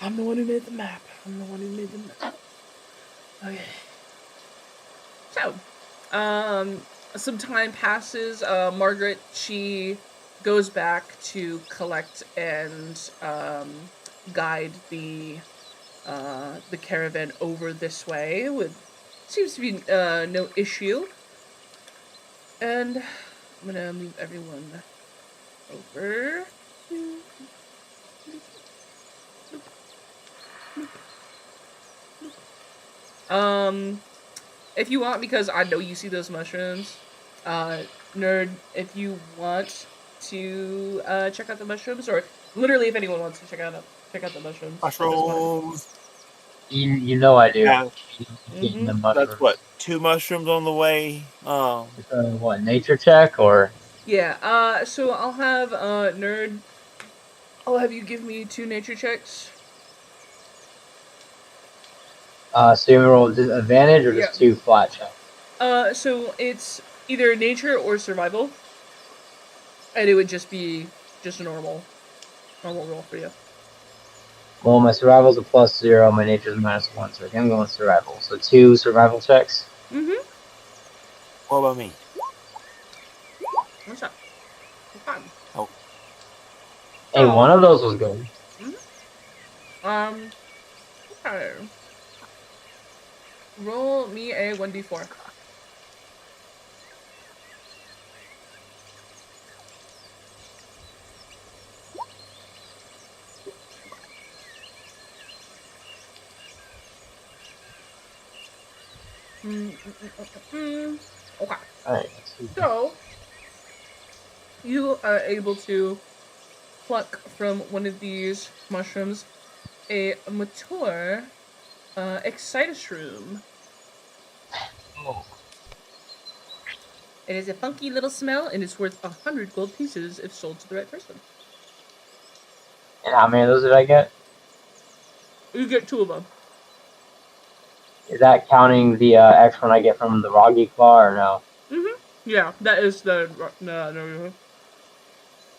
I'm the one who made the map. Okay. So, some time passes. Margaret, she goes back to collect and guide the caravan over this way. With seems to be no issue. And I'm gonna move everyone over. If you want, because I know you see those mushrooms, nerd, if you want to check out the mushrooms, or literally if anyone wants to check out the mushrooms. Mushrooms. You know I do. Yeah. Getting the Mhm. mushrooms. That's what, 2 mushrooms on the way. What, nature check or? Yeah. So I'll have nerd. I'll have you give me 2 nature checks. So you roll disadvantage or just Yeah. 2 flat checks? So it's either nature or survival, and it would just be a normal roll for you. Well, my survival's a +0, my nature's -1, so I think I'm going with survival. So 2 survival checks. Mm-hmm. What about me? What's up? Fine. Oh. Hey, one of those was good. Okay. Roll me a 1d4. Okay. Alright. So, you are able to pluck from one of these mushrooms a mature excitoshroom. Oh. It is a funky little smell, and it's worth 100 gold pieces if sold to the right person. And how many of those did I get? You get 2 of them. Is that counting the extra one I get from the Roggy Claw or no? Mm-hmm. Yeah, that is the... No.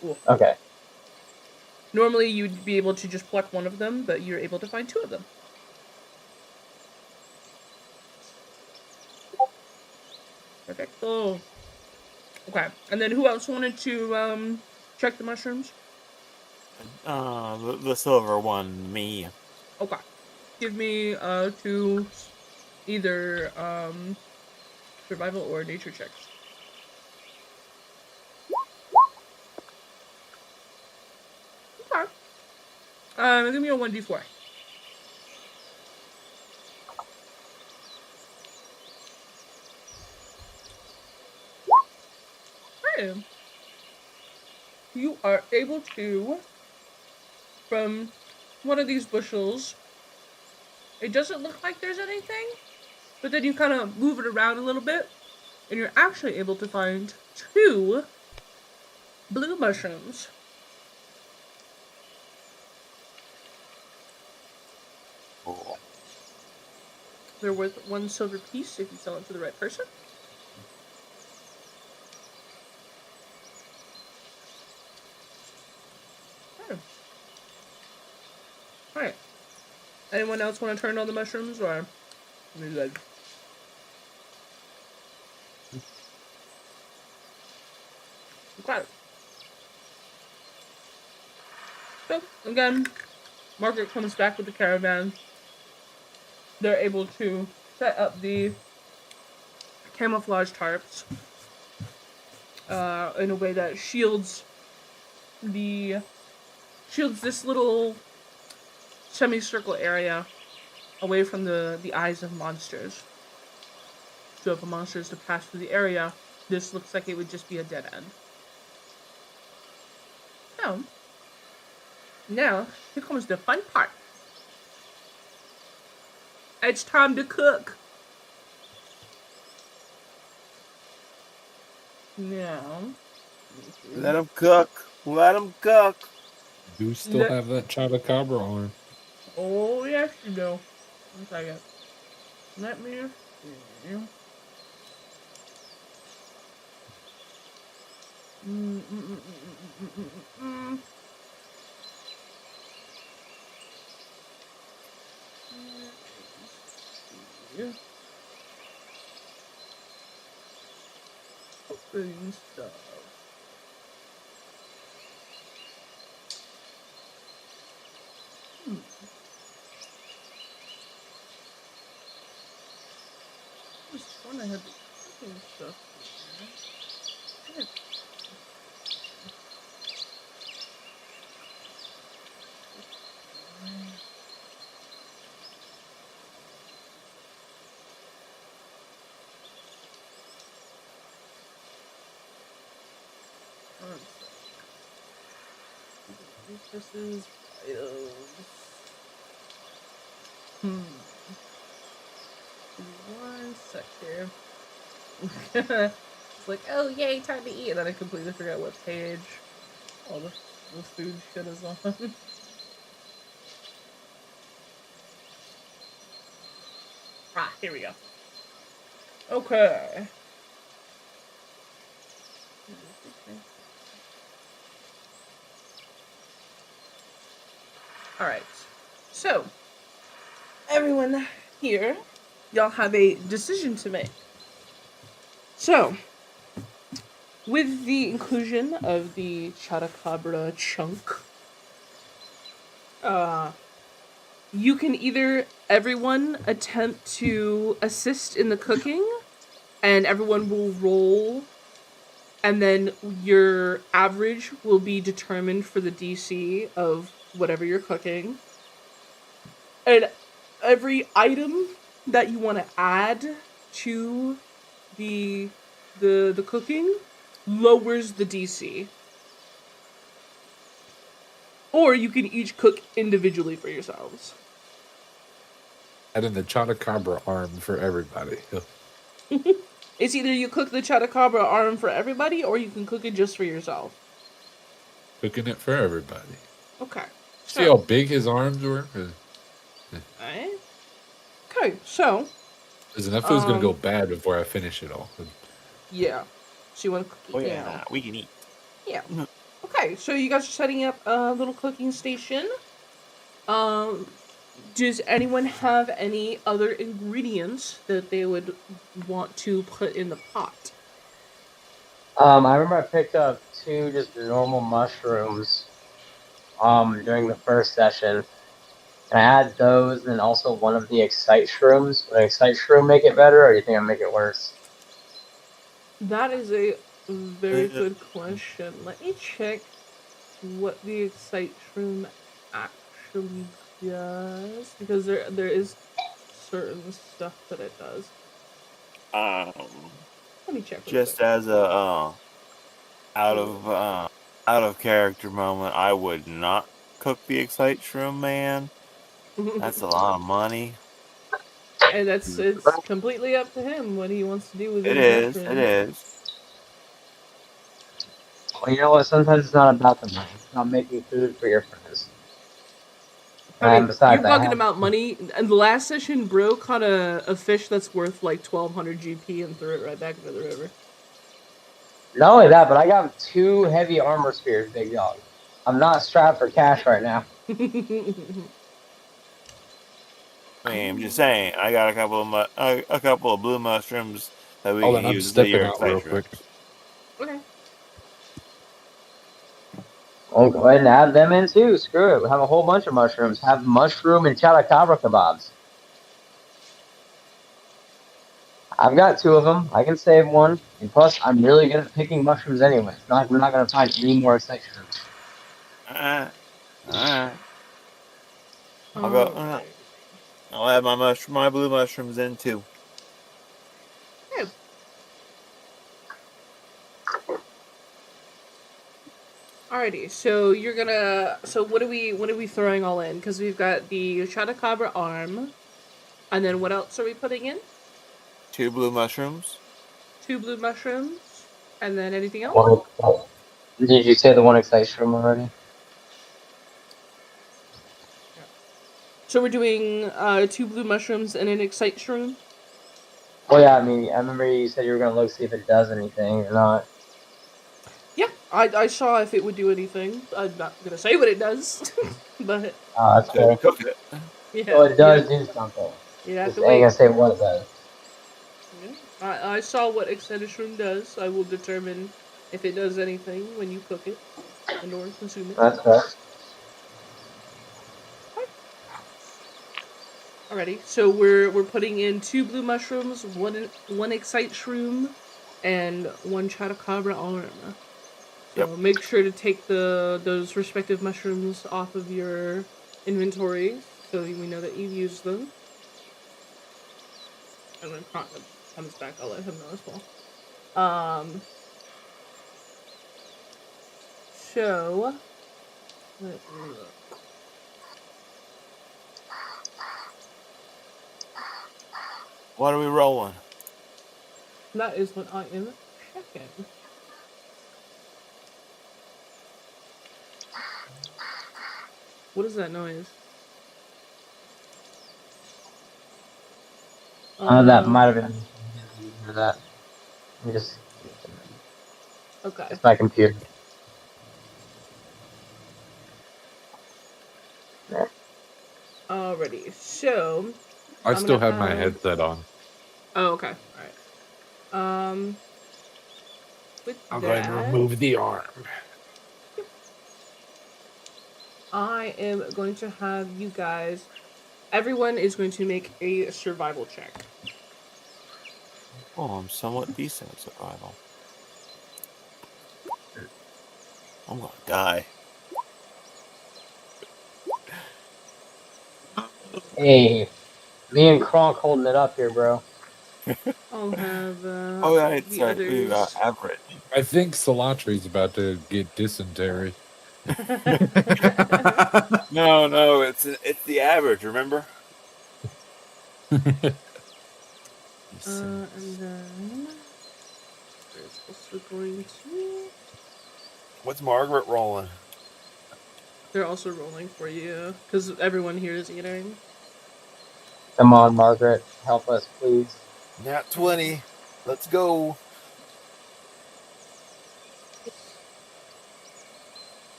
Cool. Okay. Normally, you'd be able to just pluck one of them, but you're able to find 2 of them. Perfecto. Okay, and then who else wanted to check the mushrooms? The silver one, me. Okay. Give me 2 either survival or nature checks. Okay. Give me a 1d4. Okay. You are able to, from one of these bushels, it doesn't look like there's anything, but then you kind of move it around a little bit, and you're actually able to find 2 blue mushrooms. Cool. They're worth 1 silver piece if you sell it to the right person. Alright. Anyone else want to turn on the mushrooms, or are we good? Okay. So, again, Margaret comes back with the caravan. They're able to set up the camouflage tarps in a way that shields this little semicircle area away from the eyes of monsters. So if a monster is to pass through the area, this looks like it would just be a dead end. So, now, here comes the fun part. It's time to cook. Now, Let him cook. Let him cook. You still have that Chupacabra arm. Oh, yes, you do. 1 second. Let me see. Cooking stuff. This one I had the cooking stuff here. Resources, items. 1 sec here. It's like, oh yay, time to eat, and then I completely forgot what page all the food shit is on. Here we go. Okay. Alright. So, everyone here, y'all have a decision to make. So, with the inclusion of the Chupacabra chunk, you can either everyone attempt to assist in the cooking, and everyone will roll, and then your average will be determined for the DC of whatever you're cooking. And every item that you want to add to the cooking lowers the DC. Or you can each cook individually for yourselves. And then the Chupacabra arm for everybody. It's either you cook the Chupacabra arm for everybody, or you can cook it just for yourself. Cooking it for everybody. Okay. See how big his arms were? Alright. Okay, so... Because that food's going to go bad before I finish it all. Yeah. So you want to cook it now? We can eat. Yeah. Okay, so you guys are setting up a little cooking station. Does anyone have any other ingredients that they would want to put in the pot? I remember I picked up 2 just normal mushrooms during the first session. Can I add those and also one of the Excite Shrooms? Would an Excite Shroom make it better, or do you think I'd make it worse? That is a very good question. Let me check what the Excite Shroom actually does, because there is certain stuff that it does. Let me check. Just as a out of character moment, I would not cook the Excite Shroom, man. That's a lot of money. And it's completely up to him what he wants to do with it. It is. Well, you know what? Sometimes it's not about the money. It's about making food for your friends. I mean, besides, you're talking about money. In the last session, bro caught a fish that's worth like 1,200 GP and threw it right back into the river. Not only that, but I got 2 heavy armor spears, big dog. I'm not strapped for cash right now. I mean, I'm just saying. I got a couple of blue mushrooms that we can use. I'm stepping out real quick. Okay. Well, go ahead and add them in too. Screw it. We'll have a whole bunch of mushrooms. Have mushroom and Chupacabra kebabs. I've got 2 of them. I can save one. And plus, I'm really good at picking mushrooms anyway. It's not like we're not going to find any more exciting shrooms. Alright. I'll go. I'll add my blue mushrooms in too. Okay. Alrighty, so you're gonna. So what are we throwing all in? Because we've got the Chotacabra arm, and then what else are we putting in? 2 blue mushrooms. 2 blue mushrooms, and then anything else? Did you say the one exciting shroom already? So we're doing 2 blue mushrooms and an excite shroom. Oh yeah, I mean, I remember you said you were gonna look see if it does anything or not. Yeah, I saw if it would do anything. I'm not gonna say what it does, but That's Until we cool. cook it. yeah, So it does do something. you have Just to ain't wait. gonna say what it does. Yeah. I saw what excited shroom does. I will determine if it does anything when you cook it and or consume it. That's fair. Alrighty, so we're putting in 2 blue mushrooms, one excite shroom, and 1 Chotacabra arm. So Yep. make sure to take those respective mushrooms off of your inventory so we know that you've used them. And when Kronk comes back, I'll let him know as well. So let me look. What are we rolling? That is what I am checking. What is that noise? Oh That no. might have been that. Let me just. Okay. It's my computer. Alrighty, so I I'm still gonna have my have. headset on. Oh, okay. All right. With I'm going to that, remove the arm. I am going to have you guys. Everyone is going to make a survival check. Oh, I'm somewhat decent at survival. I'm gonna die. Hey, me and Kronk holding it up here, bro. I'll have Oh, yeah, it's the right. We got others. average. I think Salatri's about to get dysentery. No, it's the average. Remember? And then there's also going to. What's Margaret rolling? They're also rolling for you because everyone here is eating. Come on, Margaret, help us, please. Nat 20. Let's go.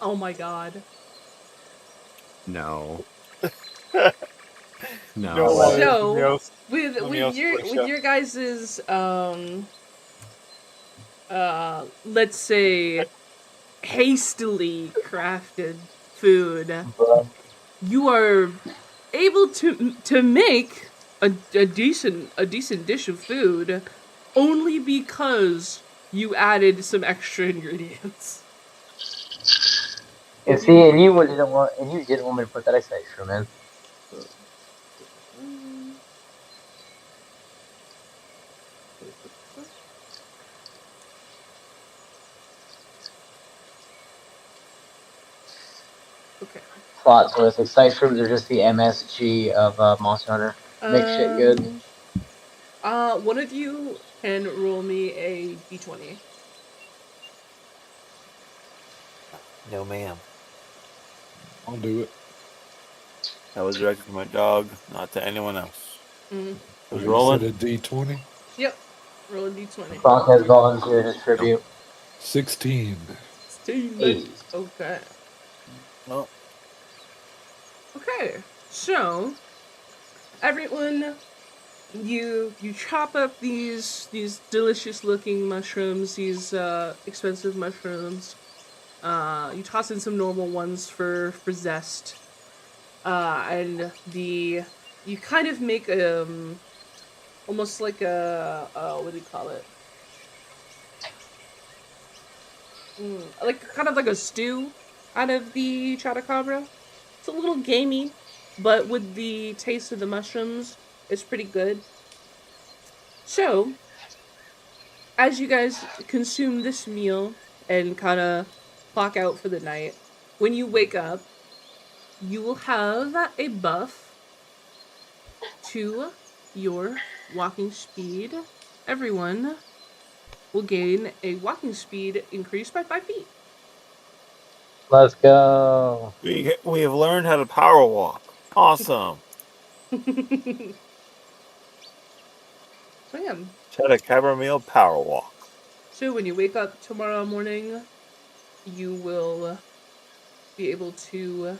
Oh my god. No. No No. way. So Let me with your guys's let's say hastily crafted food, Bro. you are able to make a decent dish of food only because you added some extra ingredients. And see, and you didn't want me to put that exciting shroom in. Okay. Plot twist: exciting shrooms are just the MSG of Monster Hunter. Make shit good. One of you can roll me a d20. No, ma'am. I'll do it. That was directed to my dog, not to anyone else. Mm. Who's You rolling? said a D20? Yep. Roll a d20. Kronk has volunteered as tribute. 16. 16. Eight. Okay. Oh, Okay. So everyone, you chop up these delicious looking mushrooms, these expensive mushrooms. You toss in some normal ones for zest. And you kind of make almost like a what do you call it? Like kind of like a stew out of the chotacabra. It's a little gamey, but with the taste of the mushrooms, it's pretty good. So, as you guys consume this meal and kind of clock out for the night, when you wake up, you will have a buff to your walking speed. Everyone will gain a walking speed increase by 5 feet. Let's go. We have learned how to power walk. Awesome. So yeah. Chotacabra meal power walk. So when you wake up tomorrow morning, you will be able to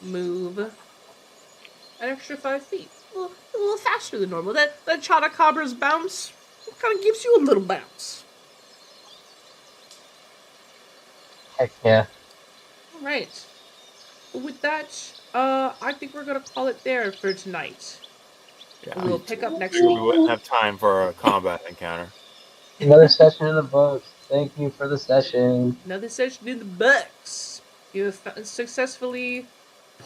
move an extra 5 feet. A little faster than normal. That Chatacabra's bounce kind of gives you a little bounce. Heck yeah. Alright. With that, I think we're gonna call it there for tonight. Yeah. And we'll pick up next We week. wouldn't have time for a combat encounter. Another session in the books. Thank you for the session. Another session in the books. You have successfully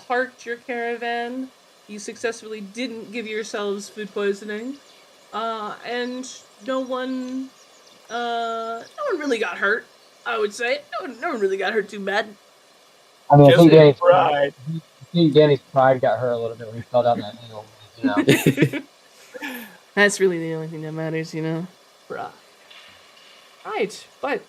parked your caravan. You successfully didn't give yourselves food poisoning. And no one really got hurt, I would say. No one really got hurt too bad. I mean, Just pride. I think Danny's pride got hurt a little bit when he fell down that hill. You know. That's really the only thing that matters, you know? Bruh. Right, but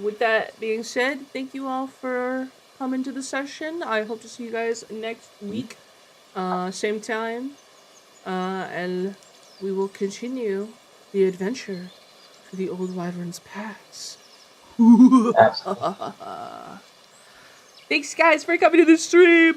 with that being said, thank you all for coming to the session. I hope to see you guys next week, same time, and we will continue the adventure to the old Wyvern's Pass. Absolutely. Thanks, guys, for coming to the stream.